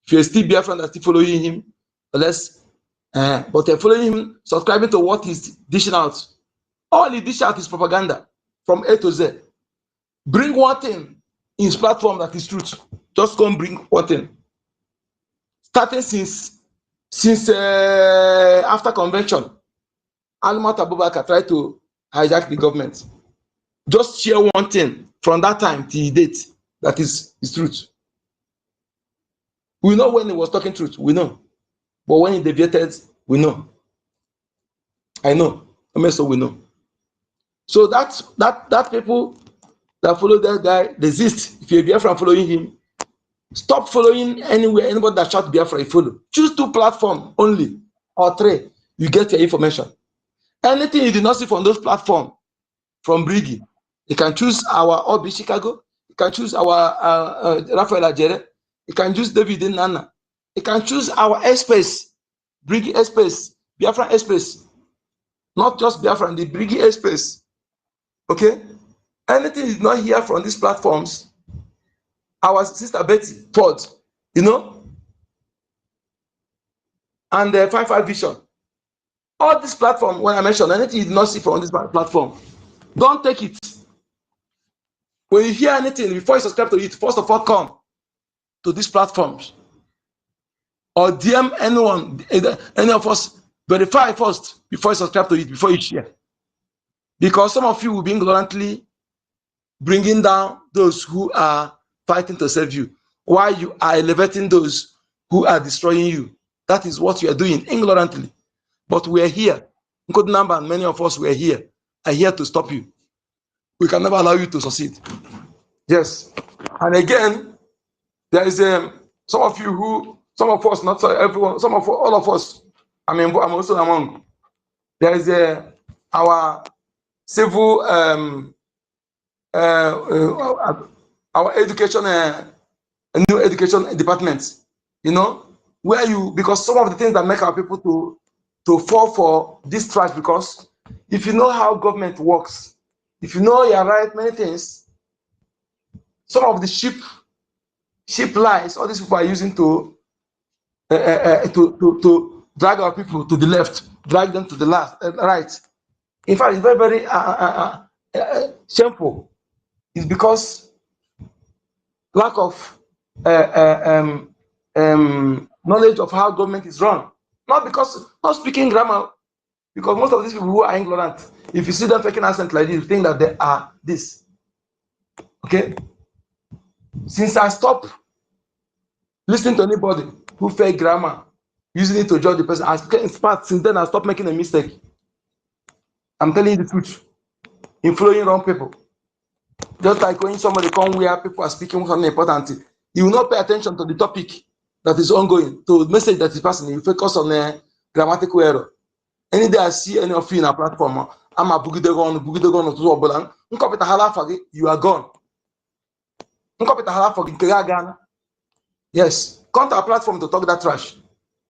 If you're still Biafran that's still following him, but they're following him, subscribing to what he's dishing out. All he dish out is propaganda from A to Z. Bring one thing in his platform that is truth. Just come bring one thing. Starting since after convention, Almat Abubakar tried to hijack the government. Just share one thing from that time till date that is truth. We know when he was talking truth, we know. But when he deviated, we know. I know. So we know. So that people that follow that guy desist. If you're Biafra following him, stop following anywhere, anybody that shout Biafra, you follow. Choose 2 platforms only, or 3. You get your information. Anything you do not see from those platforms, from BRGIE, you can choose our OB Chicago, you can choose our Raphael Ajere, you can choose David Nana, you can choose our airspace, BRGIE airspace, Biafra airspace, not just Biafra, the BRGIE airspace. Okay? Anything you did not hear from these platforms, our sister Betty Ford, you know, and the 55 Vision. All this platform, when I mentioned, anything you did not see from this platform, don't take it. When you hear anything, before you subscribe to it, first of all, come to these platforms. Or DM anyone, any of us, verify first before you subscribe to it, before you share. Because some of you will be ignorantly bringing down those who are fighting to save you, while you are elevating those who are destroying you. That is what you are doing ignorantly. But we are here. Good number, and many of us were here. Are here to stop you. We can never allow you to succeed. Yes. And again, there is some of you who, some of us, not everyone, some of all of us. I mean, I'm also among. There is our civil our education, new education departments, you know, where you, because some of the things that make our people to fall for this trash, because if you know how government works, if you know you're right, many things, some of the sheep lies, all these people are using to drag our people to the left, drag them to the right. In fact, it's very, very shameful. It's because lack of knowledge of how government is run. Not because, not speaking grammar, because most of these people who are ignorant, if you see them taking accent like this, you think that they are this. Okay? Since I stopped listening to anybody who fake grammar, using it to judge the person, in fact, since then I stopped making a mistake. I'm telling you the truth. In following wrong people. Just like when somebody come where people are speaking something important, You will not pay attention to the topic that is ongoing, to the message that is passing. You focus on a grammatical error. Any day I see any of you in a platform, I'm a bugidegon to Obolan. You are gone. Yes, come to our platform to talk that trash.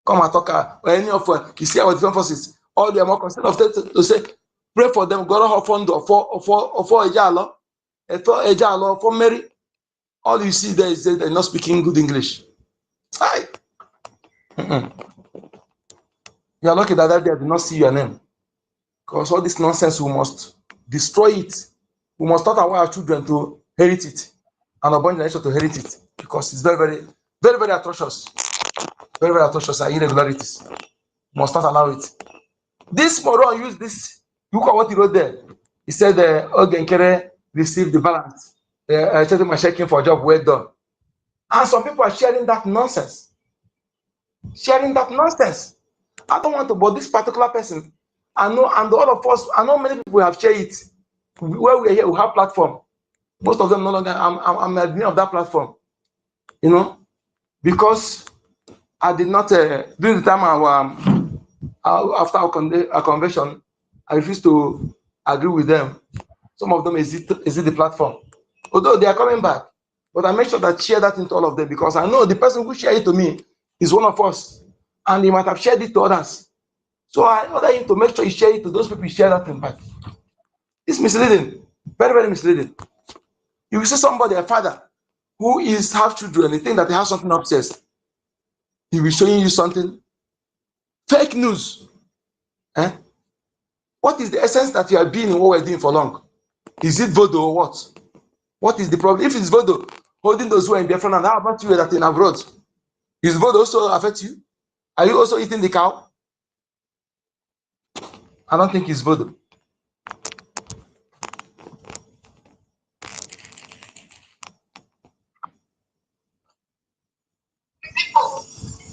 Come and talk any of you see our different forces. All the more concerned of to say, pray for them. God of fund for Ejalo, for Mary. All you see there is that they're not speaking good English. Hi. You are lucky that day I did not see your name. Because all this nonsense, we must destroy it. We must start our children to inherit it. And our generation to inherit it. Because it's very, very, very, very atrocious. Very, very atrocious and irregularities. We must not allow it. This moron used this. Look at what he wrote there. He said, Ogenkere received the balance. I said my checking for a job well done. And some people are sharing that nonsense. Sharing that nonsense. I don't want to, but this particular person, I know, and all of us, I know many people have shared it. Where we are here, we have platform. Most of them no longer, I'm at the beginning of that platform. You know, because I did not, during the time after our convention, I refused to agree with them. Some of them exit the platform. Although they are coming back. But I make sure that share that into all of them because I know the person who shared it to me is one of us. And he might have shared it to others. So I order him to make sure he share it to those people he share that impact. It's misleading. Very, very misleading. You will see somebody, a father, who have children, they think that they have something upstairs. He will be showing you something. Fake news. Eh? What is the essence that you are being in what we're doing for long? Is it voodoo or what? What is the problem? If it's voodoo, holding those who are in Biafra, and how about you that are in abroad? Is voodoo also affect you? Are you also eating the cow? I don't think it's voodoo.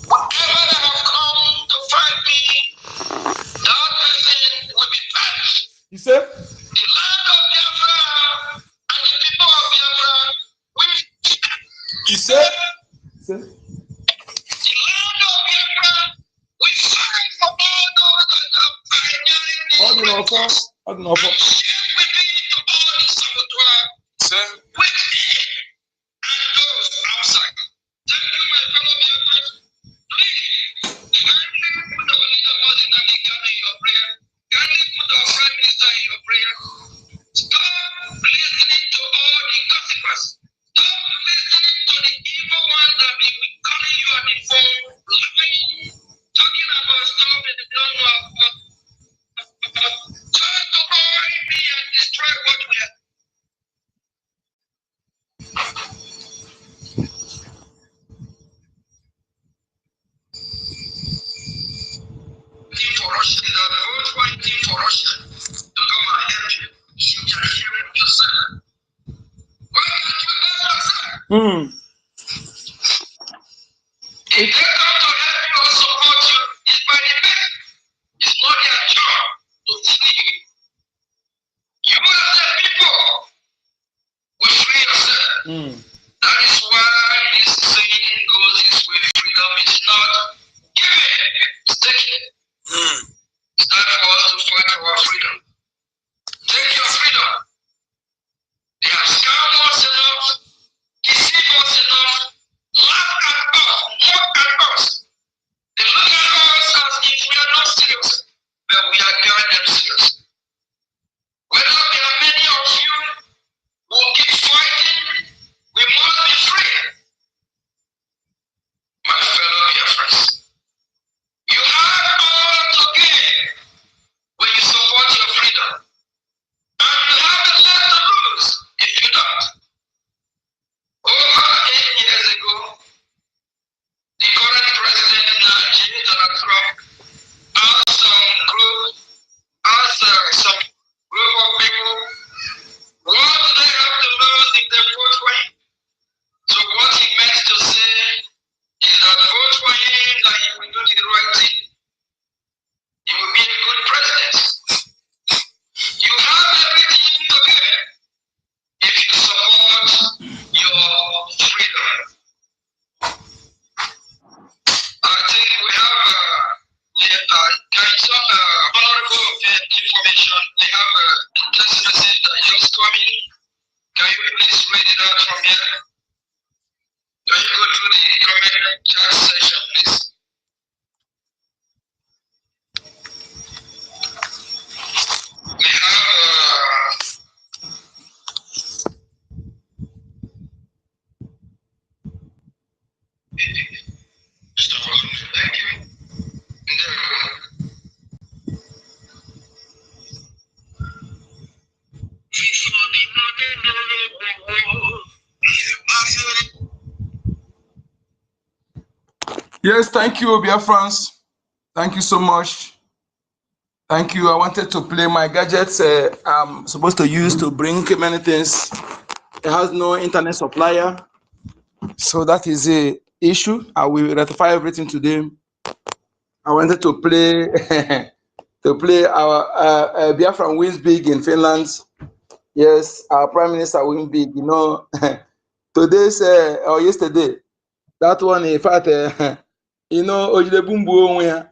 Whatever that have come to fight me, that person will be punished. You say? The land of Biafra and the people of Biafra, you say? The land of Biafra, we fight for all those that are pioneering this All the offer. and share with me to all the saboteurs within and those outside. Thank you, my fellow Biafrans. Please, kindly put our leader Moses in your prayer. Kindly put our Prime Minister in your prayer. Stop listening to all the gossipers. Stop listening to the evil ones that will be calling you on the phone, lying, talking about stuff that they don't know about. Just to avoid me and destroy what we are. For Russia, they are both fighting for Russia to come and help you. You can hear it yourself. Why can't you help yourself? If they come to help you or support you, it's by the neck. It's not their job to free you. You as the people will free yourself. That is why this saying goes this way: freedom is not given, it's taken. It's time for us to fight for our freedom. Take your freedom. They have scammed us enough, deceived us enough, laughed at us, mocked at us. They look at us as if we are not serious, but we are very damn serious. Whether there are many of you who will keep fighting, we must be free. My fellow Biafrans, you have all to gain when you support your freedom, and you have the less to lose if you don't. here? Can you go through the comment chat section, please? We have thank you. Yes, thank you, BIAFRANS. Thank you so much. Thank you. I wanted to play my gadgets I'm supposed to use to bring many things. It has no internet supplier, so that is a issue. I will rectify everything today. I wanted to play our Biafran wins big in Finland. Yes, our Prime Minister wins big. You know, today's or yesterday, that one in fact, you know, Ojidebumbu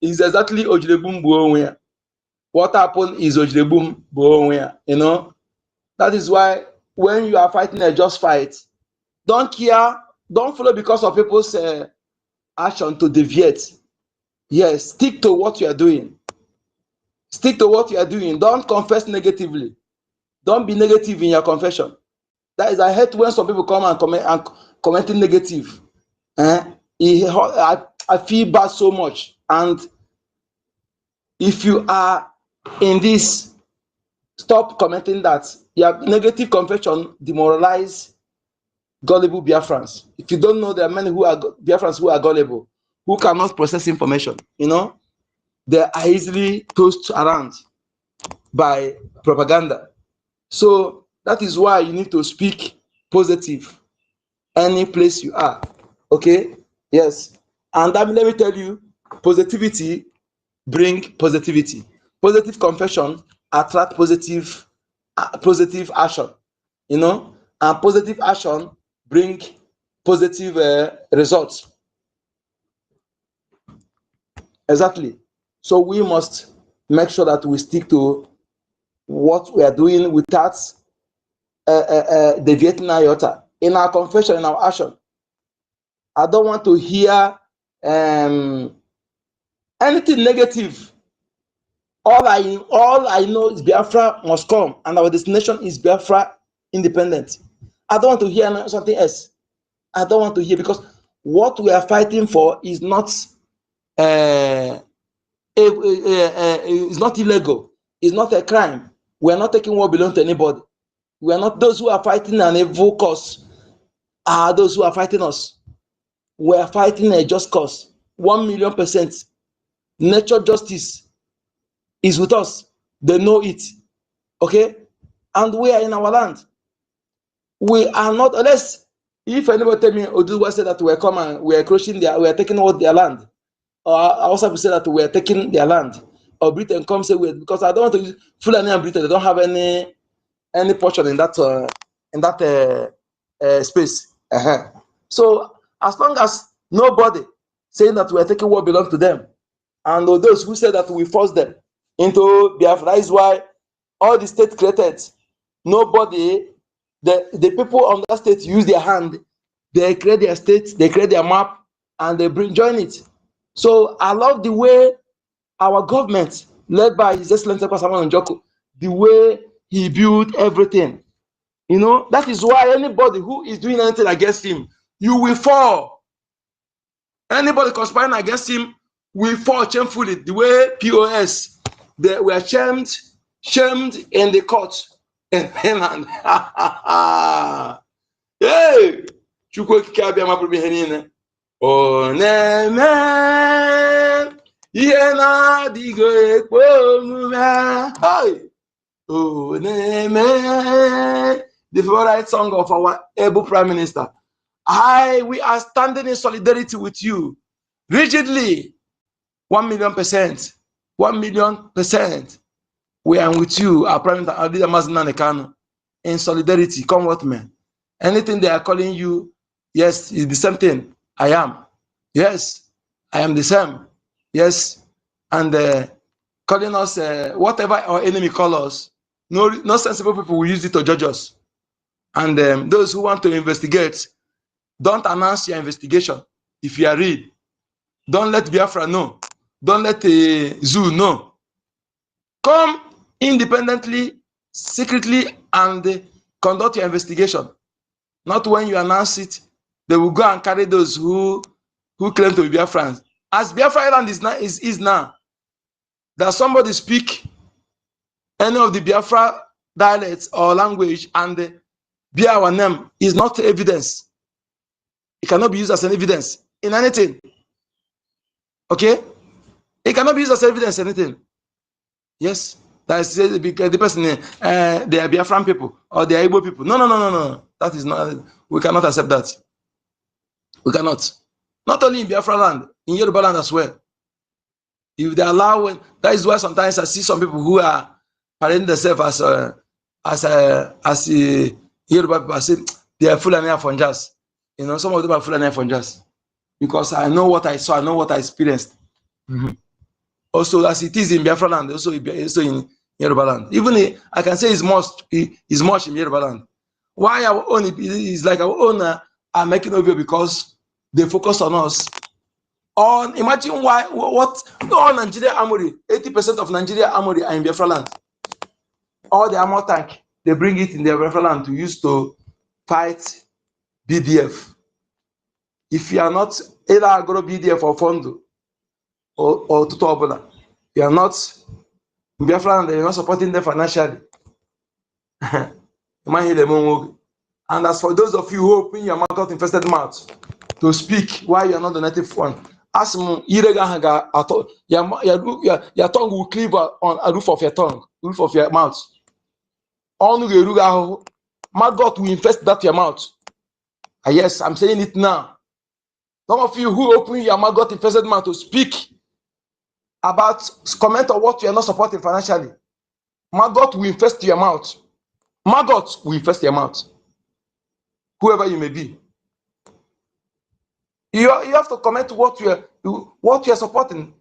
is exactly Ojidebumbu. What happened is Ojidebumbu. You know, that is why when you are fighting a just fight, don't care, don't follow because of people's action to deviate. Yes, stick to what you are doing. Stick to what you are doing. Don't confess negatively. Don't be negative in your confession. That is, I hate when some people come and comment and commenting negative. I feel bad so much. And if you are in this, stop commenting that. Your negative confession demoralize gullible Biafrans. If you don't know, there are many who are Biafrans who are gullible, who cannot process information. You know, they are easily tossed around by propaganda. So that is why you need to speak positive any place you are. Okay? Yes. And let me tell you, positivity bring positivity. Positive confession attract positive action. You know, and positive action bring positive results. Exactly. So we must make sure that we stick to what we are doing without deviating iota in our confession, in our action. I don't want to hear anything negative. All I know is Biafra must come, and our destination is Biafra independent. I don't want to hear something else. I don't want to hear, because what we are fighting for is not is not illegal. It's not a crime. We are not taking what belongs to anybody. We are not those who are fighting an evil cause. Are those who are fighting us. We are fighting a just cause. 1,000,000%. Nature justice is with us. They know it. Okay? And we are in our land. We are not, unless if anybody tell me Oduwa said that we are coming, we are crushing their, we are taking all their land. Or I also say that we are taking their land. Or Britain come say we, because I don't want to use Fulani and Britain, they don't have any portion in that space. So as long as nobody saying that we are taking what belongs to them, and those who say that we force them into Biafra, that is why all the state created, nobody, the people on that state use their hand, they create their state, they create their map, and they join it. So I love the way our government, led by His Excellency Kwasaman Njoku, the way he built everything. You know, that is why anybody who is doing anything against him, you will fall. Anybody conspiring against him will fall shamefully. The way POS, they were shamed in the court in Finland. Hey, Chukwu Kikabia Mapubihenine. Oh, Neme, Yena Digo Ekpomume. Hey. Oh, Neme. The favorite song of our able Prime Minister. We are standing in solidarity with you, rigidly, 1,000,000%, 1,000,000%. We are with you, our Prime Minister, Adida Mazina Nekano, in solidarity. Come what, man? Anything they are calling you, yes, it's the same thing. I am. Yes, I am the same. Yes, and calling us whatever our enemy call us. No sensible people will use it to judge us. And those who want to investigate, don't announce your investigation. If you are real, don't let Biafra know. Don't let Zoo know. Come independently, secretly, and conduct your investigation. Not when you announce it, they will go and carry those who claim to be Biafrans. As Biafra Island is now, that somebody speak any of the Biafra dialects or language and bear our name is not evidence. It cannot be used as an evidence in anything. Okay? It cannot be used as evidence in anything. Yes? That's the person, they are Biafran people or they are Igbo people. No. That is not, we cannot accept that. We cannot. Not only in Biafra land, in Yoruba land as well. If they allow, that is why sometimes I see some people who are parading themselves as Yoruba people. I say they are Fulani Afonjas. You know, some of them are Fulani Afonjas. Because I know what I saw, I know what I experienced. Also, as it is in Biafra land, also in Yoruba land. Even I can say it's much in Yoruba land. Why our own is like our own are making over because they focus on us. On imagine what all Nigeria armory, 80% of Nigeria armory are in Biafra land. All the armor tank, they bring it in their Biafra land to use to fight BDF. If you are not either Agro BDF or Fondo or Tutobola, you are not in Biafra land, you're not supporting them financially. And as for those of you who open your mouth infested mouth to speak why you are not the native one, ask your tongue will cleave on a roof of your tongue, roof of your mouth. Maggot will infest that your mouth. Yes, I'm saying it now. Some of you who open your maggot infested mouth to speak about, comment on what you are not supporting financially, maggot will infest your mouth. Maggot will infest your mouth. Whoever you may be. You have to comment what you are supporting.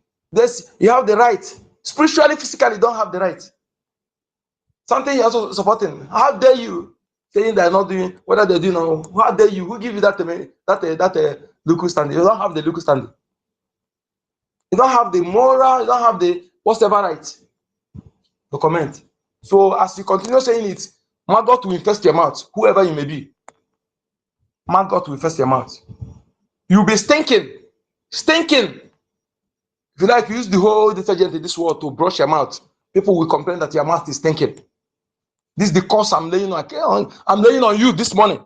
You have the right. Spiritually, physically, you don't have the right. Something you're also supporting. How dare you saying they're not doing whether they're doing or how dare you? Who give you that local standing? You don't have the local standing. You don't have the moral, you don't have the whatever right to comment. So as you continue saying it, maggot will infest your mouth, whoever you may be. Maggot will infest your mouth. You'll be stinking. Stinking. If you like, use the whole detergent in this world to brush your mouth. People will complain that your mouth is stinking. This is the curse I'm laying on. I'm laying on you this morning.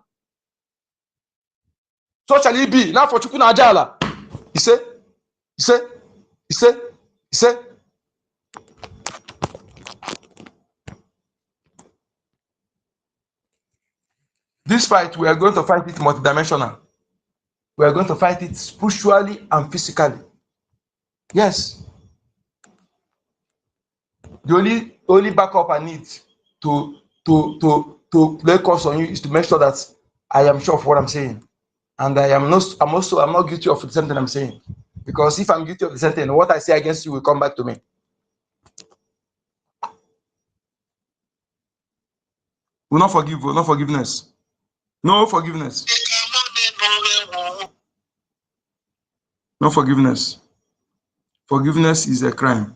So shall it be. Now for Chukuna Ajala. He said. This fight, we are going to fight it multidimensional. We are going to fight it spiritually and physically. Yes. The only backup I need to lay curse on you is to make sure that I am sure of what I'm saying. And I'm not guilty of the same thing I'm saying. Because if I'm guilty of the same thing, what I say against you will come back to me. Will not forgive, will not forgiveness. No forgiveness. No forgiveness. Forgiveness is a crime.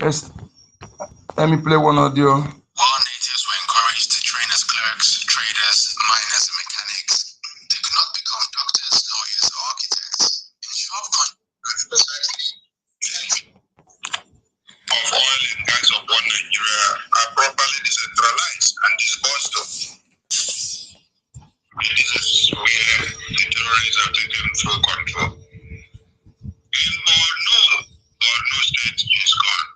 Yes. Let me play one audio. While natives were encouraged to train as clerks, traders, miners, and mechanics, they could not become doctors, lawyers, or architects. In sharp contrast, of oil and gas of one Nigeria are properly decentralized and disposed of. This is where the terrorists have taken full control. In Borno State is gone.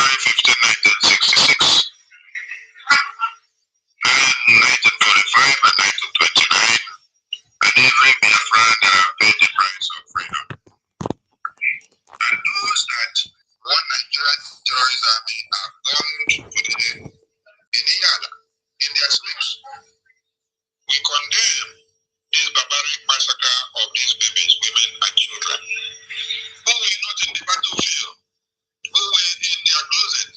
January 15, 1966, and 1945 and 1929, and every Biafran that have paid the price of freedom. And those that one Nigerian terrorist army are bombed to the head in Iyala, in their sleeps. We condemn this barbaric massacre of these babies, women, and children who were not in the battlefield, who were in their closet,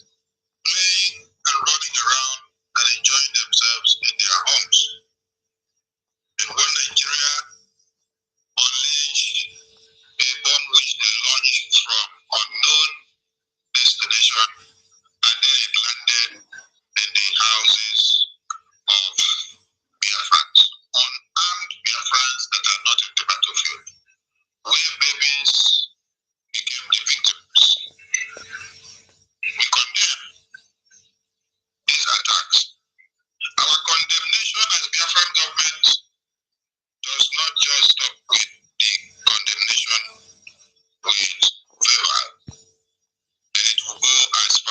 playing and running around and enjoying themselves in their homes. And when Nigeria unleashed a bomb which they launched from unknown destination, and then it landed in the houses of Biafrans, unarmed Biafrans that are not in the battlefield, where babies became the victims. We condemn these attacks. Our condemnation as Biafran government does not just stop with the condemnation with verbal, and it will go as far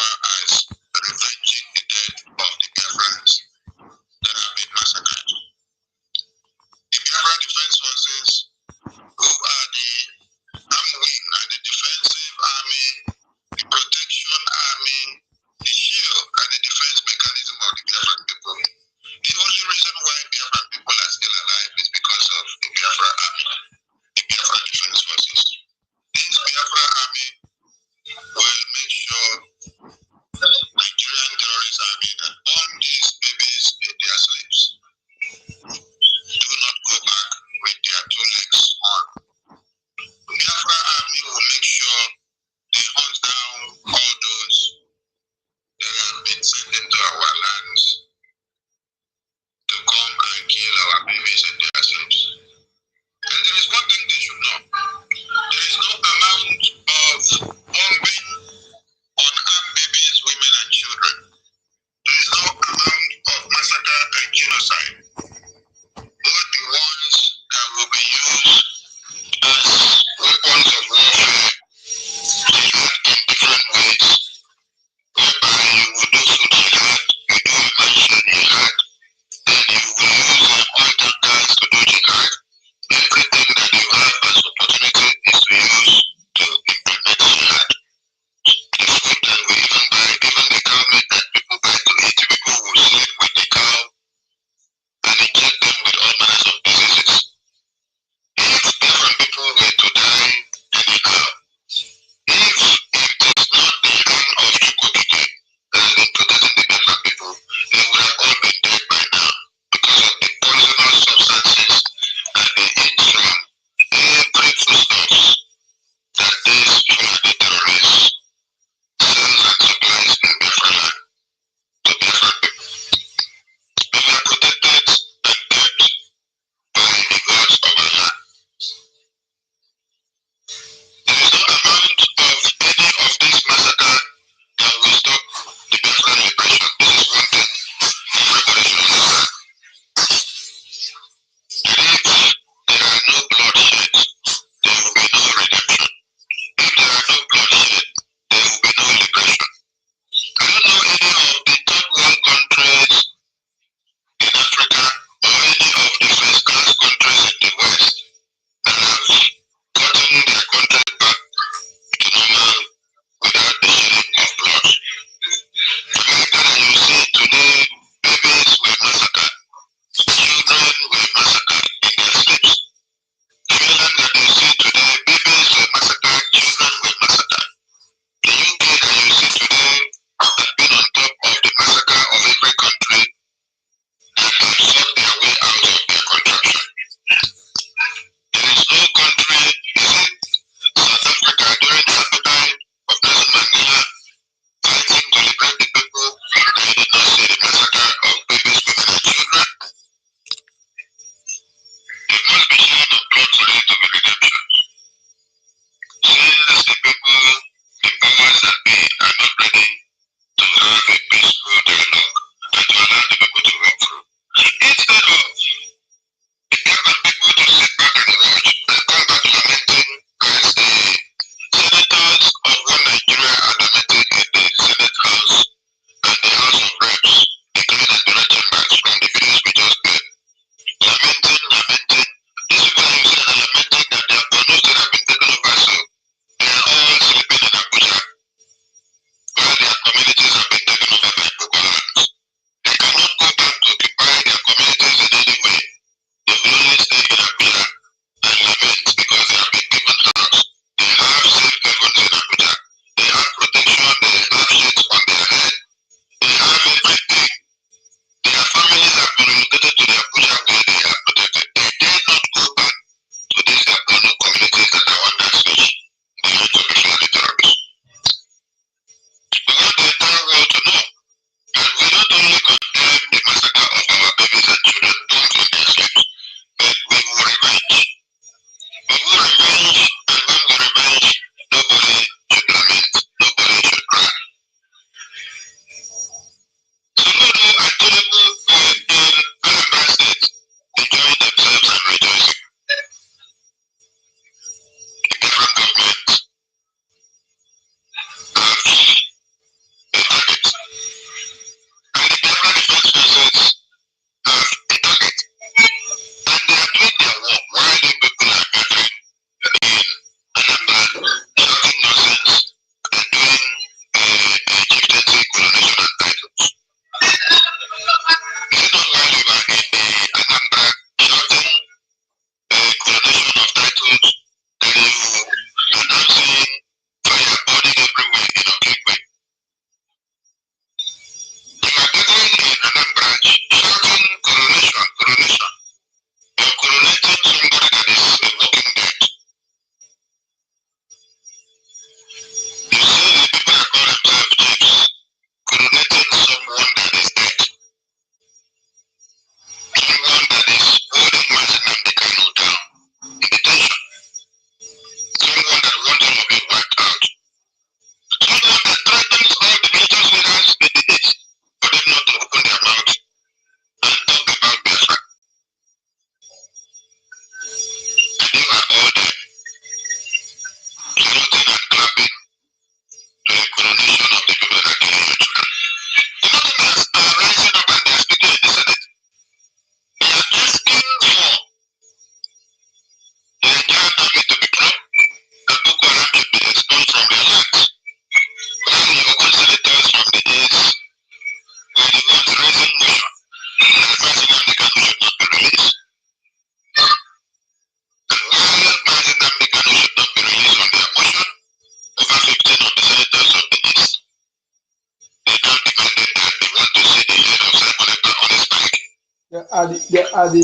the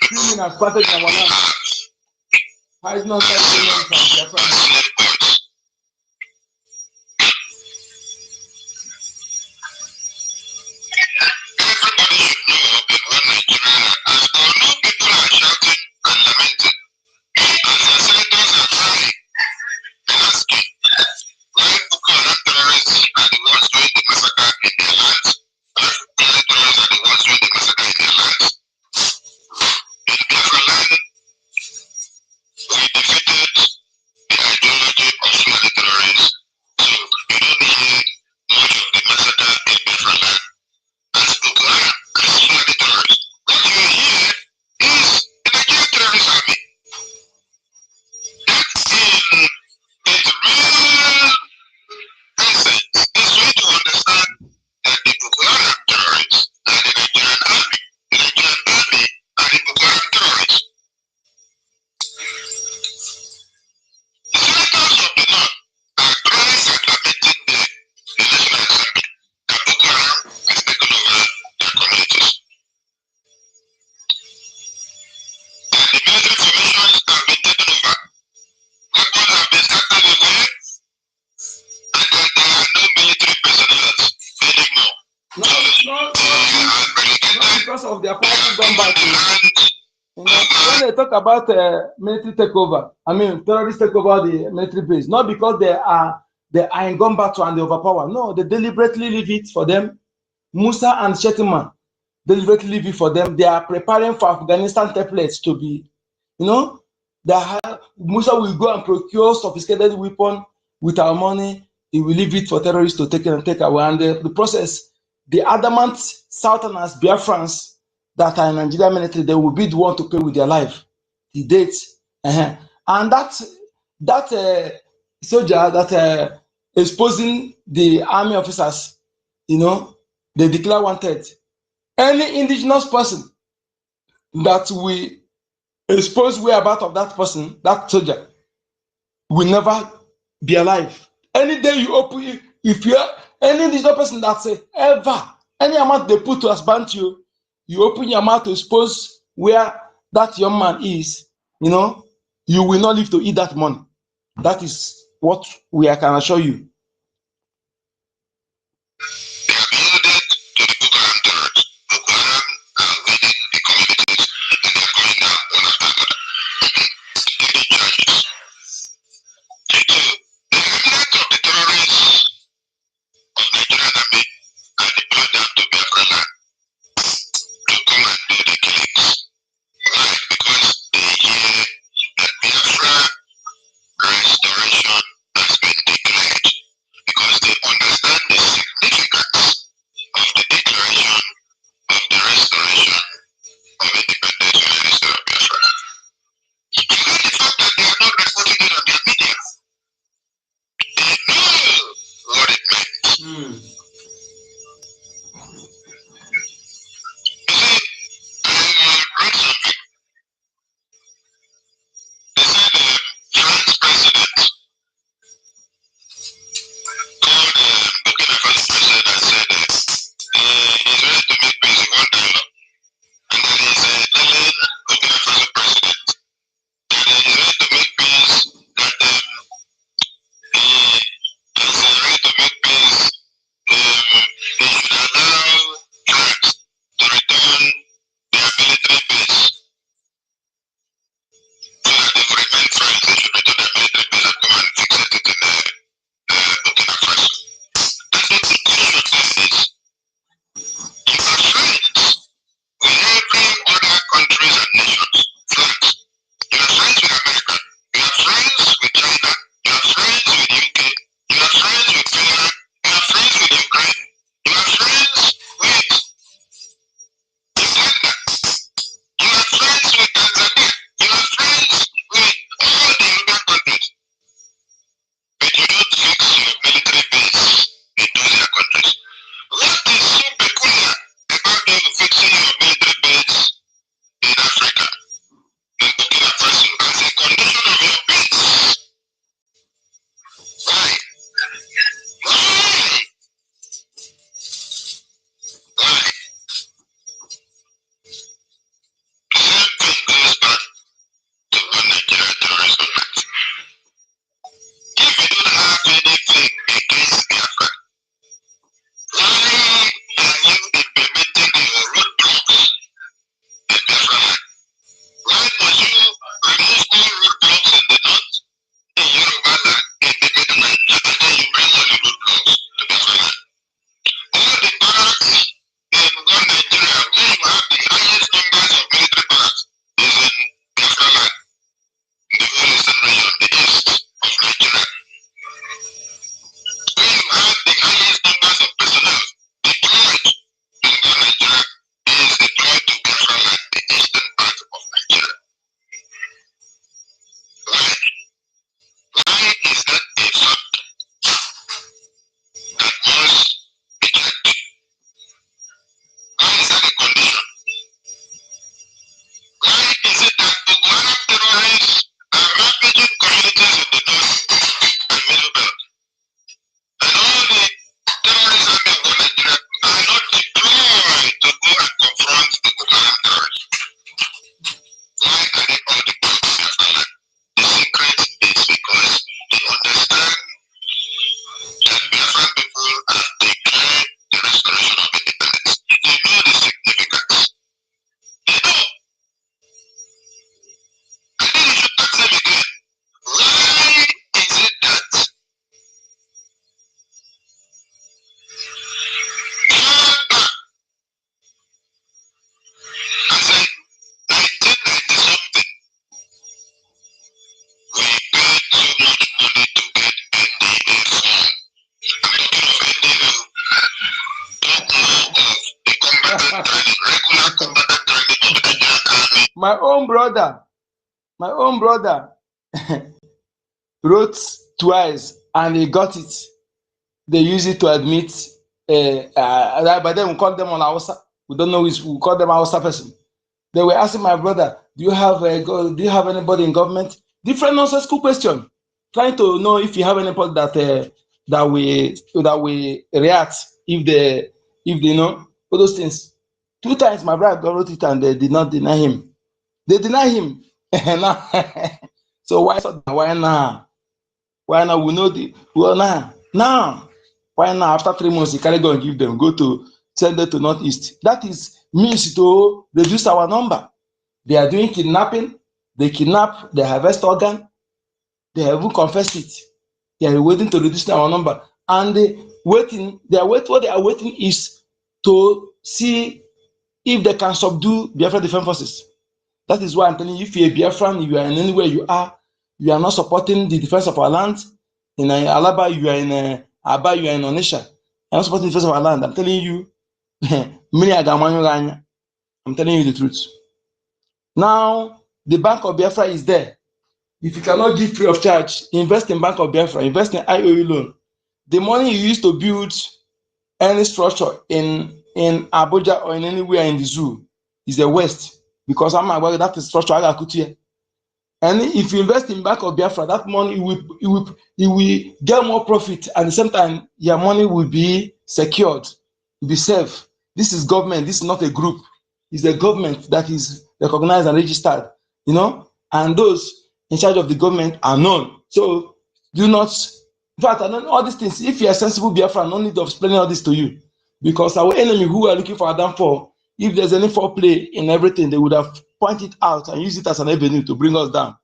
criminals started in our land. Hiding outside criminals and Biafra. Everybody should know in one Nigeria, as although people are shouting and lamenting, as their senators are trying and asking, why Boko Haram terrorists are the ones doing the massacre in their lands, why Boko Haram terrorists are the ones doing the massacre in their lands. In Biafra land, we defeated the ideology of Fulani terrorists, so you don't hear much of the massacre in Biafra land. As Boko Haram, as Fulani terrorists, what you hear is the Nigerian terrorist army. That's in its real essence. Is for you to understand that the Boko Haram terrorists are the Nigerian army. The Nigerian army are the Boko Haram terrorists. The senators of the north are crying and lamenting the National Assembly that Boko Haram has taken over their communities. That the military formations have been taken over. Weapons have been started away, and that there are no military personnel anymore. No, because of their powerful gun battle. You know, when they talk about military takeover, I mean terrorists take over the military base, not because they are in gun battle and they overpower. No, they deliberately leave it for them. Musa and Shettima deliberately leave it for them. They are preparing for Afghanistan templates to be, you know, Musa will go and procure sophisticated weapon with our money. He will leave it for terrorists to take away. And the process, the adamant Southerners, Biafrans that are in Nigeria military, they will be the one to pay with their life. The dates, and that soldier that exposing the army officers, you know, they declare wanted. Any indigenous person that we expose whereabouts of that person, that soldier, will never be alive. Any day you open, if you are any indigenous person that say ever, any amount they put to expand you open your mouth to expose where that young man is, you know, you will not live to eat that money. That is what we can assure you. They are loaded to the Boko Haram terrorists. Boko Haram are winning the communities and they are going down one after another, taking charges. So, the remnant of the terrorists of Nigerian army are deployed down to Biafra land to come and do the killings. Why? Because they hear that Biafra restoration has been declared. Because they understand the significance of the declaration of the restoration of independence from the state of Biafra. Even the fact that they are not reporting it on their media, they know what it meant. You see, I read something. They said France president called Burkina Faso president and said he's ready to make peace in one dialogue. And that he's telling Burkina Faso president that he's ready to make peace, that he is ready to make peace My own brother wrote twice and he got it. They use it to admit. By then we call them on Hausa. We don't know which. We call them Hausa person. They were asking my brother, "Do you have anybody in government?" Different nonsensical question, trying to know if you have anybody that we react if they know all those things. 2 times my brother wrote it and they did not deny him. They deny him. So why now? Why now? We know now. Why now? After 3 months, you carry go and give them, send them to Northeast. That is means to reduce our number. They are doing kidnapping. They kidnap, they harvest organ. They have even confessed it. They are waiting to reduce our number. And what they are waiting is to see if they can subdue Biafra Defense Forces. That is why I'm telling you, if you're a Biafran, if you are in anywhere you are not supporting the defense of our land. In Alaba, you are in Aba, you are in Onisha. You're not supporting the defense of our land. I'm telling you, I'm telling you the truth. Now, the Bank of Biafra is there. If you cannot give free of charge, invest in Bank of Biafra, invest in IOU loan. The money you use to build any structure in Abuja or in anywhere in the zoo is the West. Because I'm aware that is structure I got put here. And if you invest in Bank of Biafra, that money will get more profit, and at the same time, your money will be secured, will be safe. This is government. This is not a group. It's a government that is recognized and registered, and those in charge of the government are known. So do not, in fact, I know all these things. If you are sensible Biafra, no need of explaining all this to you, because our enemy who are looking for a downfall, if there's any foreplay in everything, they would have pointed it out and use it as an avenue to bring us down.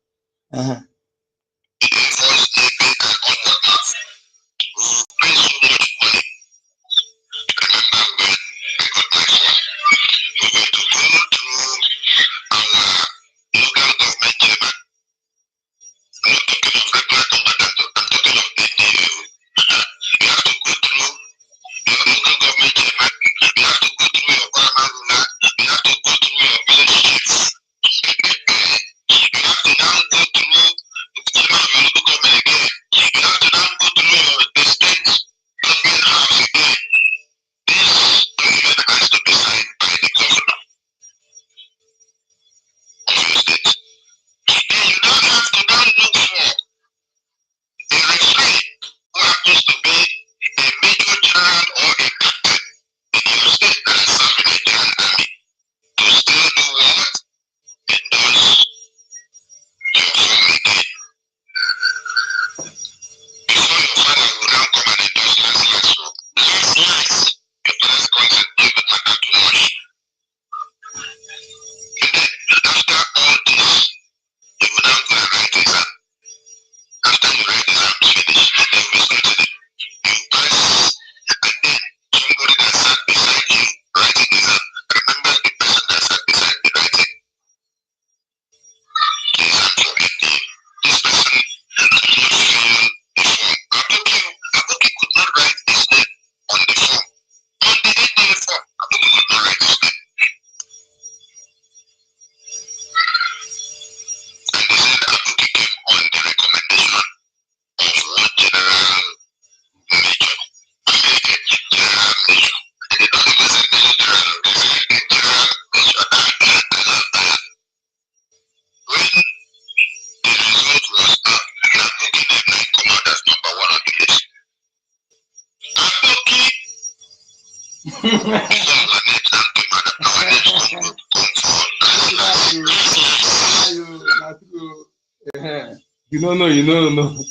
You know.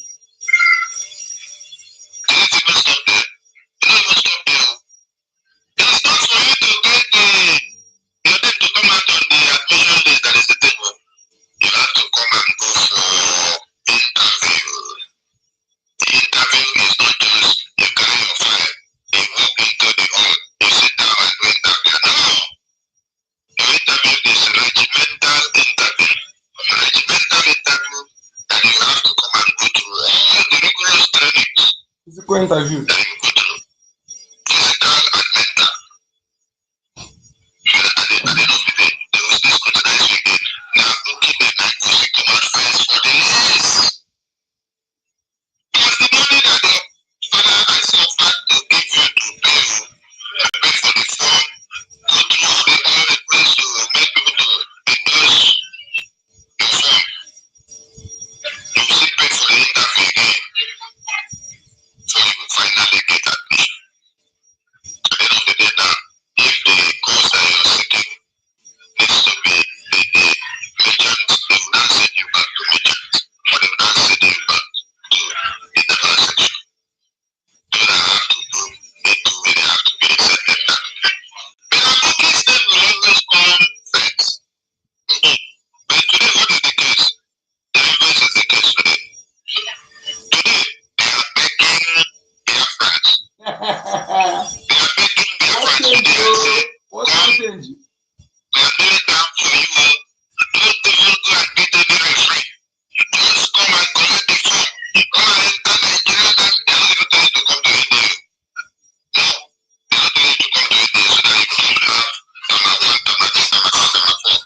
Interview. get admission. At the end of the day now, if the course that you're seeking needs to be the merchant, they will not send you back to merchant, or they will not send you back to the general section. Those that have to do, they have to be accepted that. But I'm looking step will always come first. But today, what is the case? The reverse is the case today. Today, they are begging Biafrans. They are begging Biafrans today and say, come, we are doing that for you. Don't even go and get any referee. Just come and collect the form. Come and enter Nigeria. They don't even tell you to come to India. No. They don't tell you to come to India so that you don't have number 1, number 2, number 3, number 4.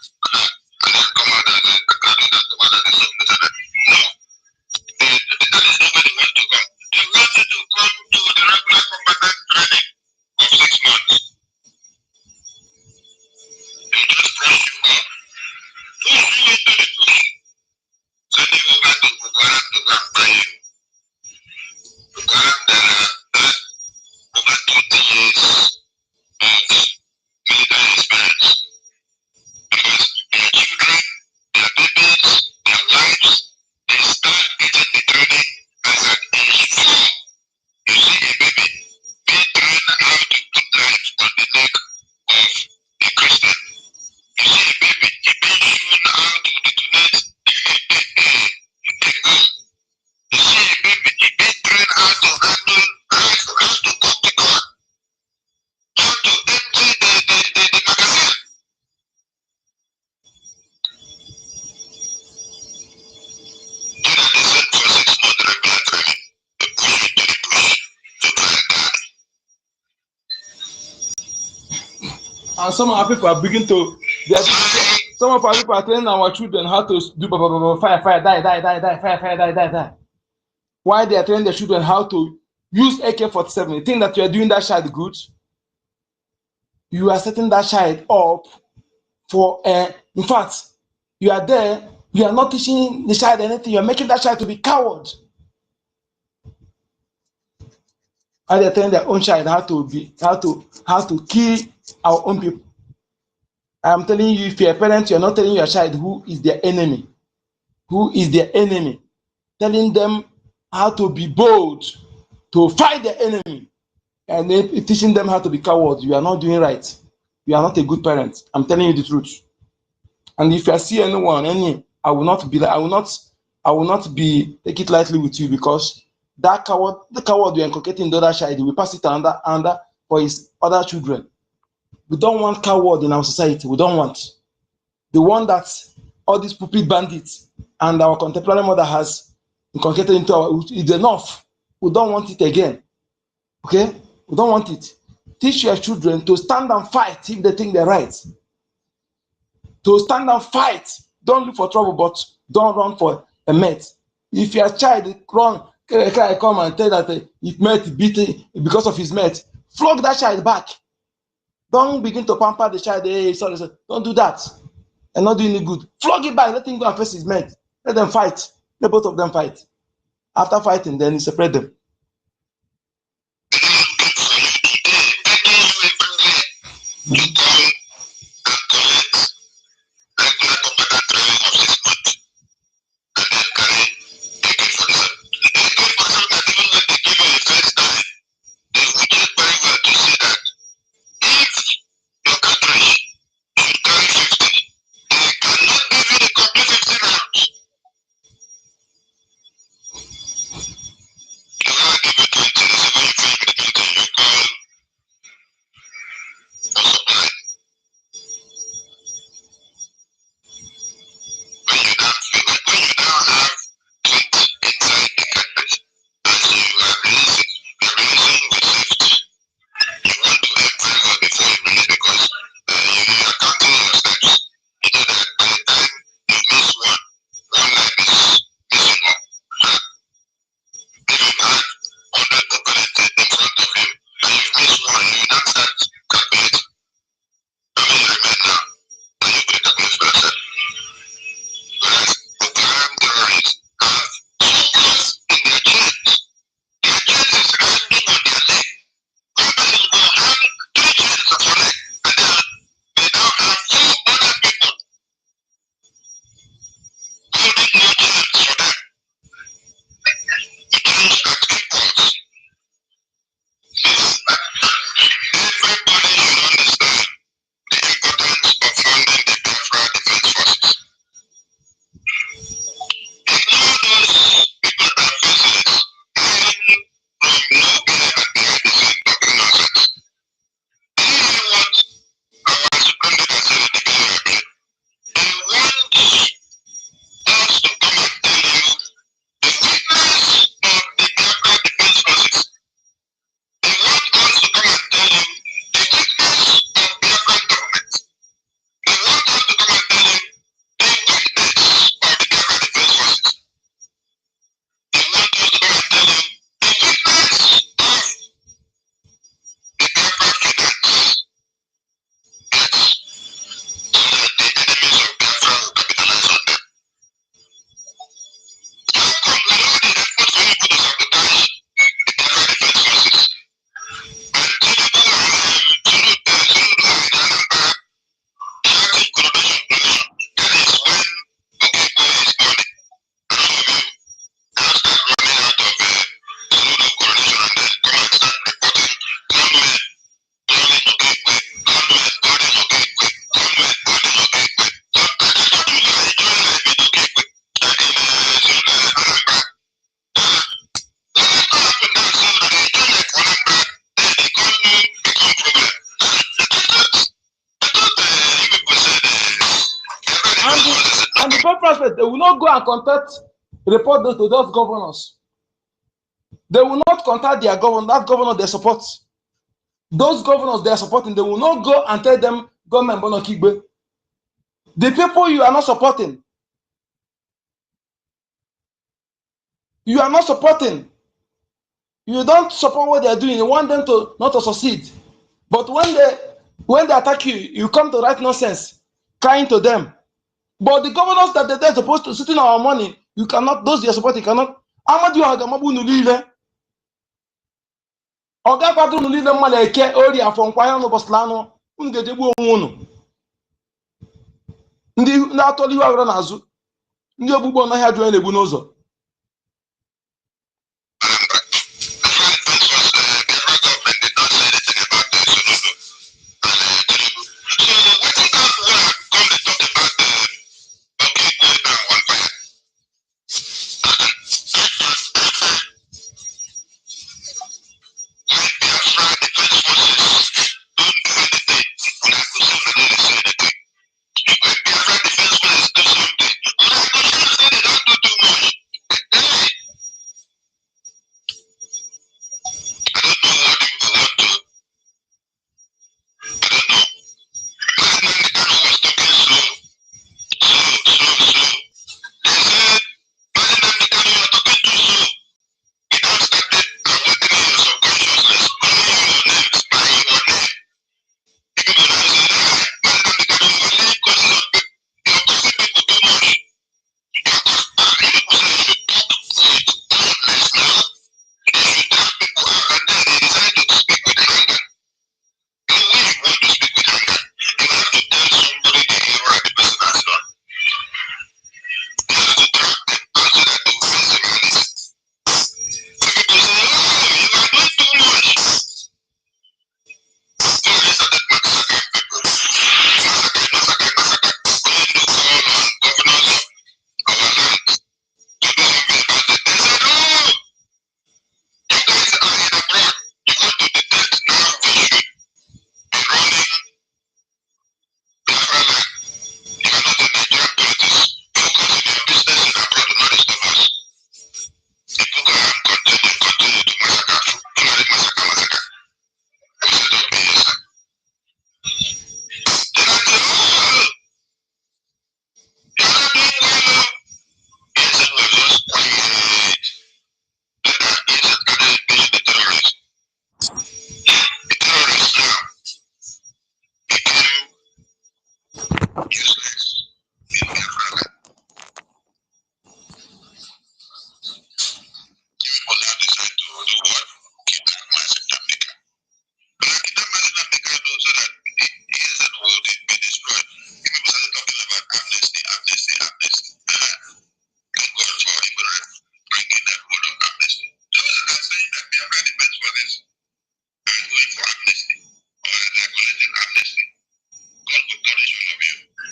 And then come out and say, I can't do that, come out and do something. No. That is not where they want to come. They want you to come to the regular combatant training of 6 months. They just brush you up. Push you into the bush. Send you over to Bugara to go and buy you. Bugara, there are over 20 years of military experience. Because their children, their babies, their wives, they start getting the training as at age 4. You see a baby being trained how to put knife on the neck of a Christian. You see a baby being shown how to detonate a gun. You see a baby being trained how to handle rifle, how to cock the gun, how to empty the magazine. You know, they send for 6 months regular training. They push you to the bush to try and die. And some of our people are beginning to. Some of our people are telling our children how to do fire, die, fire, die. Why they are telling their children how to use AK-47? You think that you are doing that child good? You are setting that child up for, in fact, you are there, you are not teaching the child anything, you are making that child to be coward. And they are telling their own child how to kill our own people. I'm telling you, if you're a parent, you're not telling your child who is their enemy. Who is their enemy? Telling them how to be bold, to fight the enemy, and then teaching them how to be cowards. You are not doing right. You are not a good parent. I'm telling you the truth. And if I see anyone, I will not be take it lightly with you, because that coward, the coward you're inculcating in the other child, we pass it under for his other children. We don't want coward in our society. We don't want the one that all these pulpit bandits and our contemporary mother has inculcated into our. It's enough. We don't want it again. Okay, we don't want it. Teach your children to stand and fight if they think they're right. To stand and fight. Don't look for trouble, but don't run for a mate. If your child come and tell that his mate beat him because of his mate, flog that child back. Don't begin to pamper the child. Hey, sorry. Don't do that. And not doing any good. Flog it back. Let him go and face his mate. Let them fight. Let both of them fight. After fighting, then you separate them. You come and collect regular combatant training of 6 months, and then carry AK-47. AK-47 that even when they give you the first time, they will check very well to see that if your cartridge should carry 50, they cannot give you the complete 50 rounds. You respect, they will not go and report those to those governors. They will not contact their governor, that governor they support. Those governors they are supporting, they will not go and tell them, government Bono Kigbe. The people you are not supporting, you are not supporting. You don't support what they are doing. You want them to not to succeed. But when they attack you, you come to write nonsense, crying to them. But the governors that they're supposed to sit in our money, you cannot, those you are supporting cannot. Amadu Hagamabu Nulile. Oga Padru Nulile Maleke, Oria from Kwayano Boslano, Ungejebu Munu. Ndi na atoli wa wura n'azụ ndị ogbugbo na ha jụọ na-egbu n'ụzọ.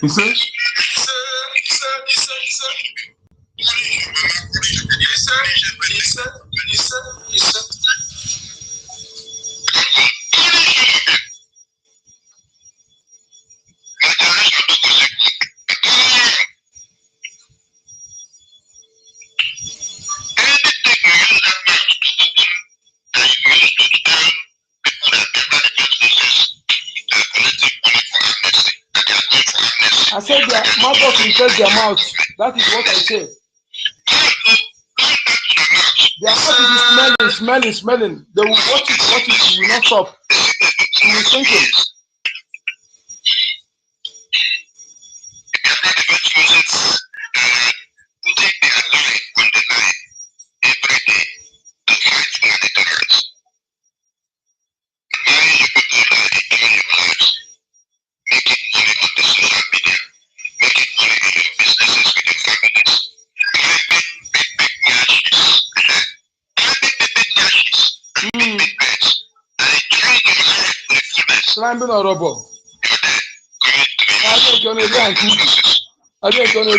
He said, I said their mouth will tell their mouth. That is what I said. Their mouth is smelling. They will watch it, will not stop. You will think it. Climbing a rubber. I don't know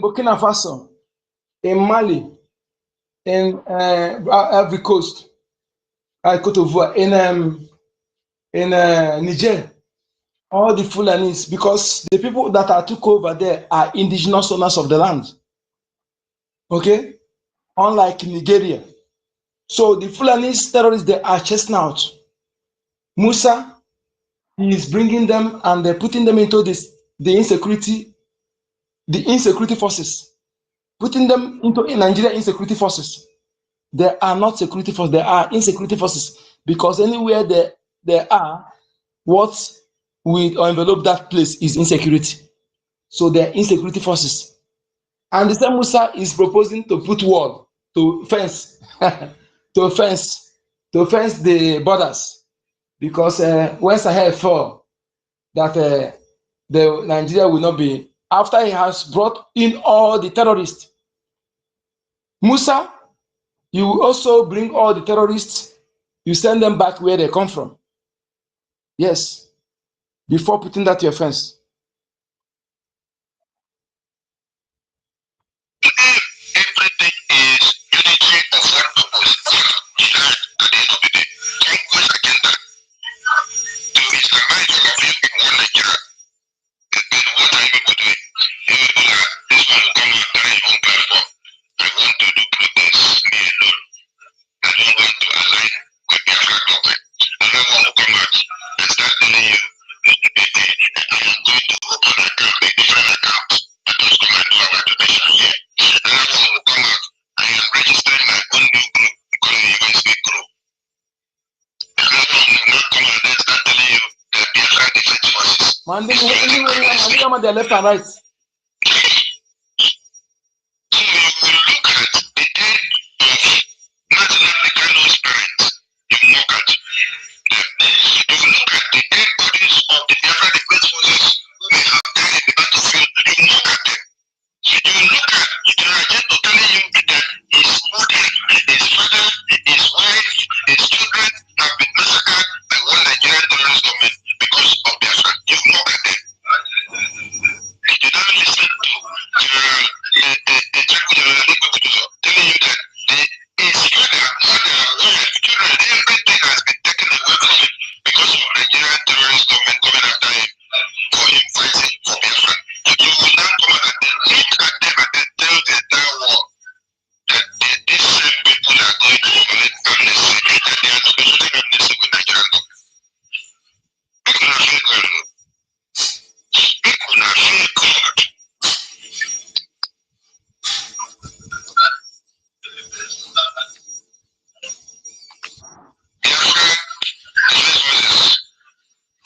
Burkina Faso, in Mali, in Ivory Coast, Cote d'Ivoire, in Niger, all the Fulanis, because the people that are took over there are indigenous owners of the land. Okay? Unlike Nigeria. So the Fulanis terrorists, they are chasing out. Musa, he is bringing them and they're putting them into the insecurity forces, putting them into Nigeria insecurity forces. They are not security forces, they are insecurity forces, because anywhere they are, what will envelop that place is insecurity. So they're insecurity forces. And the same Musa is proposing to put wall, to fence, to fence the borders, because when Sahel fall, that the Nigeria will not be, after he has brought in all the terrorists. Musa, you will also bring all the terrorists, you send them back where they come from. Yes, before putting that to your fence. Everything is unity of one purpose. Jihad at the end of the day. Conquest agenda. To Islamize all of you in one Nigeria. Then what are you people doing? You people are, this one will come and carry his own platform. I want to do protest, me alone. I don't want to align with the Biafra government. Another one will come out and start telling you, I am going to open an account, a different account. Let us come and do our donation here. Another one will come out, I am registering my own new group, calling a USB group. Another one will not come out and start telling you the Biafra Defense Forces. Man, they're left and right. So you will look at the end of National African's parents, you mock at them. You will look at the dead bodies of the Biafra Defense Forces who may have died in the battlefield, you mock at them. You will look at General Jeto telling you that his mother, his father, his wife, his children have been massacred by one Nigerian terrorist government because of Biafra. You mock at them. You do not listen to General telling you that his father, mother, wife, children, everything has been taken away from him because of Nigerian terrorist government coming after him for him fighting for Biafra. You will now come out and then look at them and then tell the entire world that these same people are going to collect amnesty, that they are negotiating amnesty with Nigerian government. People are feel God. People are feel God. Biafra Defense Forces,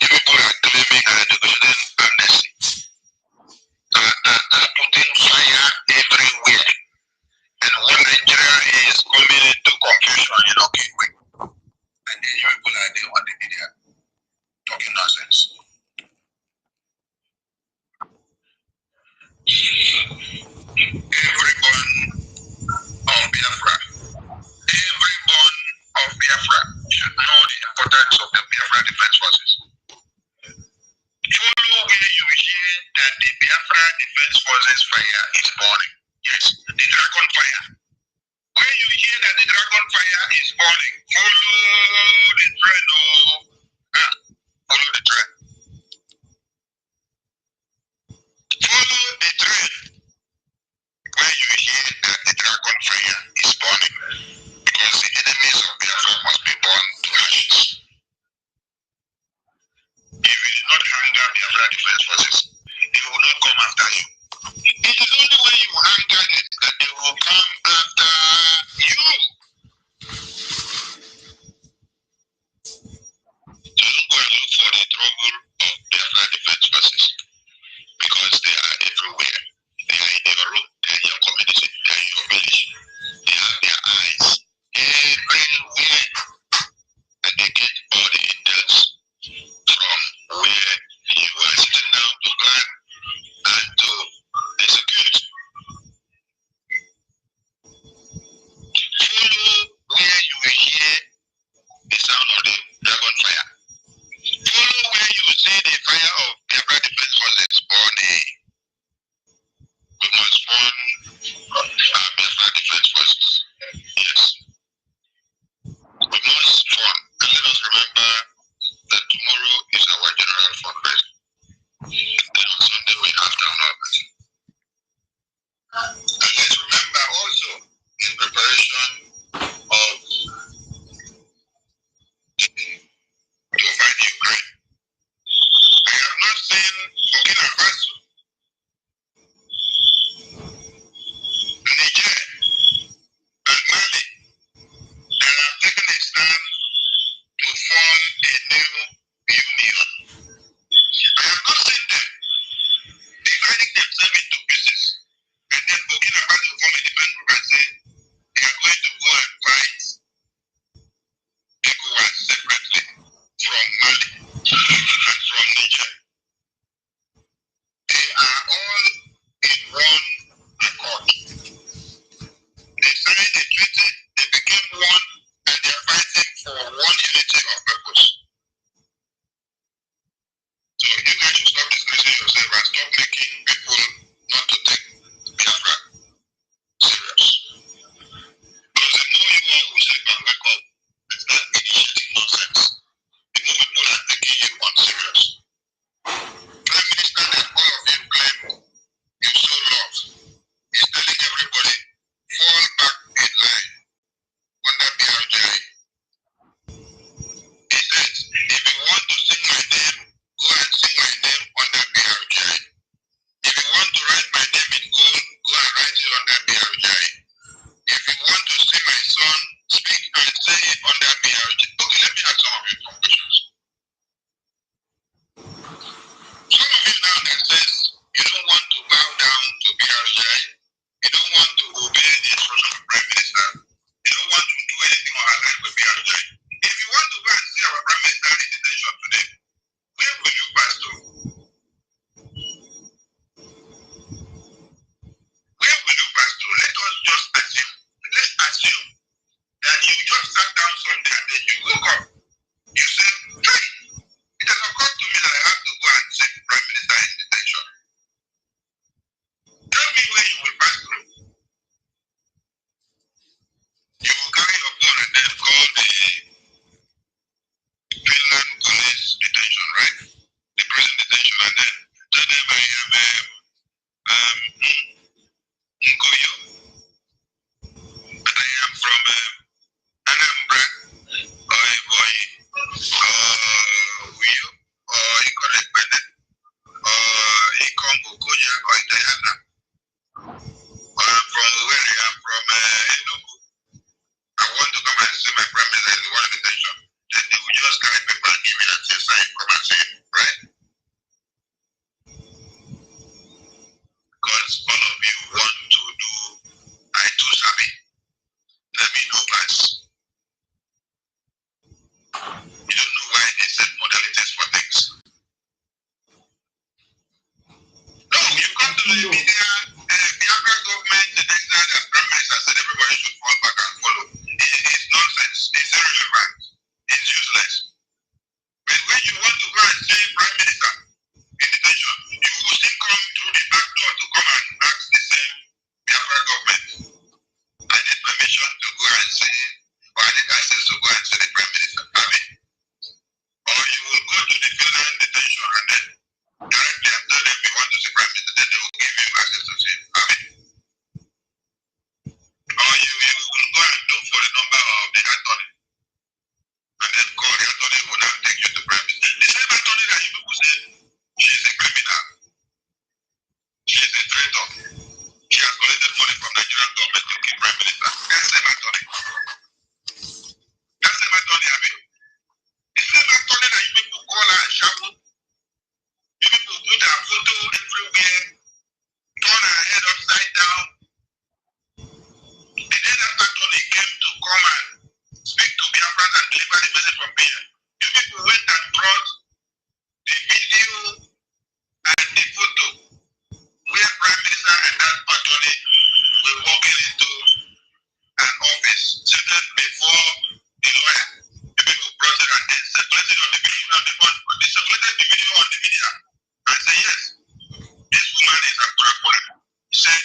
you people are claiming and negotiating amnesty, are putting fire everywhere. And when Nigeria is coming into confusion, you know, and then you people are there on the media talking nonsense. Every born of Biafra, every born of Biafra should know the importance of the Biafra Defense Forces. Follow where you hear that the Biafra Defense Forces fire is burning. Yes, the dragon fire. When you hear that the dragon fire is burning, follow the trend. Follow the trend. Follow the trend. When you hear that the dragon fire is burning, because the enemies of Biafra must be burned to ashes. If you do not anger Biafra Defense Forces, they will not come after you. It is only when you anger them that they will come after you. Don't go and look for the trouble of Biafra Defense Forces, because they are everywhere. They are in your room, they are in your community, they are in your village. They have their eyes everywhere, and they get all the intels from where you are sitting down to plan and to execute. Follow where you hear the sound of the dragon fire. Follow where you see the fire of Biafra Defense Forces burning. We must fund Biafra Defense Forces. Yes. We must fund. And let us remember that tomorrow is our general fundraiser. Then on Sunday we have town hall. And let's remember also, in preparation of to fight Ukraine, I have not seen Burkina Faso, Niger, and Mali that have taken a stand to form a new union. I have not seen them dividing themselves into pieces, and then Burkina Faso form a different group and say they are going to go and fight ECOWAS separately from Mali and from Niger. They are all in one accord. They signed a treaty, they became one, and they are fighting for one unity of purpose. So you guys should stop disgracing yourself and stop making people not to take Biafra serious. Because the more you all will sleep and wake up and start initiating nonsense, the more people are taking you unserious. Prime Minister that all of you claim you so love is telling everybody, fall back in line under BRGIE. He says, if you want to sing my name, go and sing my name under BRGIE. If you want to write my name in gold, go and write it under BRGIE. If you want to see my son speak and say it under BRGIE. Okay, let me ask some of you some questions. Some of you now that says you don't want to bow down to BRGIE, you don't want to obey the instruction of Prime Minister, you don't want to do anything on align with BRGIE. If you want to go and see our Prime Minister in detention today, where will you pass through? Where will you pass through? Let us just assume. Let's assume that you just sat down Sunday and then you woke up. You said, hey, it has occurred to me that I have to go and see the Prime Minister in detention. Tell me where you will pass through. You will carry your phone and then call the Finland police detention, right? The prison detention, and then tell them I am Ngoyo, and I am from Anambra, or Ivoy, or Uyo, or IKOM, or IKOM, OGOJA, or Diana, or I'm from where I am from Enugu. I want to come and see my Prime Minister in one detention. Then they will just carry paper and give me and say, sign, come and see him, right? Because all of you want to do, I too sabi. Let me know, guys. You don't know why they set modalities for things. No, you come to the media, Biafra government, the next time that Prime Minister said everybody should fall back and follow. It's nonsense. It's irrelevant. It's useless. But when you want to go and see Prime Minister in detention, you will still come through the back door to come and ask the same Biafra government. I need permission to go and see, or I need access to go and see the Prime Minister. Have it. Or you will go to the Finland detention and then directly and tell them you want to see Prime Minister, then they will give you access to see him. Have it. Or you will go and look for the number of the attorney and then call the attorney who will now take you to Prime Minister. The same attorney that you people say she is a criminal, she is a traitor, she has collected money from Nigerian government to keep Prime Minister. That same attorney. That same attorney, I mean. The same attorney that you people call her and shout, you people put her photo everywhere, turn her head upside down. The day that attorney came to come and speak to Biafrans and deliver the message from here, you people went and brought the video and the photo where Prime Minister and that attorney were walking into an office seated before the lawyer. You people brought it and then circulated on the video they circulated the video on the media and said, yes, this woman is a Dracula. He said,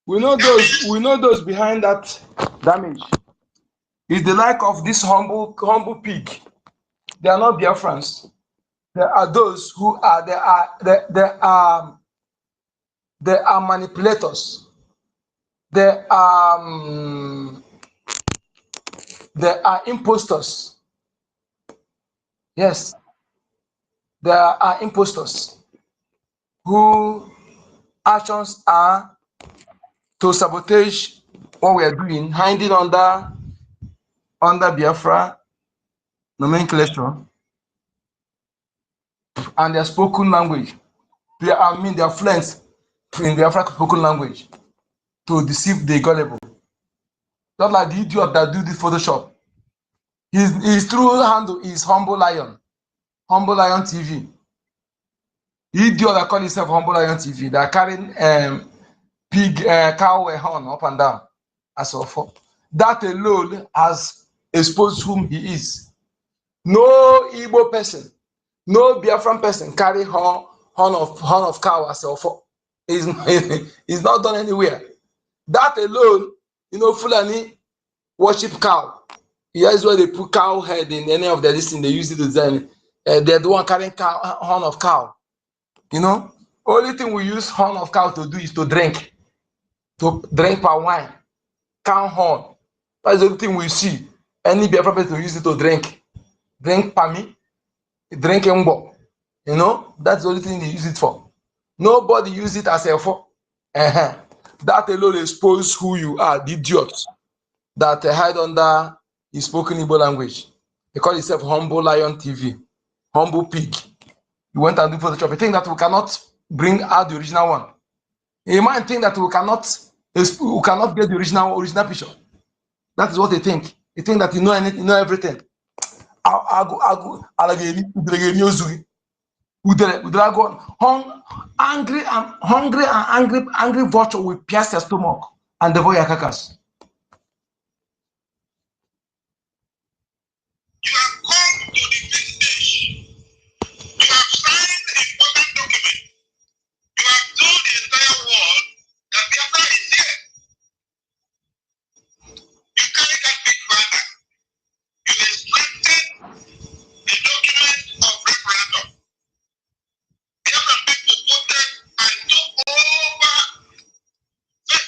We know those behind that damage. It's the like of this humble pig. They are not Biafrans. There are those who are they are manipulators. They are imposters. Yes, there are imposters whose actions are to sabotage what we are doing, hiding under Biafra nomenclature and their spoken language. Their friends in Biafra spoken language to deceive the gullible. Not like the idiot that do this Photoshop. His true handle is Humble Lion TV. The idiot that call himself Humble Lion TV, they are carrying pig cow horn up and down as of that alone has exposed whom he is. No Igbo person, no Biafran person carry horn of cow as of is not done anywhere. That alone, Fulani worship cow. Here's where they put cow head in any of their listing. They use it to design. They're the one carrying horn of cow. Only thing we use horn of cow to do is to drink palm wine, cow horn. That's the only thing we see. Any Biafra person use it to drink pami, drink mbo. That's the only thing they use it for. Nobody use it as a for. That alone exposes who you are, the idiots that hide under his spoken Igbo language. They call himself Humble Lion TV, Humble Pig. You went and do Photoshop. You think that we cannot bring out the original one? You might think that we cannot get the original picture. That is what they think. They think that you know anything, you know everything. Angry vulture will pierce your stomach and devour your carcass. You have come to the fifth stage. You have signed an important document. You have told the entire world that Biafra is here. You carry that big banner. You extracted a document of referendum. Biafra people voted and took over from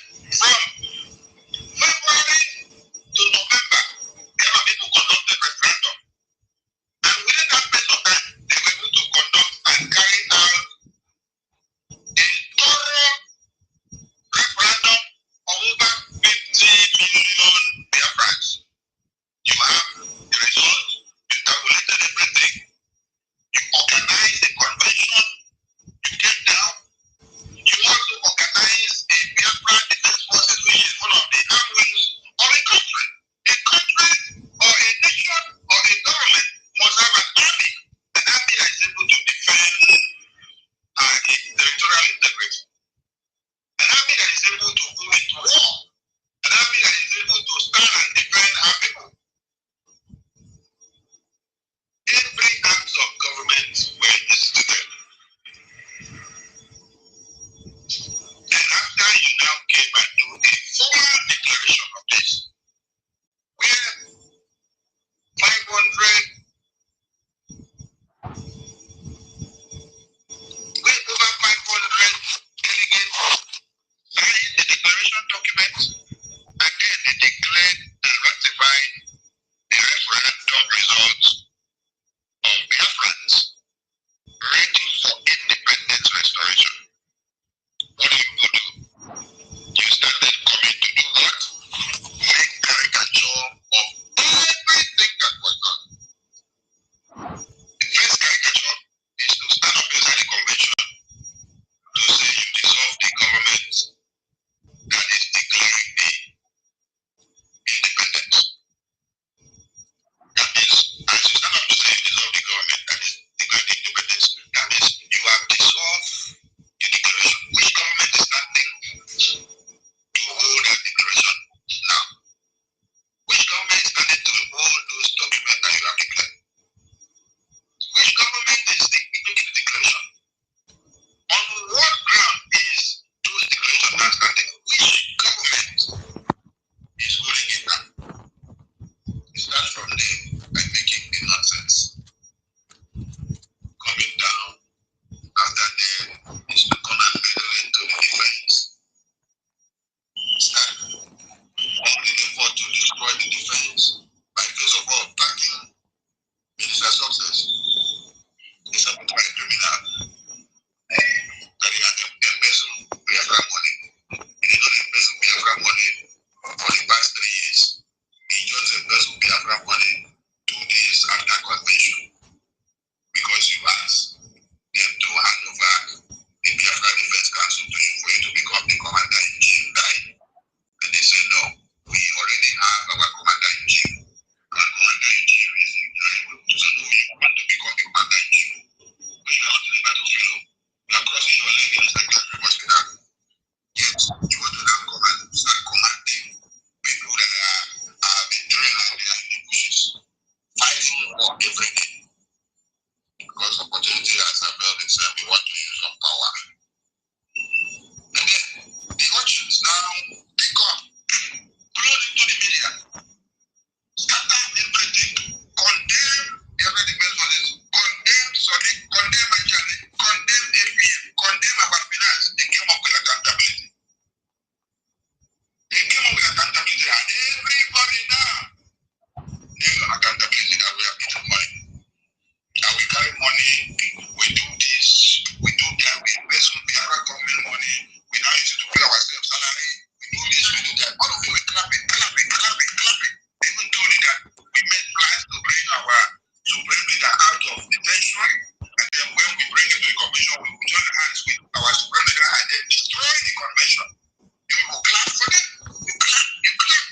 out of detention, and then when we bring it to the convention, we will join hands with our supreme leader and then destroy the convention. You will clap for them. You clap. You clap.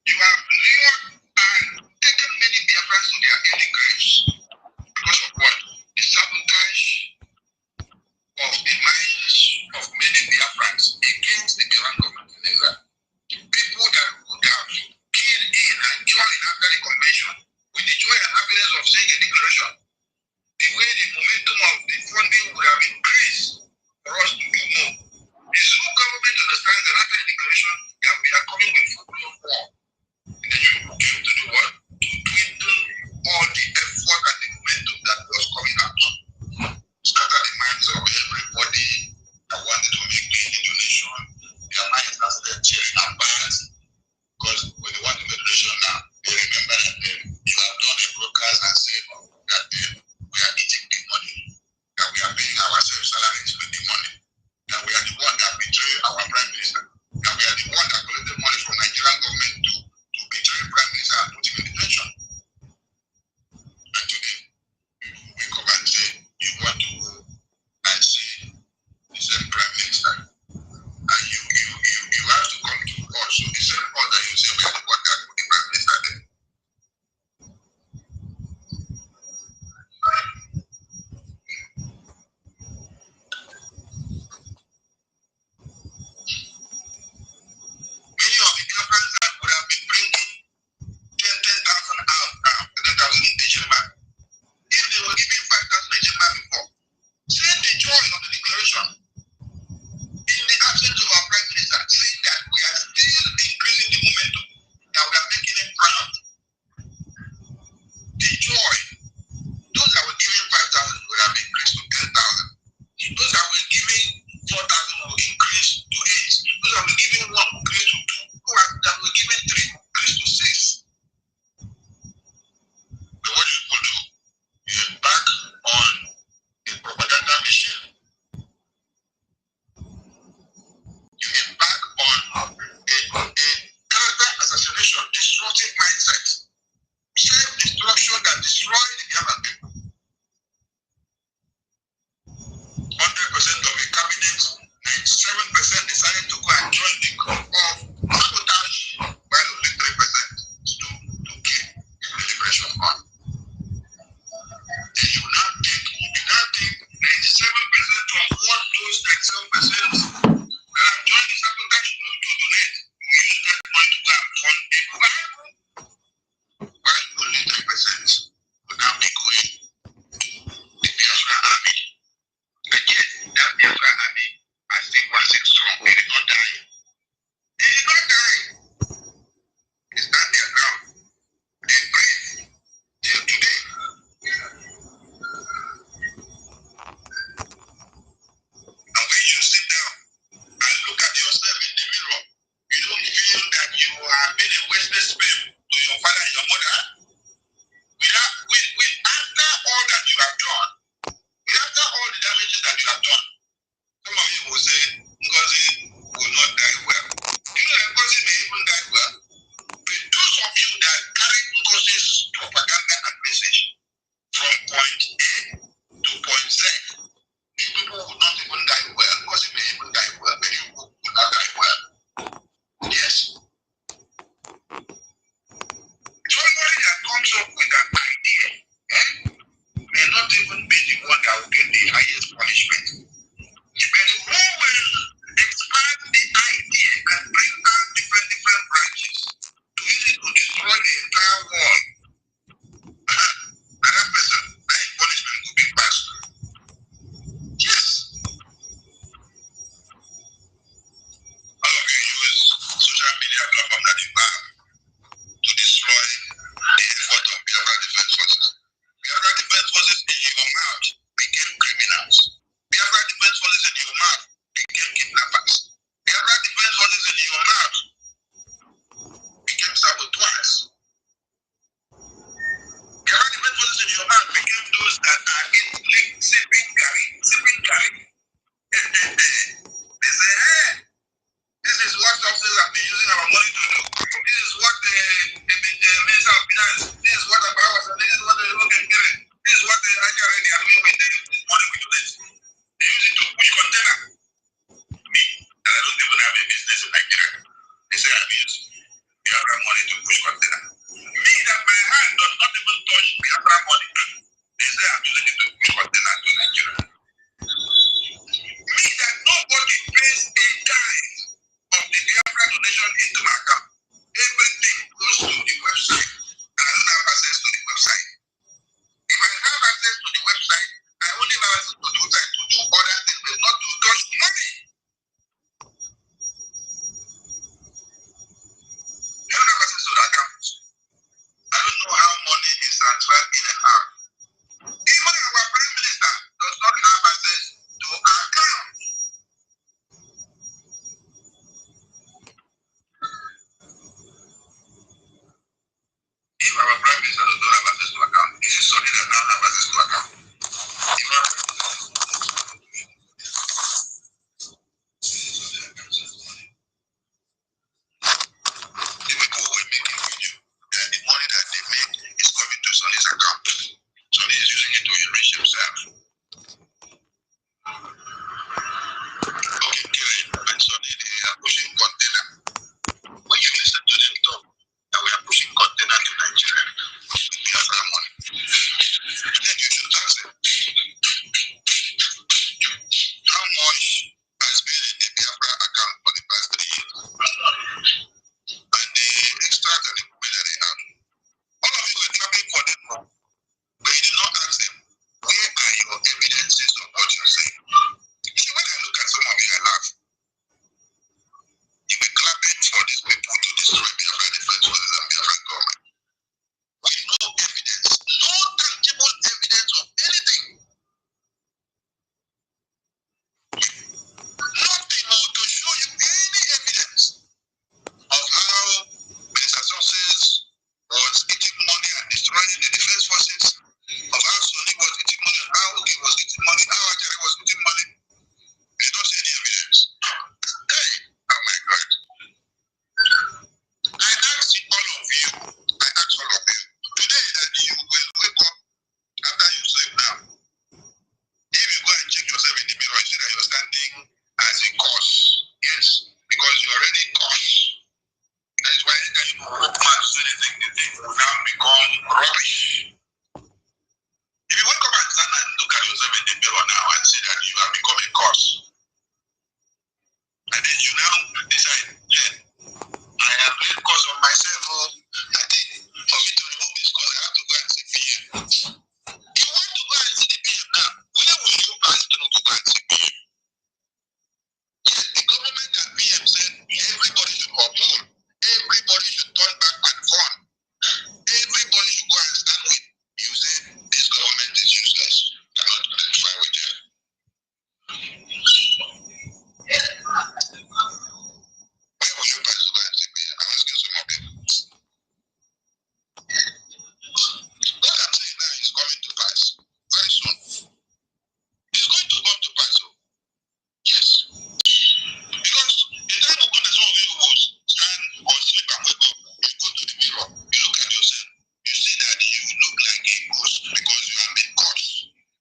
You have lured and taken many Biafrans to their early graves because of what? The sabotage of the minds of many Biafrans against the Biafran government in Israel. People that would have keyed in and joined after the convention with the joy and happiness of seeing a declaration, the way the momentum of the funding would have increased for us to do more. The Zulu government understands that after the declaration that we are coming with full-blown war. And then you came to do what? To dwindle all the effort and the momentum that was coming out. Scatter the minds of everybody that wanted to make any donation. Their minds now started cheering and bars. Because when they want to make donation now, they remember that you have done a broadcast and said that we are eating big money, that we are paying ourselves salaries with the money, that we are the one that betrayed our prime minister, that we are the one that collected money from Nigerian government to betray prime minister and put him in detention. And today, we come and say, you want to go and see the same prime minister, and you have to come to us. So the same part that you say we are the one that put the prime minister there. Many of the Biafrans that would have been bringing 10,000 out now, 10,000 in Nigeria, if they were giving 5,000 Nigeria before, seeing the joy of the declaration in the absence of our prime minister, saying that we are still increasing the momentum, that we are making it proud. The joy, those that were giving 5,000 would have increased to 10,000. Those that were giving 4,000 will increase to 8. Those that were giving 1 will increase to 2. Those that were giving 3 will increase to 6. But what do people do? You embark on a propaganda mission. You embark on a character assassination, destructive mindset, self-destruction that destroys the Biafran people. 100% of the cabinet, 97% decided to go and join the group of sabotage, while only 3% stood to keep the liberation on. Then you now take 97% of what those 97% that have joined the sabotage group to donate. You use that money to go and fund a Bible, while only 3% will now be going to the Biafra army. And yet, that Biafra army has still was strong. They did not die. They did not die. They stand their ground. They breathe till today. And when you sit down and look at yourself in the mirror, you don't feel that you have been a wasted sperm to your father and your mother. After all that you have done, after all the damages that you have done, some of you will say, NGOZI will not die well. You know that NGOZI may even die well. But those of you that carry NGOZI's propaganda and message from point A to point Z, you people will not even die well. NGOZI may even die well, but you will not die well. Yes. Somebody that comes up with an idea may not even be the one that will get the highest punishment. But who will expand the idea and bring out different branches to use it to destroy the entire world? That person, that punishment will be passed. Yes. All of you use social media platform that you have to destroy the effort of Biafra defense. transferred in and out. Even our Prime Minister does not have access to accounts. If our Prime Minister does not have access to accounts, is it something that now have access to accounts?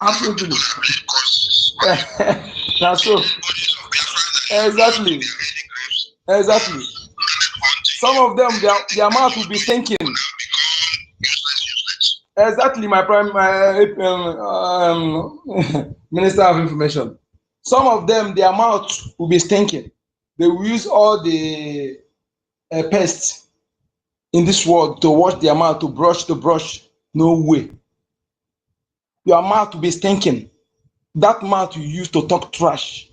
Absolutely. That's so. Exactly. Exactly. Some of them, their mouth will be thinking. Exactly, my Minister of Information. Some of them, their mouth will be stinking. They will use all the pests in this world to wash their mouth, to brush. No way. Your mouth will be stinking. That mouth you use to talk trash.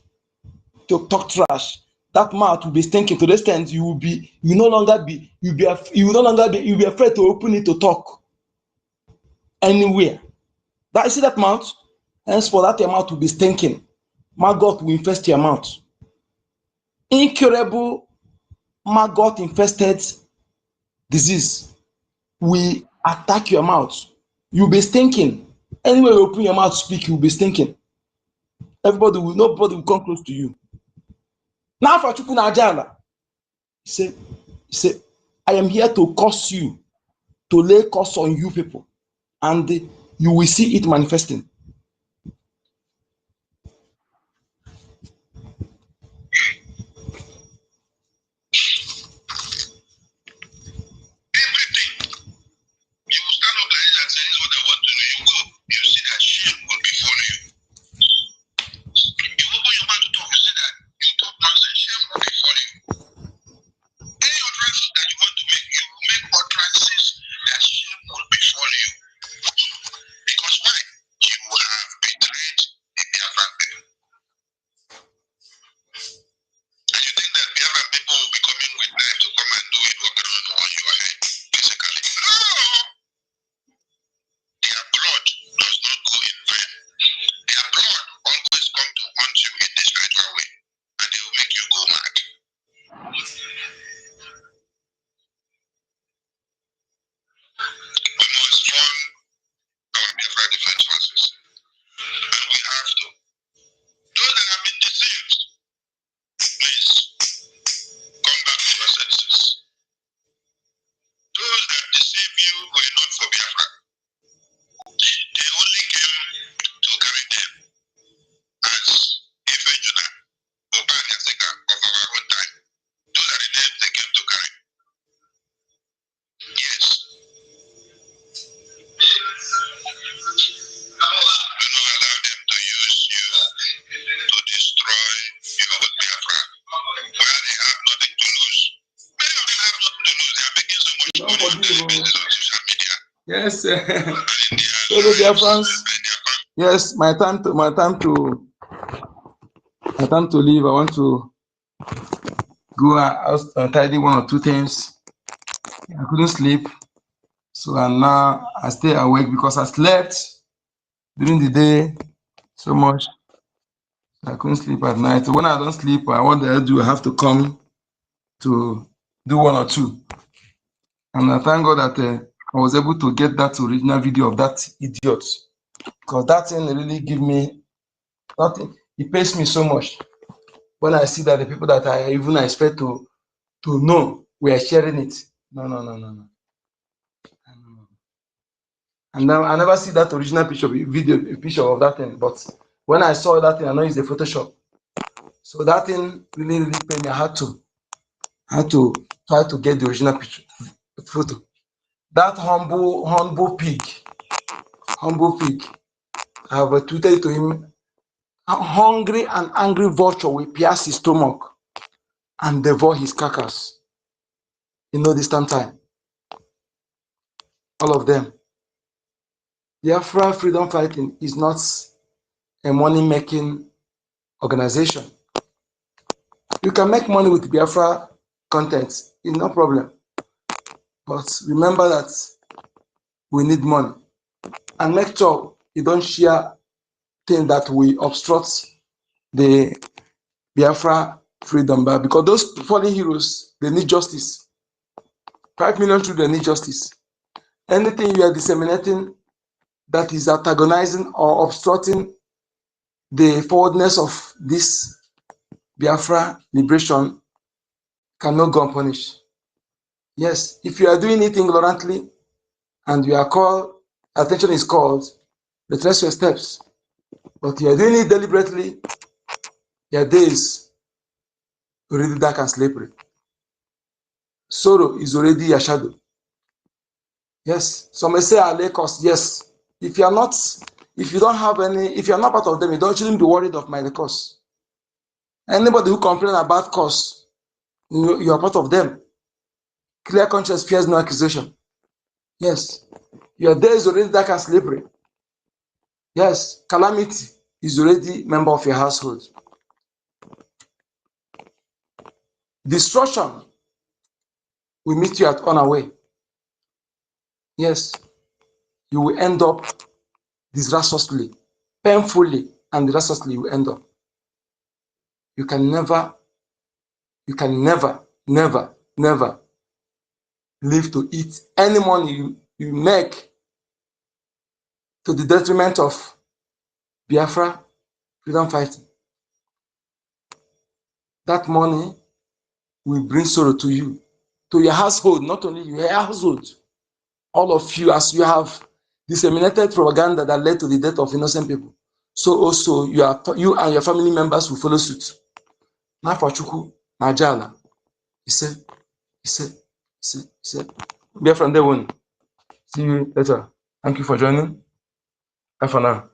That mouth will be stinking to the extent you'll be afraid to open it to talk anywhere. You see that mouth? Henceforth, that your mouth will be stinking. Maggot will infest your mouth. Incurable maggot infested disease will attack your mouth. You'll be stinking. Anywhere you open your mouth to speak, you'll be stinking. Nobody will come close to you. Now for Chukwu Najala, he say, I am here to curse you, to lay curse on you people, and you will see it manifesting. Because why? You Yes. So the Biafrans. Yes, my time to leave. I want to go out and tidy one or two things. I couldn't sleep, so and now I stay awake because I slept during the day so much. I couldn't sleep at night. So when I don't sleep, what do I do? I have to come to do one or two. And I thank God that I was able to get that original video of that idiot, because that thing really give me nothing. It pays me so much when I see that the people that I even expect to know we are sharing it. No. And now I never see that original picture of that thing. But when I saw that thing, I know it's a Photoshop. So that thing really paid me. I had to try to get the original picture photo. That humble pig. I have tweeted to him, a hungry and angry vulture will pierce his stomach and devour his carcass in no distant time. All of them. Biafra freedom fighting is not a money-making organization. You can make money with Biafra content, it's no problem. But remember that we need money. And make sure you don't share things that will obstruct the Biafra freedom, because those fallen heroes, they need justice. 5 million children need justice. Anything you are disseminating that is antagonizing or obstructing the forwardness of this Biafra liberation cannot go unpunished. Yes, if you are doing it ignorantly and you are called, attention is called, retrace your steps. But you are doing it deliberately, your days already dark and slippery. Sorrow is already a shadow. Yes, some may say Lagos. Yes, if you don't have any, if you are not part of them, you shouldn't be worried of my cause. Anybody who complains about cause, you are part of them. Clear conscience fears no accusation. Yes, your day is already dark and slippery. Yes, calamity is already member of your household. Destruction will meet you at unaware. Yes, you will end up disastrously, painfully, and disastrously you will end up. You can never, never live to eat any money you make to the detriment of Biafra freedom fighting. That money will bring sorrow to you, to your household, not only your household. All of you, as you have disseminated propaganda that led to the death of innocent people, so also you and your family members will follow suit. Nafachuku, Majala, he said, Biafra, day one. See you later. Thank you for joining. Bye for now.